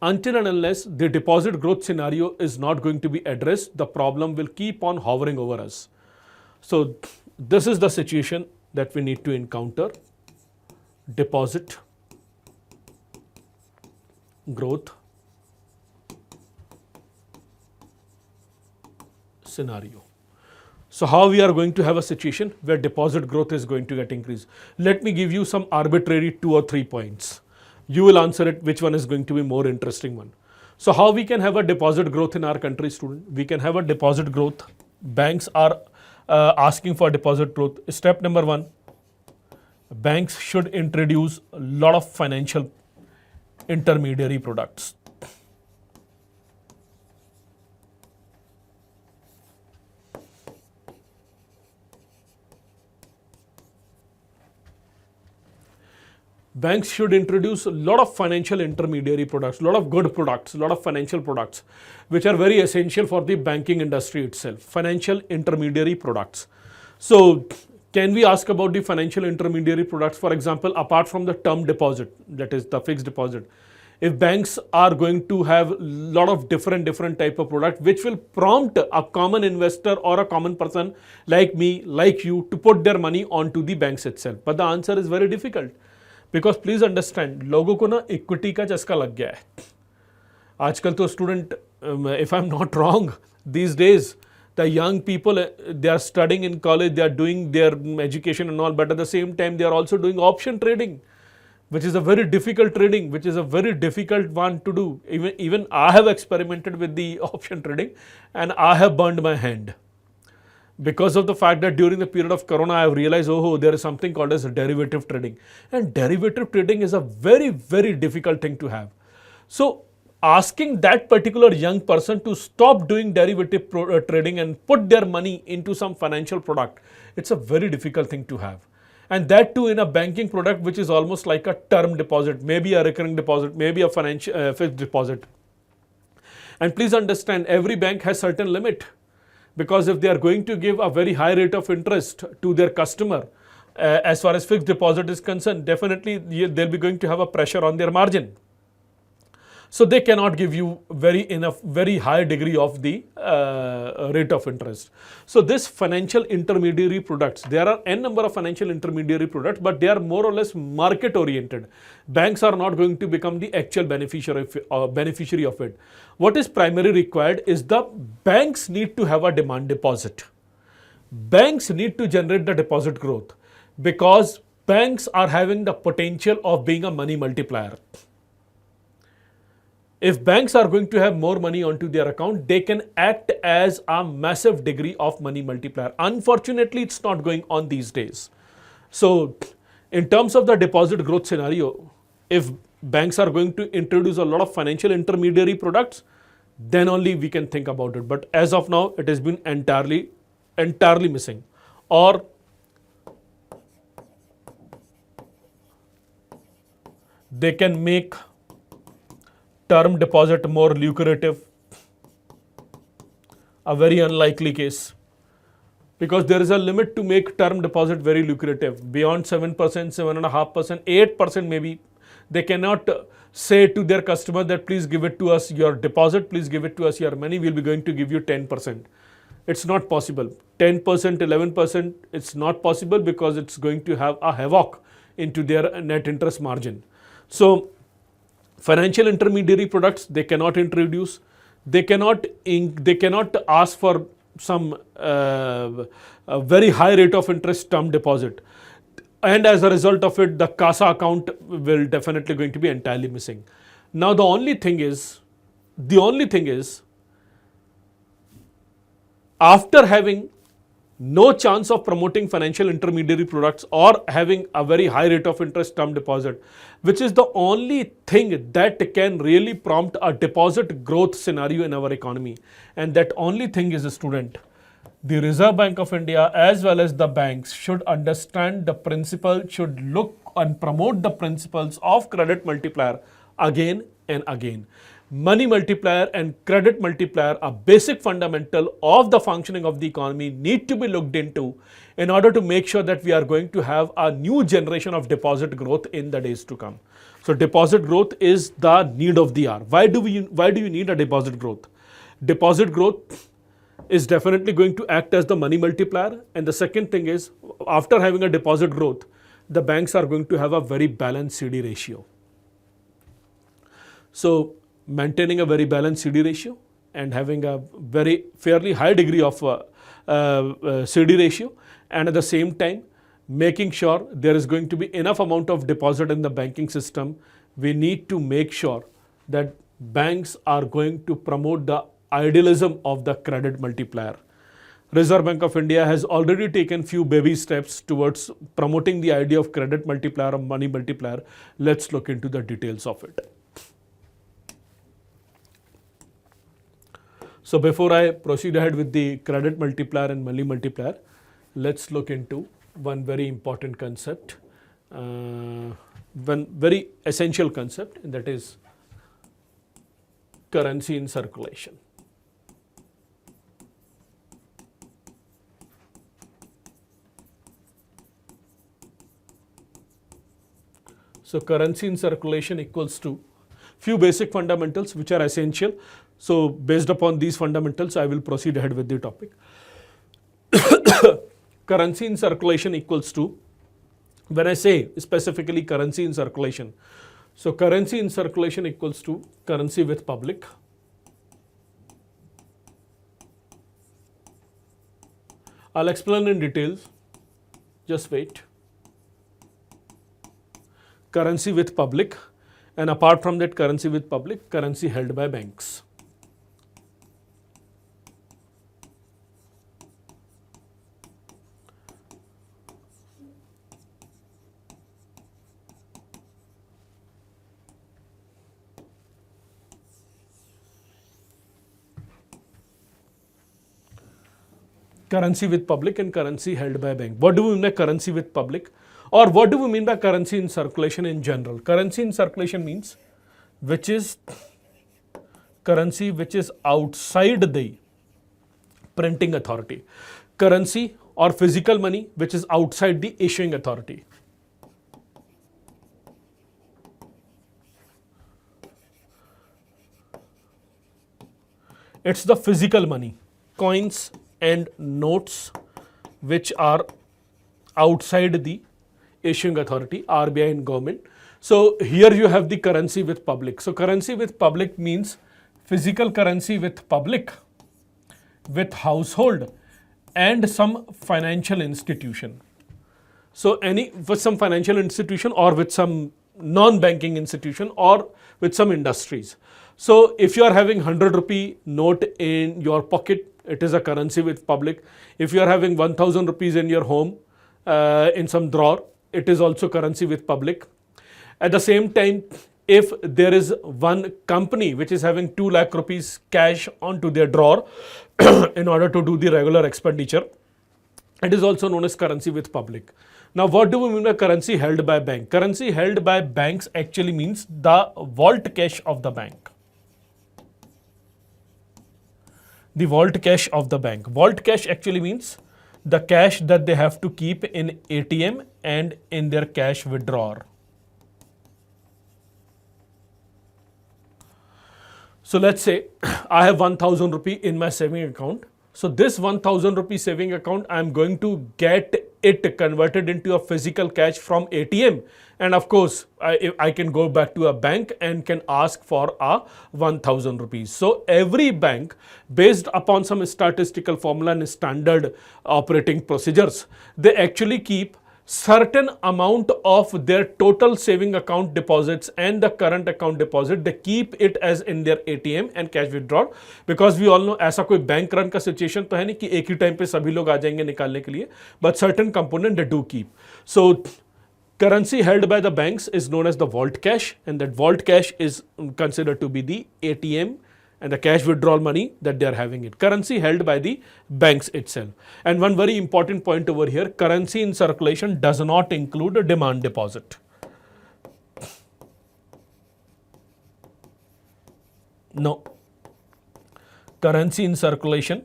the deposit growth scenario is not going to be addressed, the problem will keep on hovering over us. So this is the situation that we need to encounter. Deposit growth scenario. So how we are going to have a situation where deposit growth is going to get increased? Let me give you some arbitrary 2 or 3 points. You will answer it which one is going to be more interesting one. So how we can have a deposit growth in our country, student? We can have a deposit growth. Banks are asking for deposit growth. Step number 1, banks should introduce a lot of financial intermediary products. Banks should introduce a lot of financial intermediary products, a lot of good products, a lot of financial products, which are very essential for the banking industry itself. Financial intermediary products. So, can we ask about the financial intermediary products? For example, apart from the term deposit, that is the fixed deposit, if banks are going to have a lot of different type of product, which will prompt a common investor or a common person like me, like you, to put their money onto the banks itself. But the answer is very difficult. Because please understand, लोगों को ना equity का चस्का लग गया है आजकल तो student. If I am not wrong, these days the young people they are studying in college, they are doing their education and all, but at the same time they are also doing option trading, which is a very difficult trading, which is a very difficult one to do. Even I have experimented with the option trading and I have burned my hand. Because of the fact that during the period of Corona, I have realized, oh, there is something called as derivative trading. And derivative trading is a very difficult thing to have. So, asking that particular young person to stop doing derivative trading and put their money into some financial product, it's a very difficult thing to have. And that too in a banking product which is almost like a term deposit, maybe a recurring deposit, maybe a financial fixed deposit. And please understand, every bank has certain limit. Because if they are going to give a very high rate of interest to their customer, as far as fixed deposit is concerned, definitely they'll be going to have a pressure on their margin. So they cannot give you very high degree of the rate of interest. So this financial intermediary products, there are n number of financial intermediary products, but they are more or less market oriented. Banks are not going to become the actual beneficiary of it. What is primarily required is the banks need to have a demand deposit. Banks need to generate the deposit growth because banks are having the potential of being a money multiplier. If banks are going to have more money onto their account, they can act as a massive degree of money multiplier. Unfortunately, it's not going on these days. So, in terms of the deposit growth scenario, if banks are going to introduce a lot of financial intermediary products, then only we can think about it. But as of now, it has been entirely missing. Or they can make term deposit more lucrative, a very unlikely case, because there is a limit to make term deposit very lucrative. Beyond 7%, 7.5%, 8% maybe, they cannot say to their customer that please give it to us your deposit, please give it to us your money, we'll be going to give you 10%. It's not possible. 10%, 11%, it's not possible because it's going to have a havoc into their net interest margin. So, financial intermediary products, they cannot introduce, they cannot ask for some very high rate of interest term deposit. And as a result of it, the CASA account will definitely going to be entirely missing. Now the only thing is, after having no chance of promoting financial intermediary products or having a very high rate of interest term deposit, which is the only thing that can really prompt a deposit growth scenario in our economy. And that only thing is, a student, the Reserve Bank of India as well as the banks should understand the principle, should look and promote the principles of credit multiplier again and again. Money multiplier and credit multiplier, a basic fundamental of the functioning of the economy, need to be looked into in order to make sure that we are going to have a new generation of deposit growth in the days to come. So deposit growth is the need of the hour. Why do you need a deposit growth? Deposit growth is definitely going to act as the money multiplier, and the second thing is, after having a deposit growth, the banks are going to have a very balanced CD ratio. So maintaining a very balanced CD ratio and having a very fairly high degree of CD ratio, and at the same time making sure there is going to be enough amount of deposit in the banking system, we need to make sure that banks are going to promote the idealism of the credit multiplier. Reserve Bank of India has already taken few baby steps towards promoting the idea of credit multiplier or money multiplier. Let's look into the details of it. So before I proceed ahead with the credit multiplier and money multiplier, let's look into one very important concept, one very essential concept, and that is currency in circulation. So currency in circulation equals to few basic fundamentals which are essential. So based upon these fundamentals, I will proceed ahead with the topic. Currency in circulation equals to, when I say specifically currency in circulation, so currency in circulation equals to currency with public, I'll explain in details, just wait. Currency with public, and apart from that currency with public, currency held by banks. Currency with public and currency held by bank. What do we mean by currency with public? Or what do we mean by currency in circulation in general? Currency in circulation means which is currency which is outside the printing authority. Currency or physical money which is outside the issuing authority. It's the physical money, coins and notes which are outside the issuing authority, RBI and government. So here you have the currency with public. So currency with public means physical currency with public, with household and some financial institution. So with some financial institution or with some non-banking institution or with some industries. So if you are having 100 rupee note in your pocket, it is a currency with public. If you are having 1000 rupees in your home in some drawer, it is also currency with public. At the same time, if there is one company which is having 2 lakh rupees cash onto their drawer in order to do the regular expenditure, it is also known as currency with public. Now, what do we mean by currency held by bank? Currency held by banks actually means the vault cash of the bank. The vault cash of the bank. Vault cash actually means the cash that they have to keep in ATM and in their cash withdrawer. So let's say I have 1000 rupee in my saving account. So this 1000 rupee saving account, I am going to get it converted into a physical cash from ATM. And of course, I can go back to a bank and can ask for a 1000 rupees. So every bank, based upon some statistical formula and standard operating procedures, they actually keep certain amount of their total saving account deposits and the current account deposit, they keep it as in their ATM and cash withdrawal, because we all know ऐसा कोई bank run का situation तो है नहीं कि एक ही time पे सभी लोग आ जाएंगे निकालने के लिए, but certain component they do keep. So currency held by the banks is known as the vault cash, and that vault cash is considered to be the ATM and the cash withdrawal money that they are having it. Currency held by the banks itself. And one very important point over here, currency in circulation does not include a demand deposit. No. Currency in circulation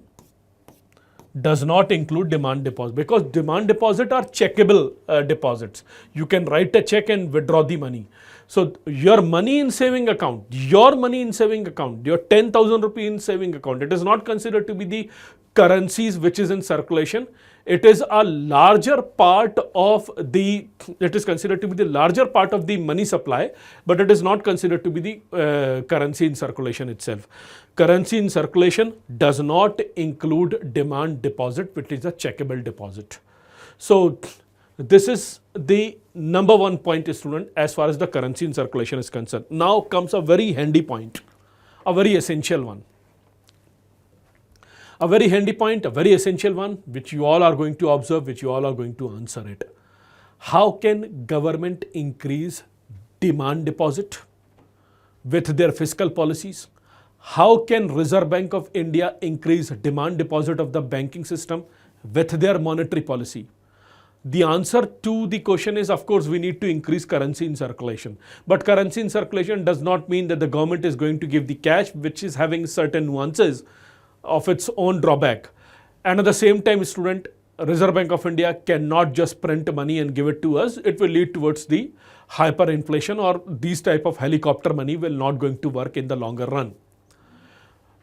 does not include demand deposit, because demand deposit are checkable deposits. You can write a check and withdraw the money. So your money in saving account, your 10,000 rupee in saving account, it is not considered to be the currencies which is in circulation. It is a larger part of the, it is considered to be the larger part of the money supply, but it is not considered to be the currency in circulation itself. Currency in circulation does not include demand deposit, which is a checkable deposit. So this is the number one point, student, as far as the currency in circulation is concerned. Now comes a very handy point, a very essential one. A very handy point, a very essential one, which you all are going to observe, which you all are going to answer it. How can government increase demand deposit with their fiscal policies? How can Reserve Bank of India increase demand deposit of the banking system with their monetary policy? The answer to the question is, of course, we need to increase currency in circulation. But currency in circulation does not mean that the government is going to give the cash, which is having certain nuances of its own drawback. And at the same time, student, Reserve Bank of India cannot just print money and give it to us. It will lead towards the hyperinflation, or these type of helicopter money will not going to work in the longer run.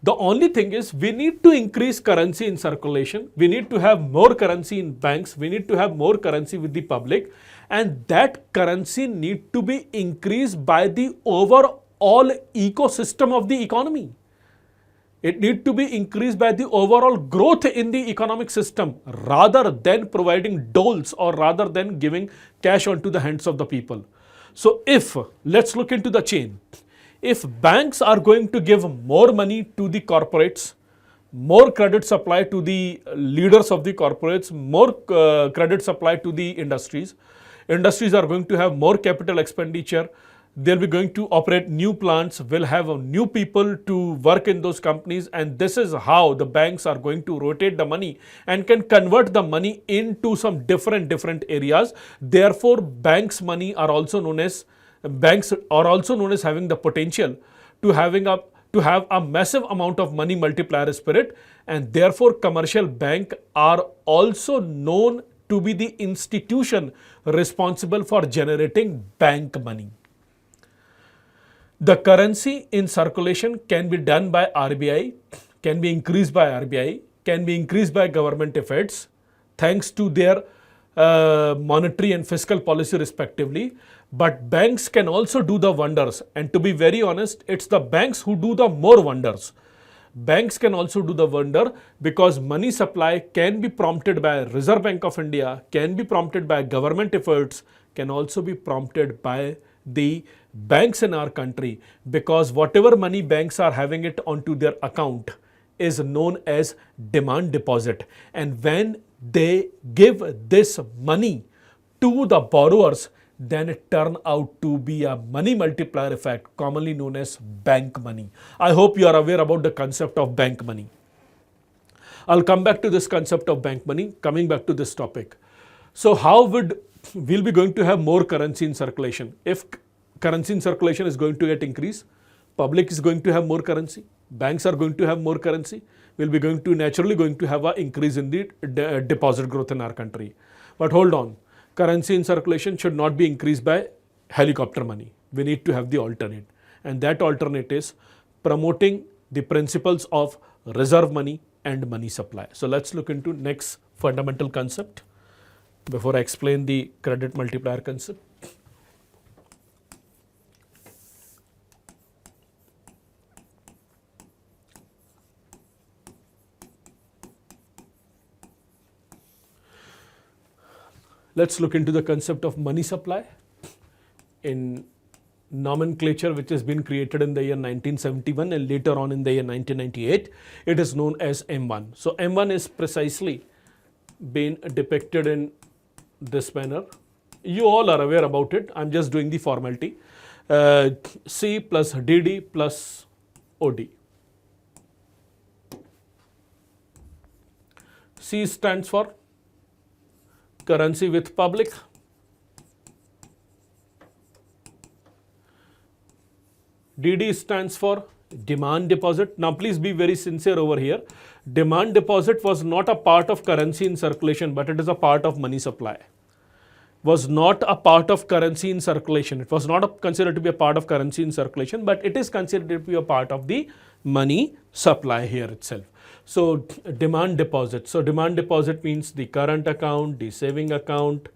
The only thing is, we need to increase currency in circulation. We need to have more currency in banks. We need to have more currency with the public. And that currency need to be increased by the overall ecosystem of the economy. It need to be increased by the overall growth in the economic system, rather than providing doles or rather than giving cash onto the hands of the people. So if, let's look into the chain. If banks are going to give more money to the corporates, more credit supply to the leaders of the corporates, more credit supply to the industries, industries are going to have more capital expenditure, they'll be going to operate new plants, will have new people to work in those companies, and this is how the banks are going to rotate the money and can convert the money into some different areas. Therefore, banks are also known as having the potential to have a massive amount of money multiplier spirit, and therefore commercial bank are also known to be the institution responsible for generating bank money. The currency in circulation can be done by RBI, can be increased by RBI, can be increased by government efforts, thanks to their monetary and fiscal policy respectively. But banks can also do the wonders, and to be very honest, it's the banks who do the more wonders. Banks can also do the wonder, because money supply can be prompted by Reserve Bank of India, can be prompted by government efforts, can also be prompted by the banks in our country, because whatever money banks are having it onto their account is known as demand deposit. And when they give this money to the borrowers, then it turns out to be a money multiplier effect, commonly known as bank money. I hope you are aware about the concept of bank money. I'll come back to this concept of bank money, coming back to this topic. So how we'll be going to have more currency in circulation? If currency in circulation is going to get increased, public is going to have more currency, banks are going to have more currency, we'll be naturally going to have an increase in the deposit growth in our country. But hold on, currency in circulation should not be increased by helicopter money. We need to have the alternate, and that alternate is promoting the principles of reserve money and money supply. So let's look into next fundamental concept before I explain the credit multiplier concept. Let's look into the concept of money supply in nomenclature which has been created in the year 1971 and later on in the year 1998. It is known as M1. So M1 is precisely been depicted in this manner. You all are aware about it. I'm just doing the formality. C plus DD plus OD. C stands for currency with public. DD stands for demand deposit. Now please be very sincere over here. Demand deposit was not a part of currency in circulation, but it is a part of money supply. Was not a part of currency in circulation. It was not considered to be a part of currency in circulation, but it is considered to be a part of the money supply here itself. So demand deposit. So demand deposit means the current account, the saving account,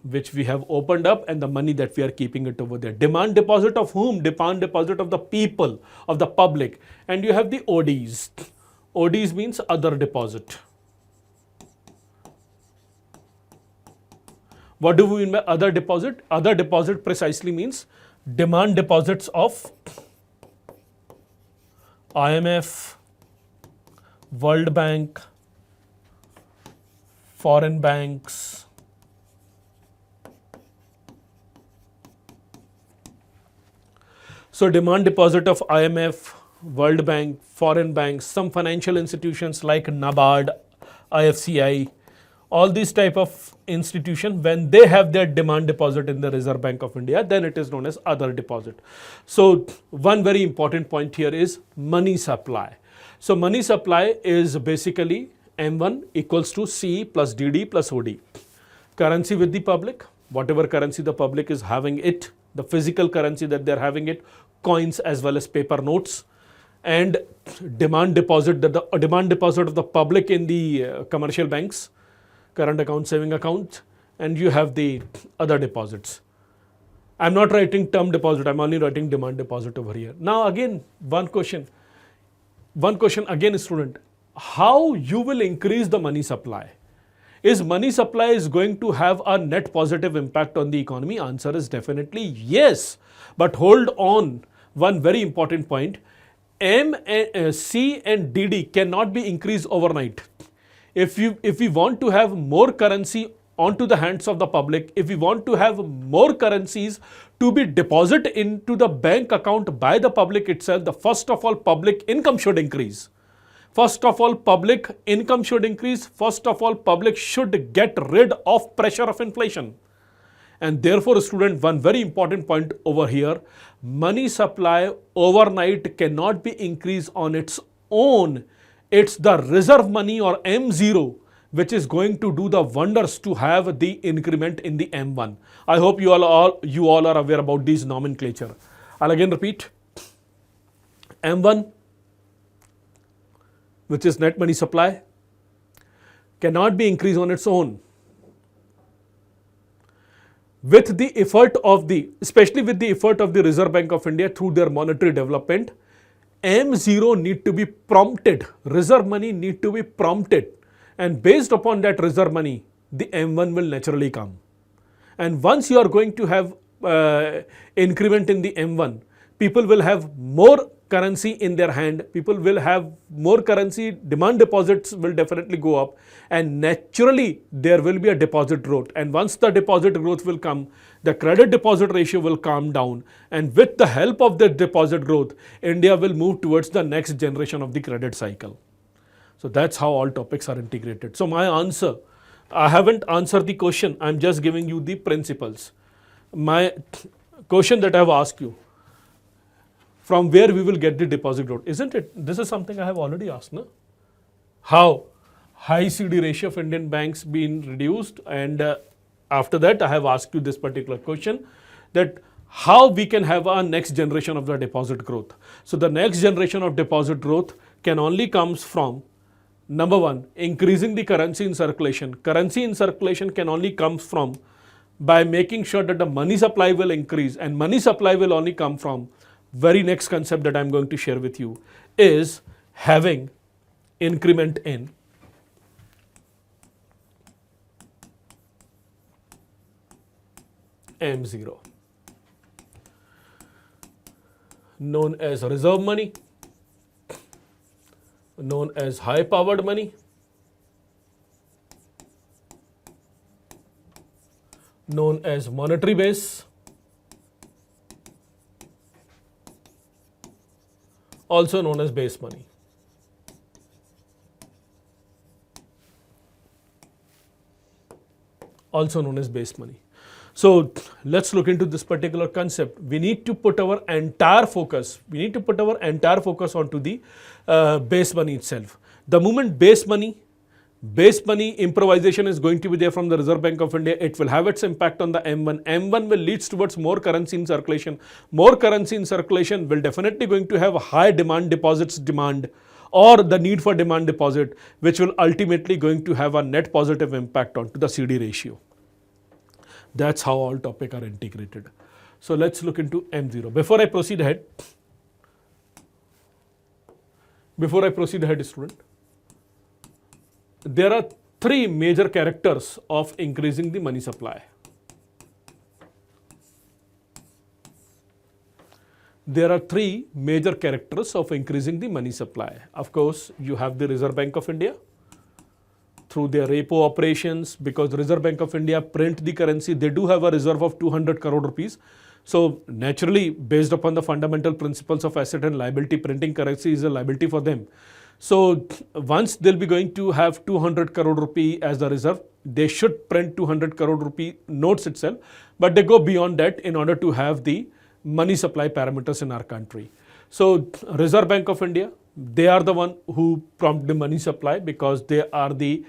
which we have opened up, and the money that we are keeping it over there. Demand deposit of whom? Demand deposit of the people, of the public. And you have the ODs. ODs means other deposit. What do we mean by other deposit? Other deposit precisely means demand deposits of IMF, World Bank, foreign banks, so demand deposit of IMF, World Bank, foreign banks, some financial institutions like NABARD, IFCI, all these type of institution, when they have their demand deposit in the Reserve Bank of India, then it is known as other deposit. So one very important point here is money supply. So money supply is basically M1 equals to C plus DD plus OD. Currency with the public, whatever currency the public is having it, the physical currency that they're having it, coins as well as paper notes, and demand deposit, the demand deposit of the public in the commercial banks, current account, saving account, and you have the other deposits. I'm not writing term deposit, I'm only writing demand deposit over here. Now again, one question again, student, how you will increase the money supply? Is money supply is going to have a net positive impact on the economy? Answer is definitely yes. But hold on, one very important point. C and DD cannot be increased overnight. If we want to have more currency onto the hands of the public, if we want to have more currencies to be deposited into the bank account by the public itself, the first of all public income should increase. First of all, public income should increase. First of all, public should get rid of pressure of inflation. And therefore, student, one very important point over here, money supply overnight cannot be increased on its own. It's the reserve money or M0 which is going to do the wonders to have the increment in the M1. I hope you all are aware about these nomenclature. I'll again repeat. M1, which is net money supply, cannot be increased on its own. With the effort of especially with the effort of the Reserve Bank of India through their monetary development, M0 need to be prompted, reserve money need to be prompted, and based upon that reserve money, the M1 will naturally come. And once you are going to have increment in the M1, people will have more currency in their hand, people will have more currency, demand deposits will definitely go up, and naturally there will be a deposit growth. And once the deposit growth will come, the credit deposit ratio will calm down, and with the help of the deposit growth, India will move towards the next generation of the credit cycle. So that's how all topics are integrated. So my answer, I haven't answered the question, I'm just giving you the principles. My question that I have asked you, from where we will get the deposit growth, isn't it? This is something I have already asked, no? How high CD ratio of Indian banks been reduced, and after that I have asked you this particular question, that how we can have a next generation of the deposit growth. So the next generation of deposit growth can only comes from, number one, increasing the currency in circulation. Currency in circulation can only come from by making sure that the money supply will increase, and money supply will only come from, very next concept that I'm going to share with you is having increment in M0, known as reserve money, known as high powered money, known as monetary base, also known as base money. Also known as base money. So let's look into this particular concept. We need to put our entire focus, onto the base money itself. The moment base money improvisation is going to be there from the Reserve Bank of India, it will have its impact on the M1. M1 will lead towards more currency in circulation. More currency in circulation will definitely going to have a high demand deposits demand, or the need for demand deposit, which will ultimately going to have a net positive impact onto the CD ratio. That's how all topics are integrated. So let's look into M0. Before I proceed ahead, student, there are three major characters of increasing the money supply. There are three major characters of increasing the money supply. Of course, you have the Reserve Bank of India through their repo operations, because the Reserve Bank of India print the currency. They do have a reserve of 200 crore rupees. So naturally, based upon the fundamental principles of asset and liability, printing currency is a liability for them. So once they'll be going to have 200 crore rupee as the reserve, they should print 200 crore rupee notes itself, but they go beyond that in order to have the money supply parameters in our country. So Reserve Bank of India, they are the one who prompt the money supply, because they are the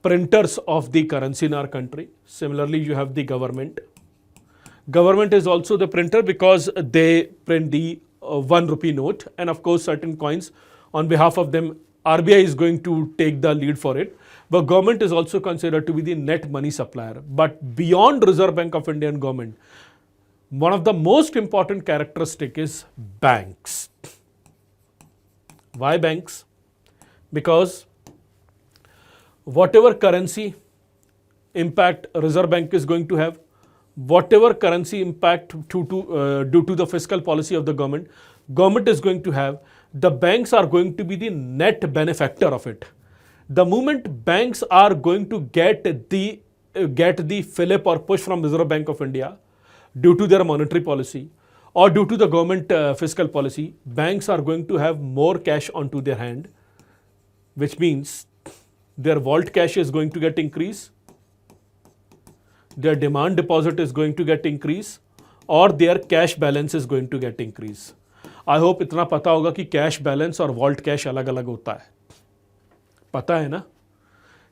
printers of the currency in our country. Similarly, you have the government. Government is also the printer, because they print the 1 rupee note, and of course certain coins. On behalf of them, RBI is going to take the lead for it. But government is also considered to be the net money supplier. But beyond Reserve Bank of India and government, one of the most important characteristic is banks. Why banks? Because whatever currency impact Reserve Bank is going to have, whatever currency impact due to the fiscal policy of the government is going to have, the banks are going to be the net benefactor of it. The moment banks are going to get the fillip or push from Reserve Bank of India due to their monetary policy or due to the government fiscal policy, banks are going to have more cash onto their hand, which means their vault cash is going to get increased, their demand deposit is going to get increased, और their cash balance is going to get increase. I hope इतना पता होगा कि cash balance और vault cash अलग अलग होता है. पता है ना?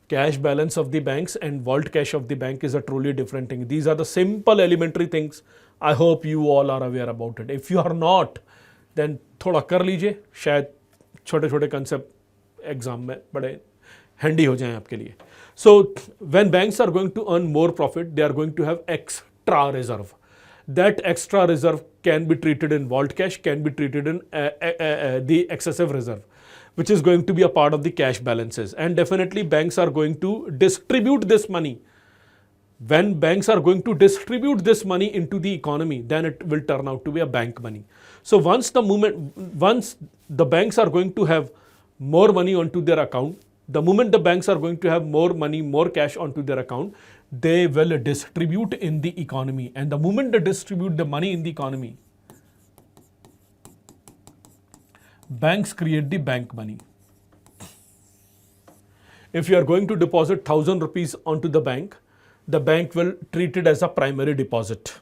Cash balance of the banks and vault cash of the bank is a truly different thing. These are the simple elementary things. I hope you all are aware about it. If you are not, then थोड़ा कर लीजिए, शायद छोटे छोटे concept exam में बड़े handy हो जाएं आपके लिए. So when banks are going to earn more profit, they are going to have extra reserve. That extra reserve can be treated in vault cash, can be treated in the excessive reserve, which is going to be a part of the cash balances. And definitely banks are going to distribute this money. When banks are going to distribute this money into the economy, then it will turn out to be a bank money. So once the banks are going to have more money onto their account, the moment the banks are going to have more money, more cash onto their account, they will distribute in the economy. And the moment they distribute the money in the economy, banks create the bank money. If you are going to deposit 1,000 rupees onto the bank will treat it as a primary deposit.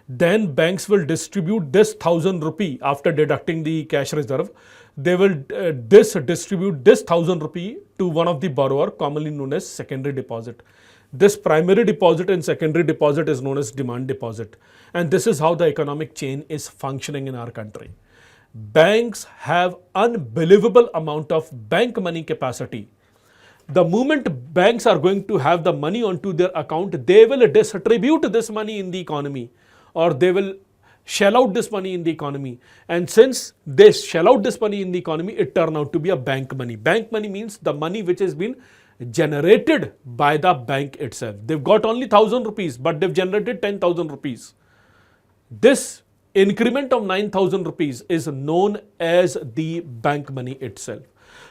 Then banks will distribute this 1,000 rupee after deducting the cash reserve. They will distribute this 1,000 rupee to one of the borrower, commonly known as secondary deposit. This primary deposit and secondary deposit is known as demand deposit. And this is how the economic chain is functioning in our country. Banks have unbelievable amount of bank money capacity. The moment banks are going to have the money onto their account, they will distribute this money in the economy, or they will shell out this money in the economy. And since they shell out this money in the economy, it turns out to be a bank money. Bank money means the money which has been generated by the bank itself. They've got only 1,000 rupees, but they've generated 10,000 rupees. This increment of 9,000 rupees is known as the bank money itself.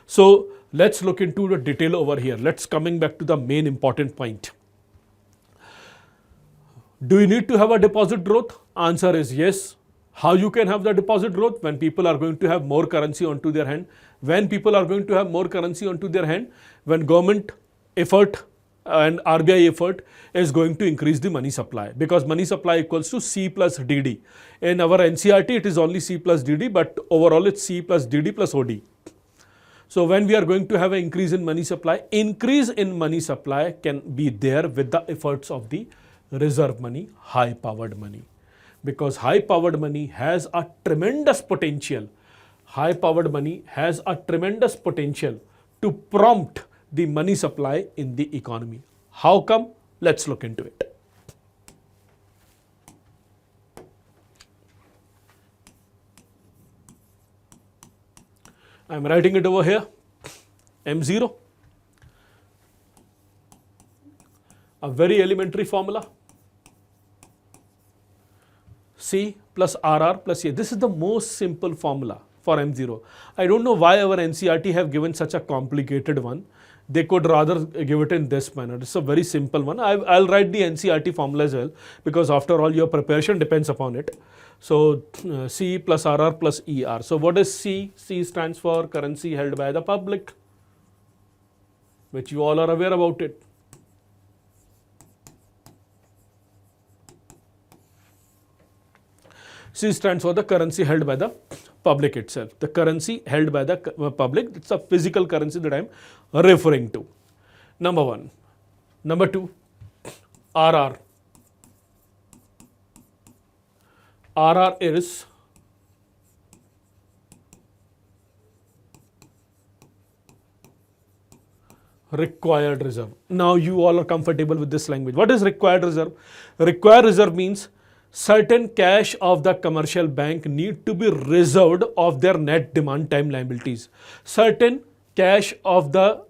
So let's look into the detail over here. Let's coming back to the main important point. Do you need to have a deposit growth? Answer is yes. How you can have the deposit growth? When people are going to have more currency onto their hand. When people are going to have more currency onto their hand, when government effort and RBI effort is going to increase the money supply, because money supply equals to C plus DD. In our NCRT, it is only C plus DD, but overall it's C plus DD plus OD. So when we are going to have an increase in money supply can be there with the efforts of the reserve money, high powered money. Because high powered money has a tremendous potential. High powered money has a tremendous potential to prompt the money supply in the economy. How come? Let's look into it. I'm writing it over here. M0. A very elementary formula. C plus RR plus A. This is the most simple formula for M0. I don't know why our NCRT have given such a complicated one. They could rather give it in this manner. It's a very simple one. I'll write the NCRT formula as well, because after all your preparation depends upon it. So C plus RR plus ER. So what is C? C stands for currency held by the public, which you all are aware about it. C stands for the currency held by the public itself. The currency held by the public, it's a physical currency that I'm referring to. Number one. Number two, RR. RR is required reserve. Now you all are comfortable with this language. What is required reserve? Required reserve means certain cash of the commercial bank need to be reserved of their net demand time liabilities. Certain cash of the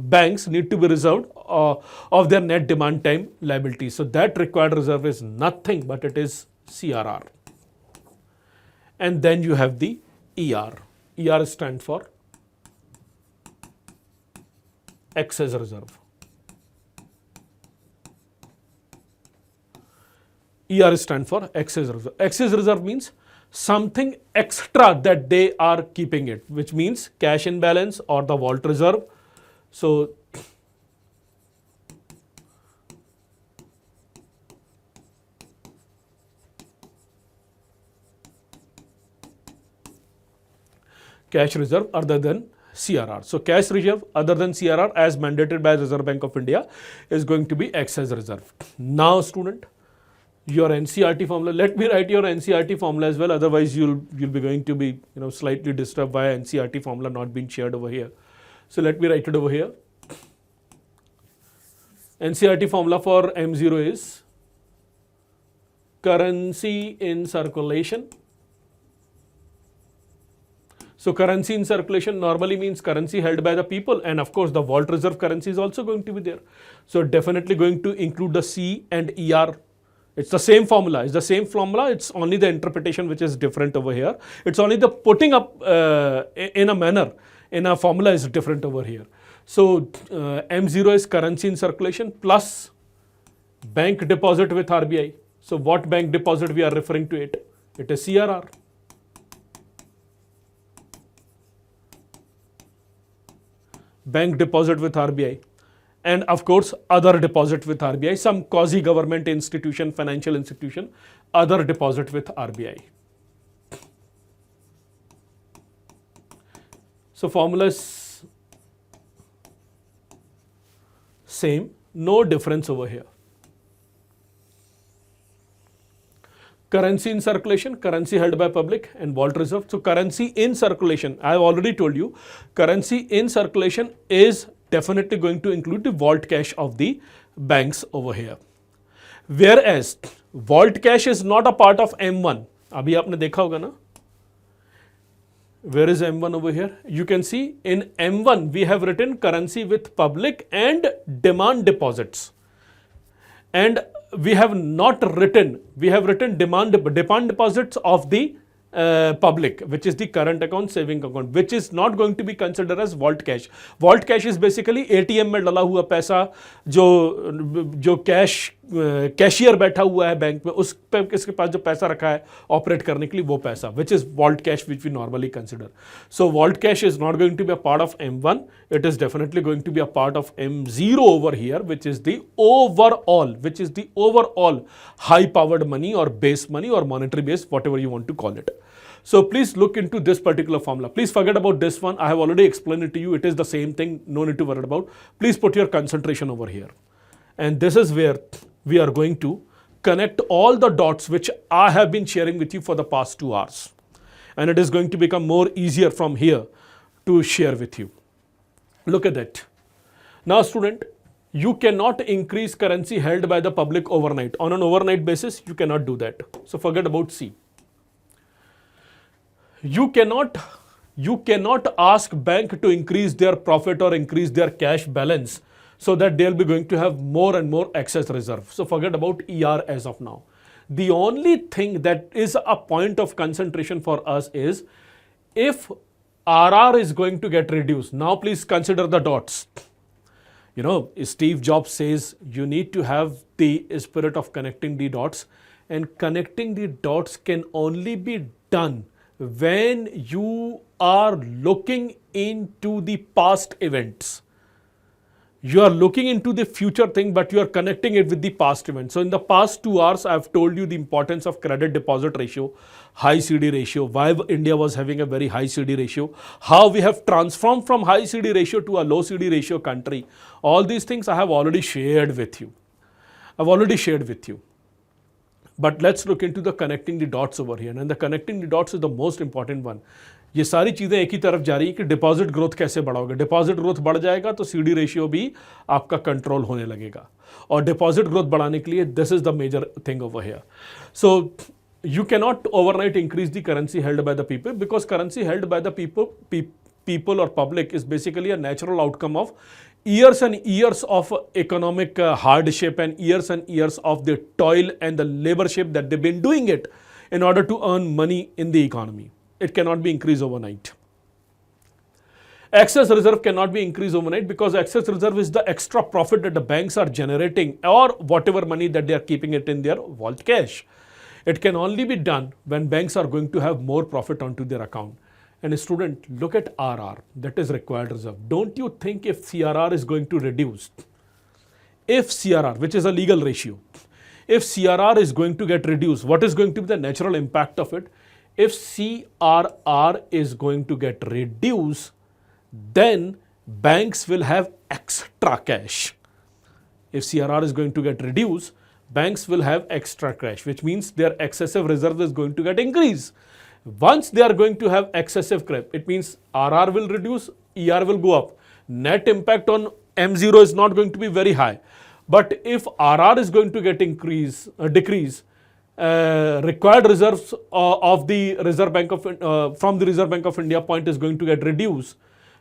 banks need to be reserved of their net demand time liabilities. So that required reserve is nothing but it is CRR. And then you have the ER. ER stands for excess reserve. ER stands for excess reserve. Excess reserve means something extra that they are keeping it, which means cash in balance or the vault reserve. So cash reserve other than CRR. So cash reserve other than CRR as mandated by Reserve Bank of India is going to be excess reserve. Now student, your NCRT formula, let me write your NCRT formula as well, otherwise you'll be going to be slightly disturbed by NCRT formula not being shared over here. So let me write it over here. NCRT formula for M0 is currency in circulation. So currency in circulation normally means currency held by the people, and of course the vault reserve currency is also going to be there. So definitely going to include the C and ER. It's the same formula. It's only the interpretation which is different over here. It's only the putting up in a manner, in a formula is different over here. So M0 is currency in circulation plus bank deposit with RBI. So what bank deposit we are referring to it? It is CRR. Bank deposit with RBI. And of course, other deposit with RBI, some quasi-government institution, financial institution, other deposit with RBI. So formula is same, no difference over here. Currency in circulation, currency held by public, and vault reserve. So currency in circulation, I have already told you, currency in circulation is definitely going to include the vault cash of the banks over here. Whereas vault cash is not a part of M1. अभी आपने देखा होगा ना, Where is M1 over here? You can see in M1 we have written currency with public and demand deposits. And we have written demand deposits of the public, which is the current account, saving account, which is not going to be considered as vault cash. Vault cash is basically ATM में डला हुआ पैसा जो cashier बैठा हुआ है bank में, उस पे किसके पास जो पैसा रखा है ऑपरेट करने के लिए, वो पैसा, which is vault cash, which we normally consider. So vault cash is not going to be a part of M1. It is definitely going to be a part of M0 over here, which is the overall high powered money or base money or monetary base, whatever you want to call it. So please look into this particular formula. Please forget about this one. I have already explained it to you. It is the same thing. No need to worry about. Please put your concentration over here. And this is where we are going to connect all the dots which I have been sharing with you for the past 2 hours. And it is going to become more easier from here to share with you. Look at that. Now student, you cannot increase currency held by the public overnight. On an overnight basis, you cannot do that. So forget about C. You cannot ask bank to increase their profit or increase their cash balance so that they'll be going to have more and more excess reserve. So forget about ER as of now. The only thing that is a point of concentration for us is if RR is going to get reduced. Now please consider the dots. You know, Steve Jobs says you need to have the spirit of connecting the dots, and connecting the dots can only be done when you are looking into the past events. You are looking into the future thing, but you are connecting it with the past event. So in the past 2 hours, I have told you the importance of credit deposit ratio, high CD ratio, why India was having a very high CD ratio, how we have transformed from high CD ratio to a low CD ratio country. All these things I have already shared with you. But let's look into the connecting the dots over here. And the connecting the dots is the most important one. ये सारी चीज़ें एक ही तरफ जा रही है कि deposit growth कैसे बढ़ाओगे. डिपॉजिट ग्रोथ बढ़ जाएगा तो सीडी रेशियो भी आपका कंट्रोल होने लगेगा. और डिपॉजिट ग्रोथ बढ़ाने के लिए this is the major thing over here. So you cannot overnight increase the currency held by the people, because currency held by the people or public is basically a natural outcome of years and years of economic hardship and years of the toil and the laborship that they've been doing it in order to earn money in the economy. It cannot be increased overnight. Excess reserve cannot be increased overnight because excess reserve is the extra profit that the banks are generating or whatever money that they are keeping it in their vault cash. It can only be done when banks are going to have more profit onto their account. And a student, look at RR, that is required reserve. Don't you think if CRR is going to reduce, if CRR, which is a legal ratio, if CRR is going to get reduced, what is going to be the natural impact of it? If CRR is going to get reduced, then banks will have extra cash. If CRR is going to get reduced, banks will have extra cash, which means their excessive reserve is going to get increased. Once they are going to have excessive cash, it means RR will reduce, ER will go up. Net impact on M0 is not going to be very high. But if RR is going to get decrease, required reserves of the Reserve Bank of from the Reserve Bank of India point is going to get reduced.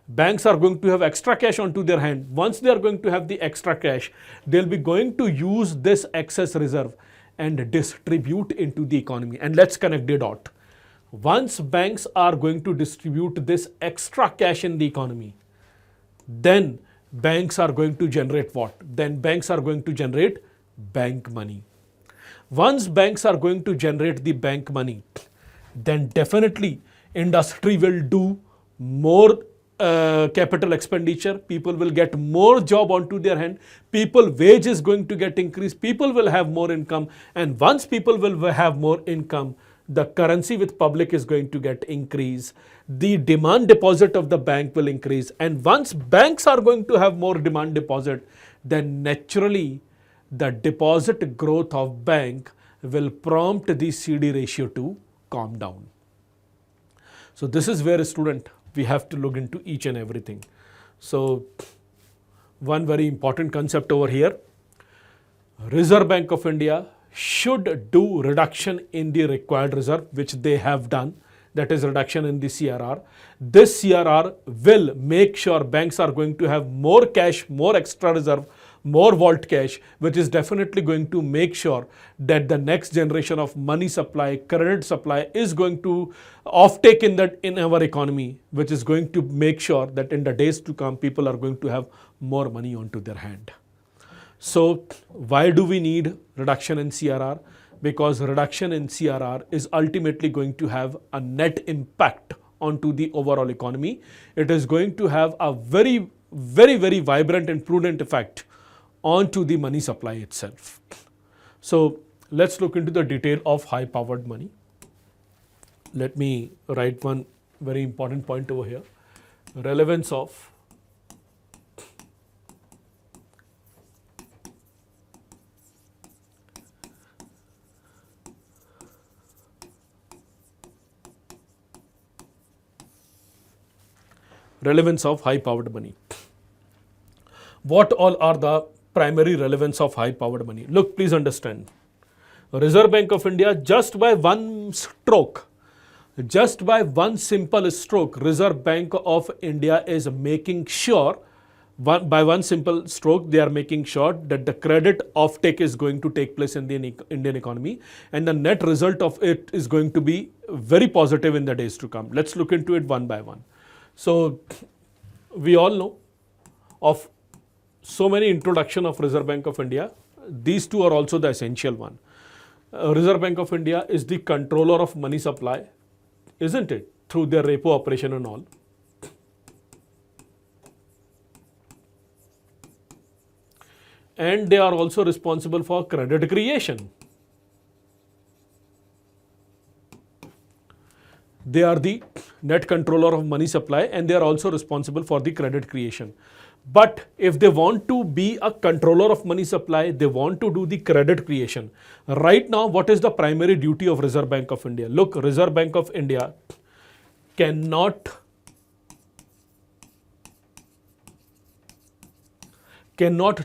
Banks are going to have extra cash onto their hand. Once they are going to have the extra cash, they'll be going to use this excess reserve and distribute into the economy. And let's connect the dot. Once banks are going to distribute this extra cash in the economy, then banks are going to generate what? Then banks are going to generate bank money. Once banks are going to generate the bank money, then definitely industry will do more capital expenditure. People will get more job onto their hand. People wage is going to get increased. People will have more income. And once people will have more income, the currency with public is going to get increased. The demand deposit of the bank will increase. And once banks are going to have more demand deposit, then naturally the deposit growth of bank will prompt the CD ratio to calm down. So this is where a student, we have to look into each and everything. So one very important concept over here, Reserve Bank of India should do reduction in the required reserve, which they have done. that is reduction in the CRR. This CRR will make sure banks are going to have more cash, more extra reserve, more vault cash, which is definitely going to make sure that the next generation of money supply, credit supply is going to offtake in our economy, which is going to make sure that in the days to come, people are going to have more money onto their hand. So why do we need reduction in CRR? Because reduction in CRR is ultimately going to have a net impact onto the overall economy. It is going to have a very, very, very vibrant and prudent effect onto the money supply itself. So let's look into the detail of high powered money. Let me write one very important point over here. Relevance of high powered money. What all are the primary relevance of high powered money? Look, please understand. Reserve Bank of India, just by one stroke, just by one simple stroke, Reserve Bank of India is making sure, by one simple stroke, they are making sure that the credit offtake is going to take place in the Indian economy, and the net result of it is going to be very positive in the days to come. Let's look into it one by one. So we all know of so many introduction of Reserve Bank of India. These two are also the essential one. Reserve Bank of India is the controller of money supply, isn't it? Through their repo operation and all. And they are also responsible for credit creation. They are the net controller of money supply, and they are also responsible for the credit creation. But if they want to be a controller of money supply, they want to do the credit creation. Right now, what is the primary duty of Reserve Bank of India? Look, Reserve Bank of India cannot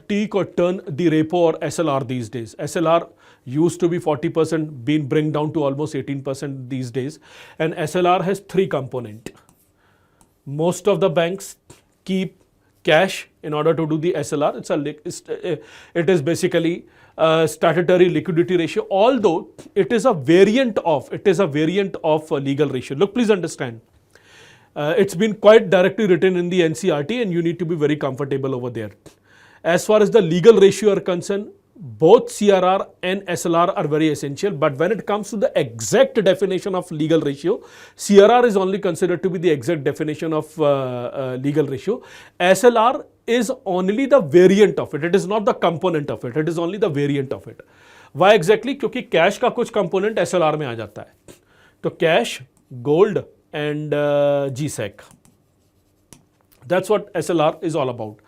take or turn the repo or SLR these days. SLR used to be 40%, been bring down to almost 18% these days. And SLR has three components. Most of the banks keep cash in order to do the SLR. It is basically a statutory liquidity ratio, although it is a variant of a legal ratio. Look, please understand. It's been quite directly written in the NCRT, and you need to be very comfortable over there. As far as the legal ratio are concerned, both CRR and SLR are very essential, but when it comes to the exact definition of legal ratio, CRR is only considered to be the exact definition of legal ratio. SLR is only the variant of it. It is not the component of it. It is only the variant of it. Why exactly? क्योंकि cash का कुछ component SLR में आ जाता है. तो cash, gold and GSEC. That's what SLR is all about.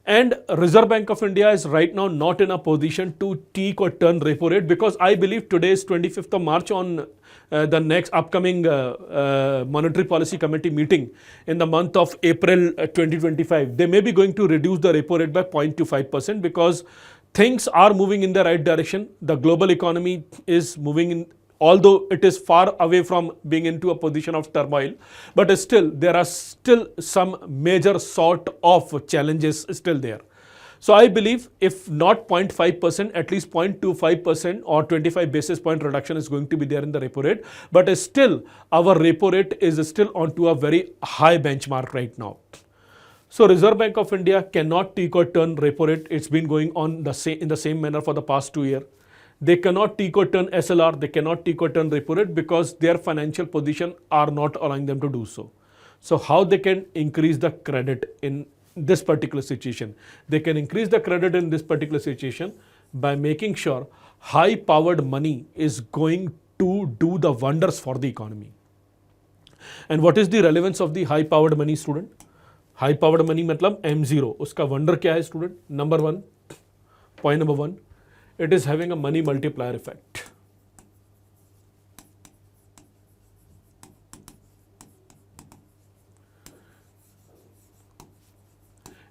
And Reserve Bank of India is right now not in a position to take or turn repo rate, because I believe today is 25th of March. On the next upcoming Monetary Policy Committee meeting in the month of April 2025, they may be going to reduce the repo rate by 0.25%, because things are moving in the right direction. The global economy is moving in, although it is far away from being into a position of turmoil, but still there are still some major sort of challenges still there. So I believe if not 0.5%, at least 0.25% or 25 basis point reduction is going to be there in the repo rate. But still our repo rate is still onto a very high benchmark right now. So Reserve Bank of India cannot take or turn repo rate. It's been going on in the same manner for the past 2 years. They cannot take or turn SLR, they cannot take or turn repo rate, because their financial position are not allowing them to do so. So how they can increase the credit in this particular situation? They can increase the credit in this particular situation by making sure high powered money is going to do the wonders for the economy. And what is the relevance of the high powered money, student? High powered money मतलब M0. उसका wonder क्या है, student? Point number one. It is having a money multiplier effect.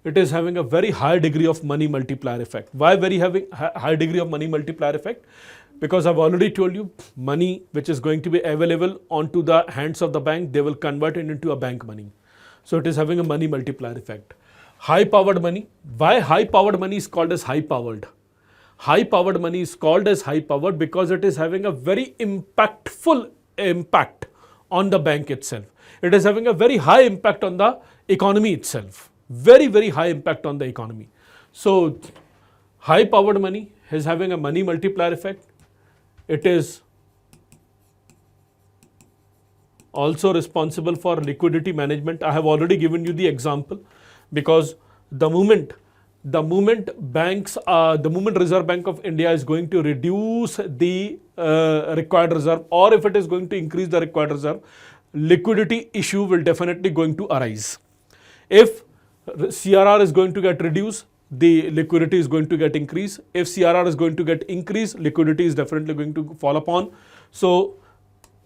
it is having a very high degree of money multiplier effect. Why very having high degree of money multiplier effect? Because I've already told you, money which is going to be available onto the hands of the bank, they will convert it into a bank money. So it is having a money multiplier effect. High powered money. Why high powered money is called as high powered? High powered money is called as high powered because it is having a very impactful impact on the bank itself. It is having a very high impact on the economy itself. Very, very high impact on the economy. So high powered money is having a money multiplier effect. It is also responsible for liquidity management. I have already given you the example, because the moment Reserve Bank of India is going to reduce the required reserve, or if it is going to increase the required reserve, liquidity issue will definitely going to arise. If CRR is going to get reduced, the liquidity is going to get increased. If CRR is going to get increased, liquidity is definitely going to fall upon. So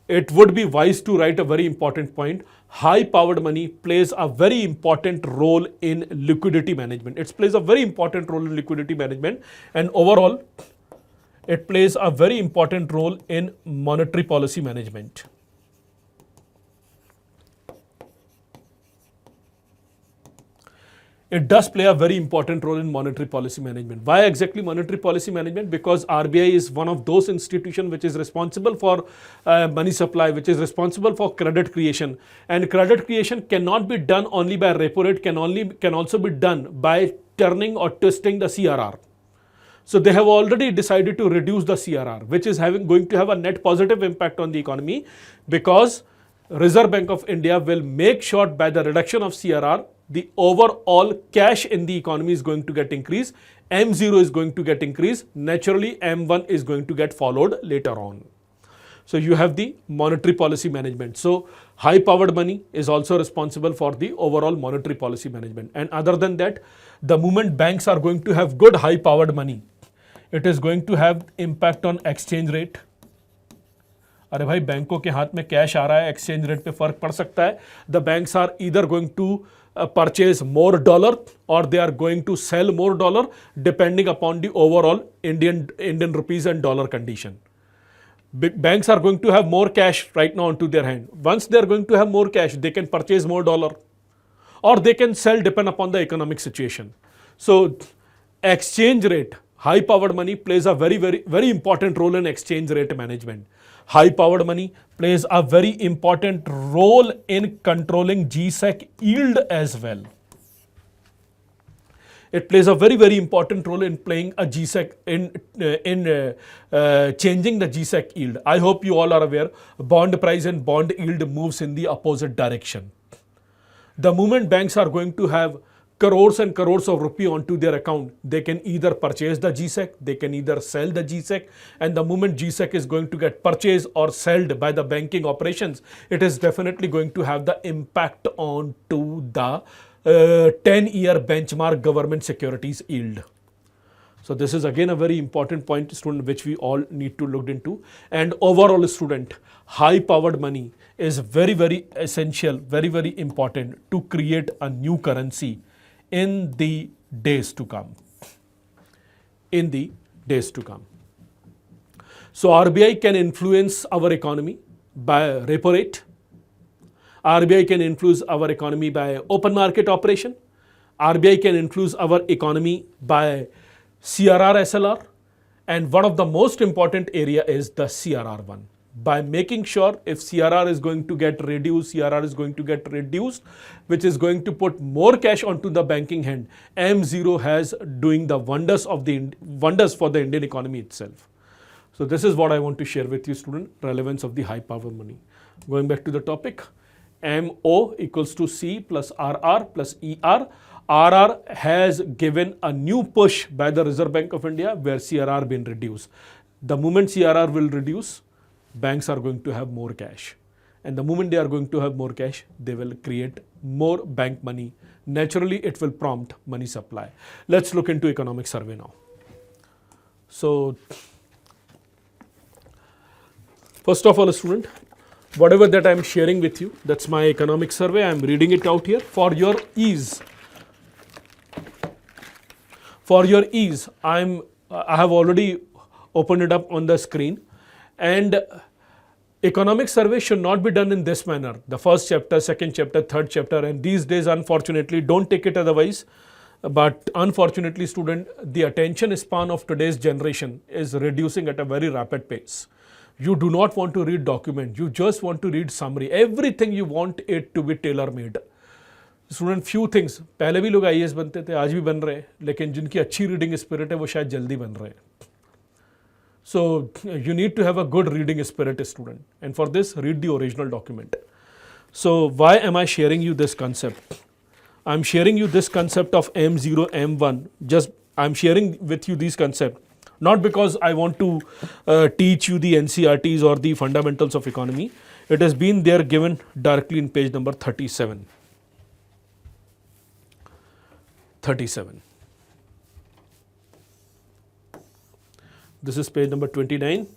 it would be wise to write a very important point. High powered money plays a very important role in liquidity management. It plays a very important role in liquidity management, and overall it plays a very important role in monetary policy management. It does play a very important role in monetary policy management. Why exactly monetary policy management? Because RBI is one of those institutions which is responsible for money supply, which is responsible for credit creation. And credit creation cannot be done only by repo rate, can also be done by turning or twisting the CRR. So they have already decided to reduce the CRR, which is going to have a net positive impact on the economy, because Reserve Bank of India will make sure by the reduction of CRR, the overall cash in the economy is going to get increased. M0 is going to get increased. Naturally, M1 is going to get followed later on. So you have the monetary policy management. So high powered money is also responsible for the overall monetary policy management. And other than that, the moment banks are going to have good high powered money, it is going to have impact on exchange rate. अरे भाई बैंकों के हाथ में cash आ रहा है, exchange rate पे फर्क पड़ सकता है. The banks are either going to purchase more dollar, or they are going to sell more dollar, depending upon the overall Indian rupees and dollar condition. Banks are going to have more cash right now onto their hand. Once they are going to have more cash, they can purchase more dollar, or they can sell, depend upon the economic situation. So exchange rate, high powered money plays a very, very, very important role in exchange rate management. High powered money plays a very important role in controlling GSEC yield as well. It plays a very, very important role in playing a GSEC, changing the GSEC yield. I hope you all are aware, bond price and bond yield moves in the opposite direction. The moment banks are going to have crores and crores of rupee onto their account, they can either purchase the GSEC, they can either sell the GSEC, and the moment GSEC is going to get purchased or sold by the banking operations, it is definitely going to have the impact onto the 10-year benchmark government securities yield. So this is again a very important point, student, which we all need to look into. And overall, student, high powered money is very, very essential, very, very important to create a new currency in the days to come. In the days to come. So RBI can influence our economy by repo rate. RBI can influence our economy by open market operation. RBI can influence our economy by CRR SLR. And one of the most important area is the CRR1. By making sure if CRR is going to get reduced, which is going to put more cash onto the banking hand, M0 has doing the wonders for the Indian economy itself. So this is what I want to share with you, student, relevance of the high power money. Going back to the topic, MO equals to C plus RR plus ER. RR has given a new push by the Reserve Bank of India where CRR been reduced. The moment CRR will reduce, banks are going to have more cash. And the moment they are going to have more cash, they will create more bank money. Naturally, it will prompt money supply. Let's look into economic survey now. So, first of all, student, whatever that I am sharing with you, that's my economic survey. I am reading it out here for your ease. For your ease, I have already opened it up on the screen, and economic survey should not be done in this manner. The first chapter, second chapter, third chapter, and these days, unfortunately, don't take it otherwise. But unfortunately, student, the attention span of today's generation is reducing at a very rapid pace. You do not want to read document. You just want to read summary. Everything you want it to be tailor made. Student few things, पहले भी लोग IAS बनते थे, आज भी बन रहे हैं, लेकिन जिनकी अच्छी रीडिंग स्पिरिट है वो शायद जल्दी बन रहे हैं. So you need to have a good reading spirit student, and for this read the original document. So why am I sharing you this concept? I'm sharing you this concept of M0, M1. Just I'm sharing with you these concepts, not because I want to teach you the NCRTs or the fundamentals of economy. It has been there given directly in page number 37. 37. This is page number 29.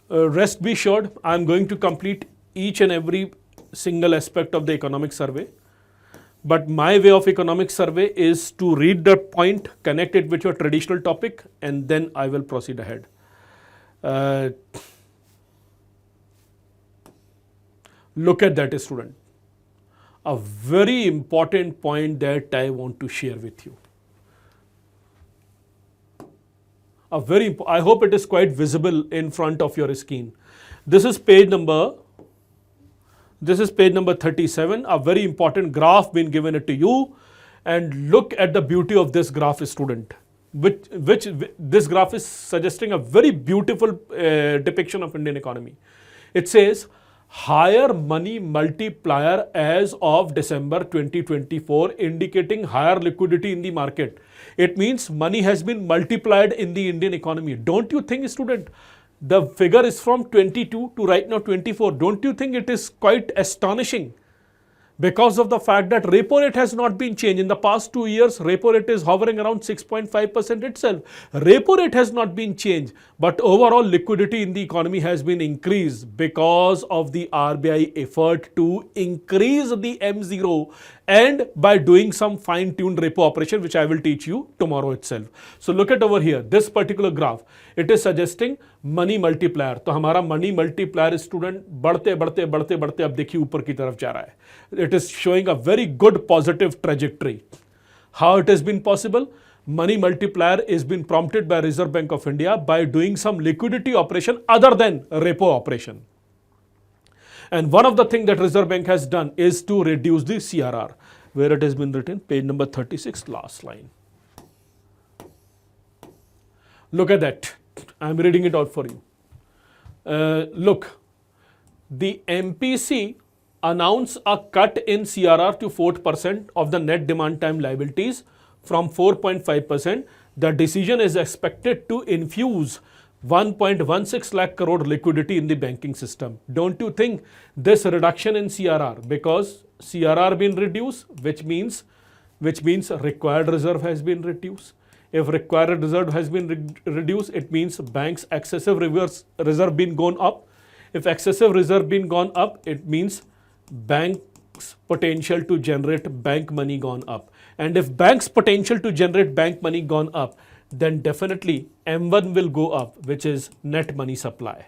Rest be assured, I am going to complete each and every single aspect of the economic survey. But my way of economic survey is to read the point, connect it with your traditional topic, and then I will proceed ahead. Look at that, student. A very important point that I want to share with you. I hope it is quite visible in front of your screen. This is page number 37. A very important graph been given it to you, and look at the beauty of this graph, student. Which this graph is suggesting a very beautiful depiction of Indian economy. It says higher money multiplier as of December 2024, indicating higher liquidity in the market. It means money has been multiplied in the Indian economy. Don't you think, student, the figure is from 22 to right now 24. Don't you think it is quite astonishing? Because of the fact that repo rate has not been changed. In the past 2 years, repo rate is hovering around 6.5% itself. Repo rate has not been changed, but overall liquidity in the economy has been increased because of the RBI effort to increase the M0 and by doing some fine-tuned repo operation, which I will teach you tomorrow itself. So look at over here, this particular graph, it is suggesting money multiplier. तो हमारा money multiplier student बढ़ते बढ़ते बढ़ते बढ़ते अब देखिए ऊपर की तरफ जा रहा है. It is showing a very good positive trajectory. How it has been possible? Money multiplier is been prompted by Reserve Bank of India by doing some liquidity operation other than repo operation. And one of the things that Reserve Bank has done is to reduce the CRR, where it has been written, page number 36, last line. Look at that. I am reading it out for you. Look, the MPC announced a cut in CRR to 4% of the net demand time liabilities from 4.5%. The decision is expected to infuse 1.16 lakh crore liquidity in the banking system. Don't you think this reduction in CRR, because CRR been reduced, which means required reserve has been reduced. If required reserve has been reduced, it means banks excessive reserve been gone up. If excessive reserve been gone up, it means banks potential to generate bank money gone up. And if banks potential to generate bank money gone up, then definitely M1 will go up, which is net money supply.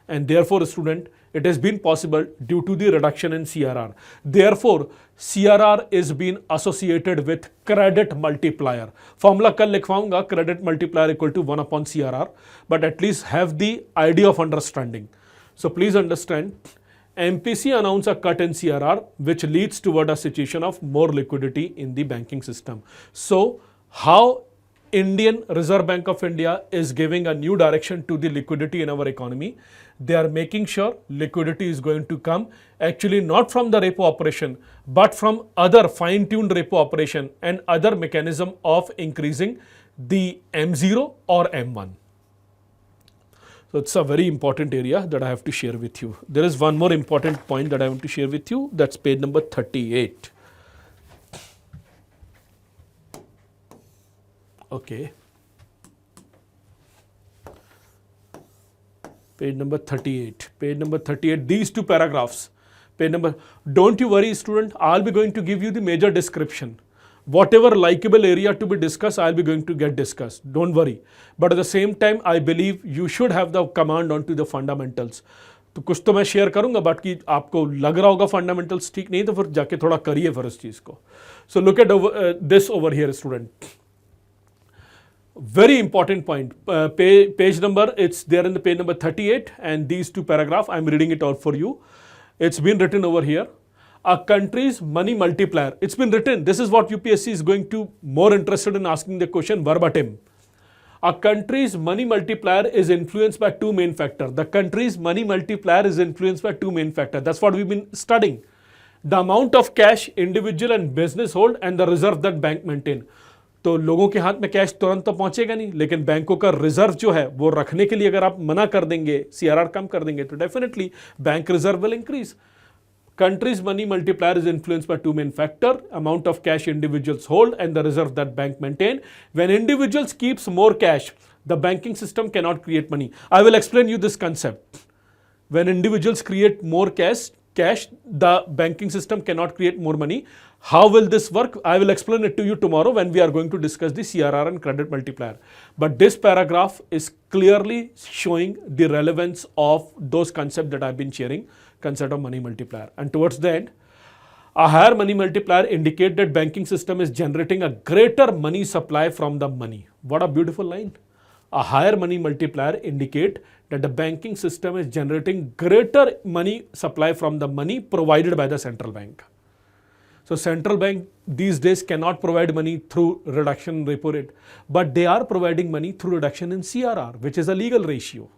And therefore, student, it has been possible due to the reduction in CRR. Therefore, CRR is being associated with credit multiplier. Formula kal likhwaunga, credit multiplier equal to 1 upon CRR, but at least have the idea of understanding. So please understand, MPC announced a cut in CRR, which leads toward a situation of more liquidity in the banking system. So how Indian Reserve Bank of India is giving a new direction to the liquidity in our economy? They are making sure liquidity is going to come actually not from the repo operation, but from other fine-tuned repo operation and other mechanism of increasing the M0 or M1. So it's a very important area that I have to share with you. There is one more important point that I want to share with you. That's page number 38. Okay. Page number 38. Page number 38. These two paragraphs. Page number. Don't you worry, student. I'll be going to give you the major description. Whatever likable area to be discussed, I'll be going to get discussed. Don't worry. But at the same time, I believe you should have the command onto the fundamentals. तो कुछ तो मैं share करूंगा, but कि आपको लग रहा होगा फंडामेंटल्स ठीक नहीं, तो फिर जाके थोड़ा करिए फिर उस चीज को. So look at this over here student. Very important point. Page number, it's there in the page number 38, and these two paragraph, I'm reading it out for you. It's been written over here. A country's money multiplier. It's been written. This is what UPSC is going to more interested in asking the question verbatim. A country's money multiplier is influenced by two main factors. The country's money multiplier is influenced by two main factors. That's what we've been studying. The amount of cash individual and business hold and the reserve that bank maintain. तो लोगों के हाथ में cash तुरंत तो पहुंचेगा नहीं, लेकिन बैंकों का रिजर्व जो है वो रखने के लिए अगर आप मना कर देंगे, सीआरआर कम कर देंगे, तो definitely bank reserve will increase. Country's money multiplier is influenced by two main factors: amount of cash individuals hold and the reserve that bank maintain. When individuals keeps more cash, the banking system cannot create money. I will explain you this concept. When individuals create more cash, the banking system cannot create more money. How will this work? I will explain it to you tomorrow when we are going to discuss the CRR and credit multiplier. But this paragraph is clearly showing the relevance of those concepts that I've been sharing, concept of money multiplier. And towards the end, a higher money multiplier indicates that banking system is generating a greater money supply from the money. What a beautiful line. A higher money multiplier indicate that the banking system is generating greater money supply from the money provided by the central bank. So central bank these days cannot provide money through reduction in repo rate, but they are providing money through reduction in CRR, which is a legal ratio.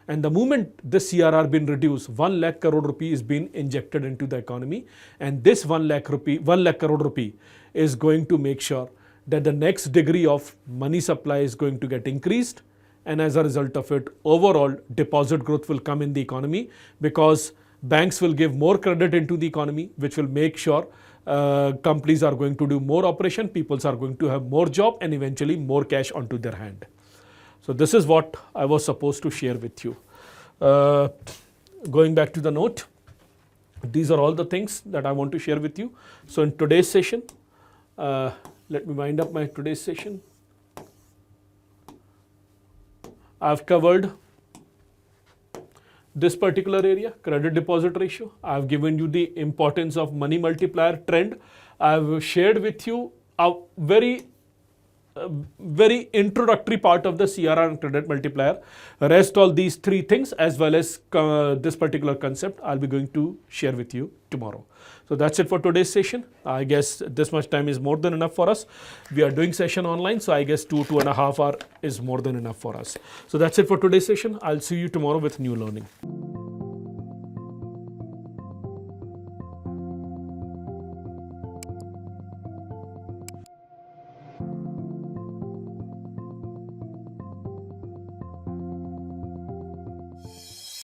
And the moment this CRR been reduced, 1 lakh crore rupee is being injected into the economy, and this 1 lakh crore rupee is going to make sure that the next degree of money supply is going to get increased, and as a result of it, overall deposit growth will come in the economy, because banks will give more credit into the economy, which will make sure companies are going to do more operation, people are going to have more job, and eventually more cash onto their hand. So this is what I was supposed to share with you. Going back to the note, these are all the things that I want to share with you. So in today's session, let me wind up my today's session. I've covered this particular area, credit deposit ratio. I've given you the importance of money multiplier trend. I've shared with you a very introductory part of the CRR and credit multiplier. Rest all these three things as well as this particular concept I'll be going to share with you tomorrow. So that's it for today's session. I guess this much time is more than enough for us. We are doing session online, so I guess 2.5 hours is more than enough for us. So that's it for today's session. I'll see you tomorrow with new learning.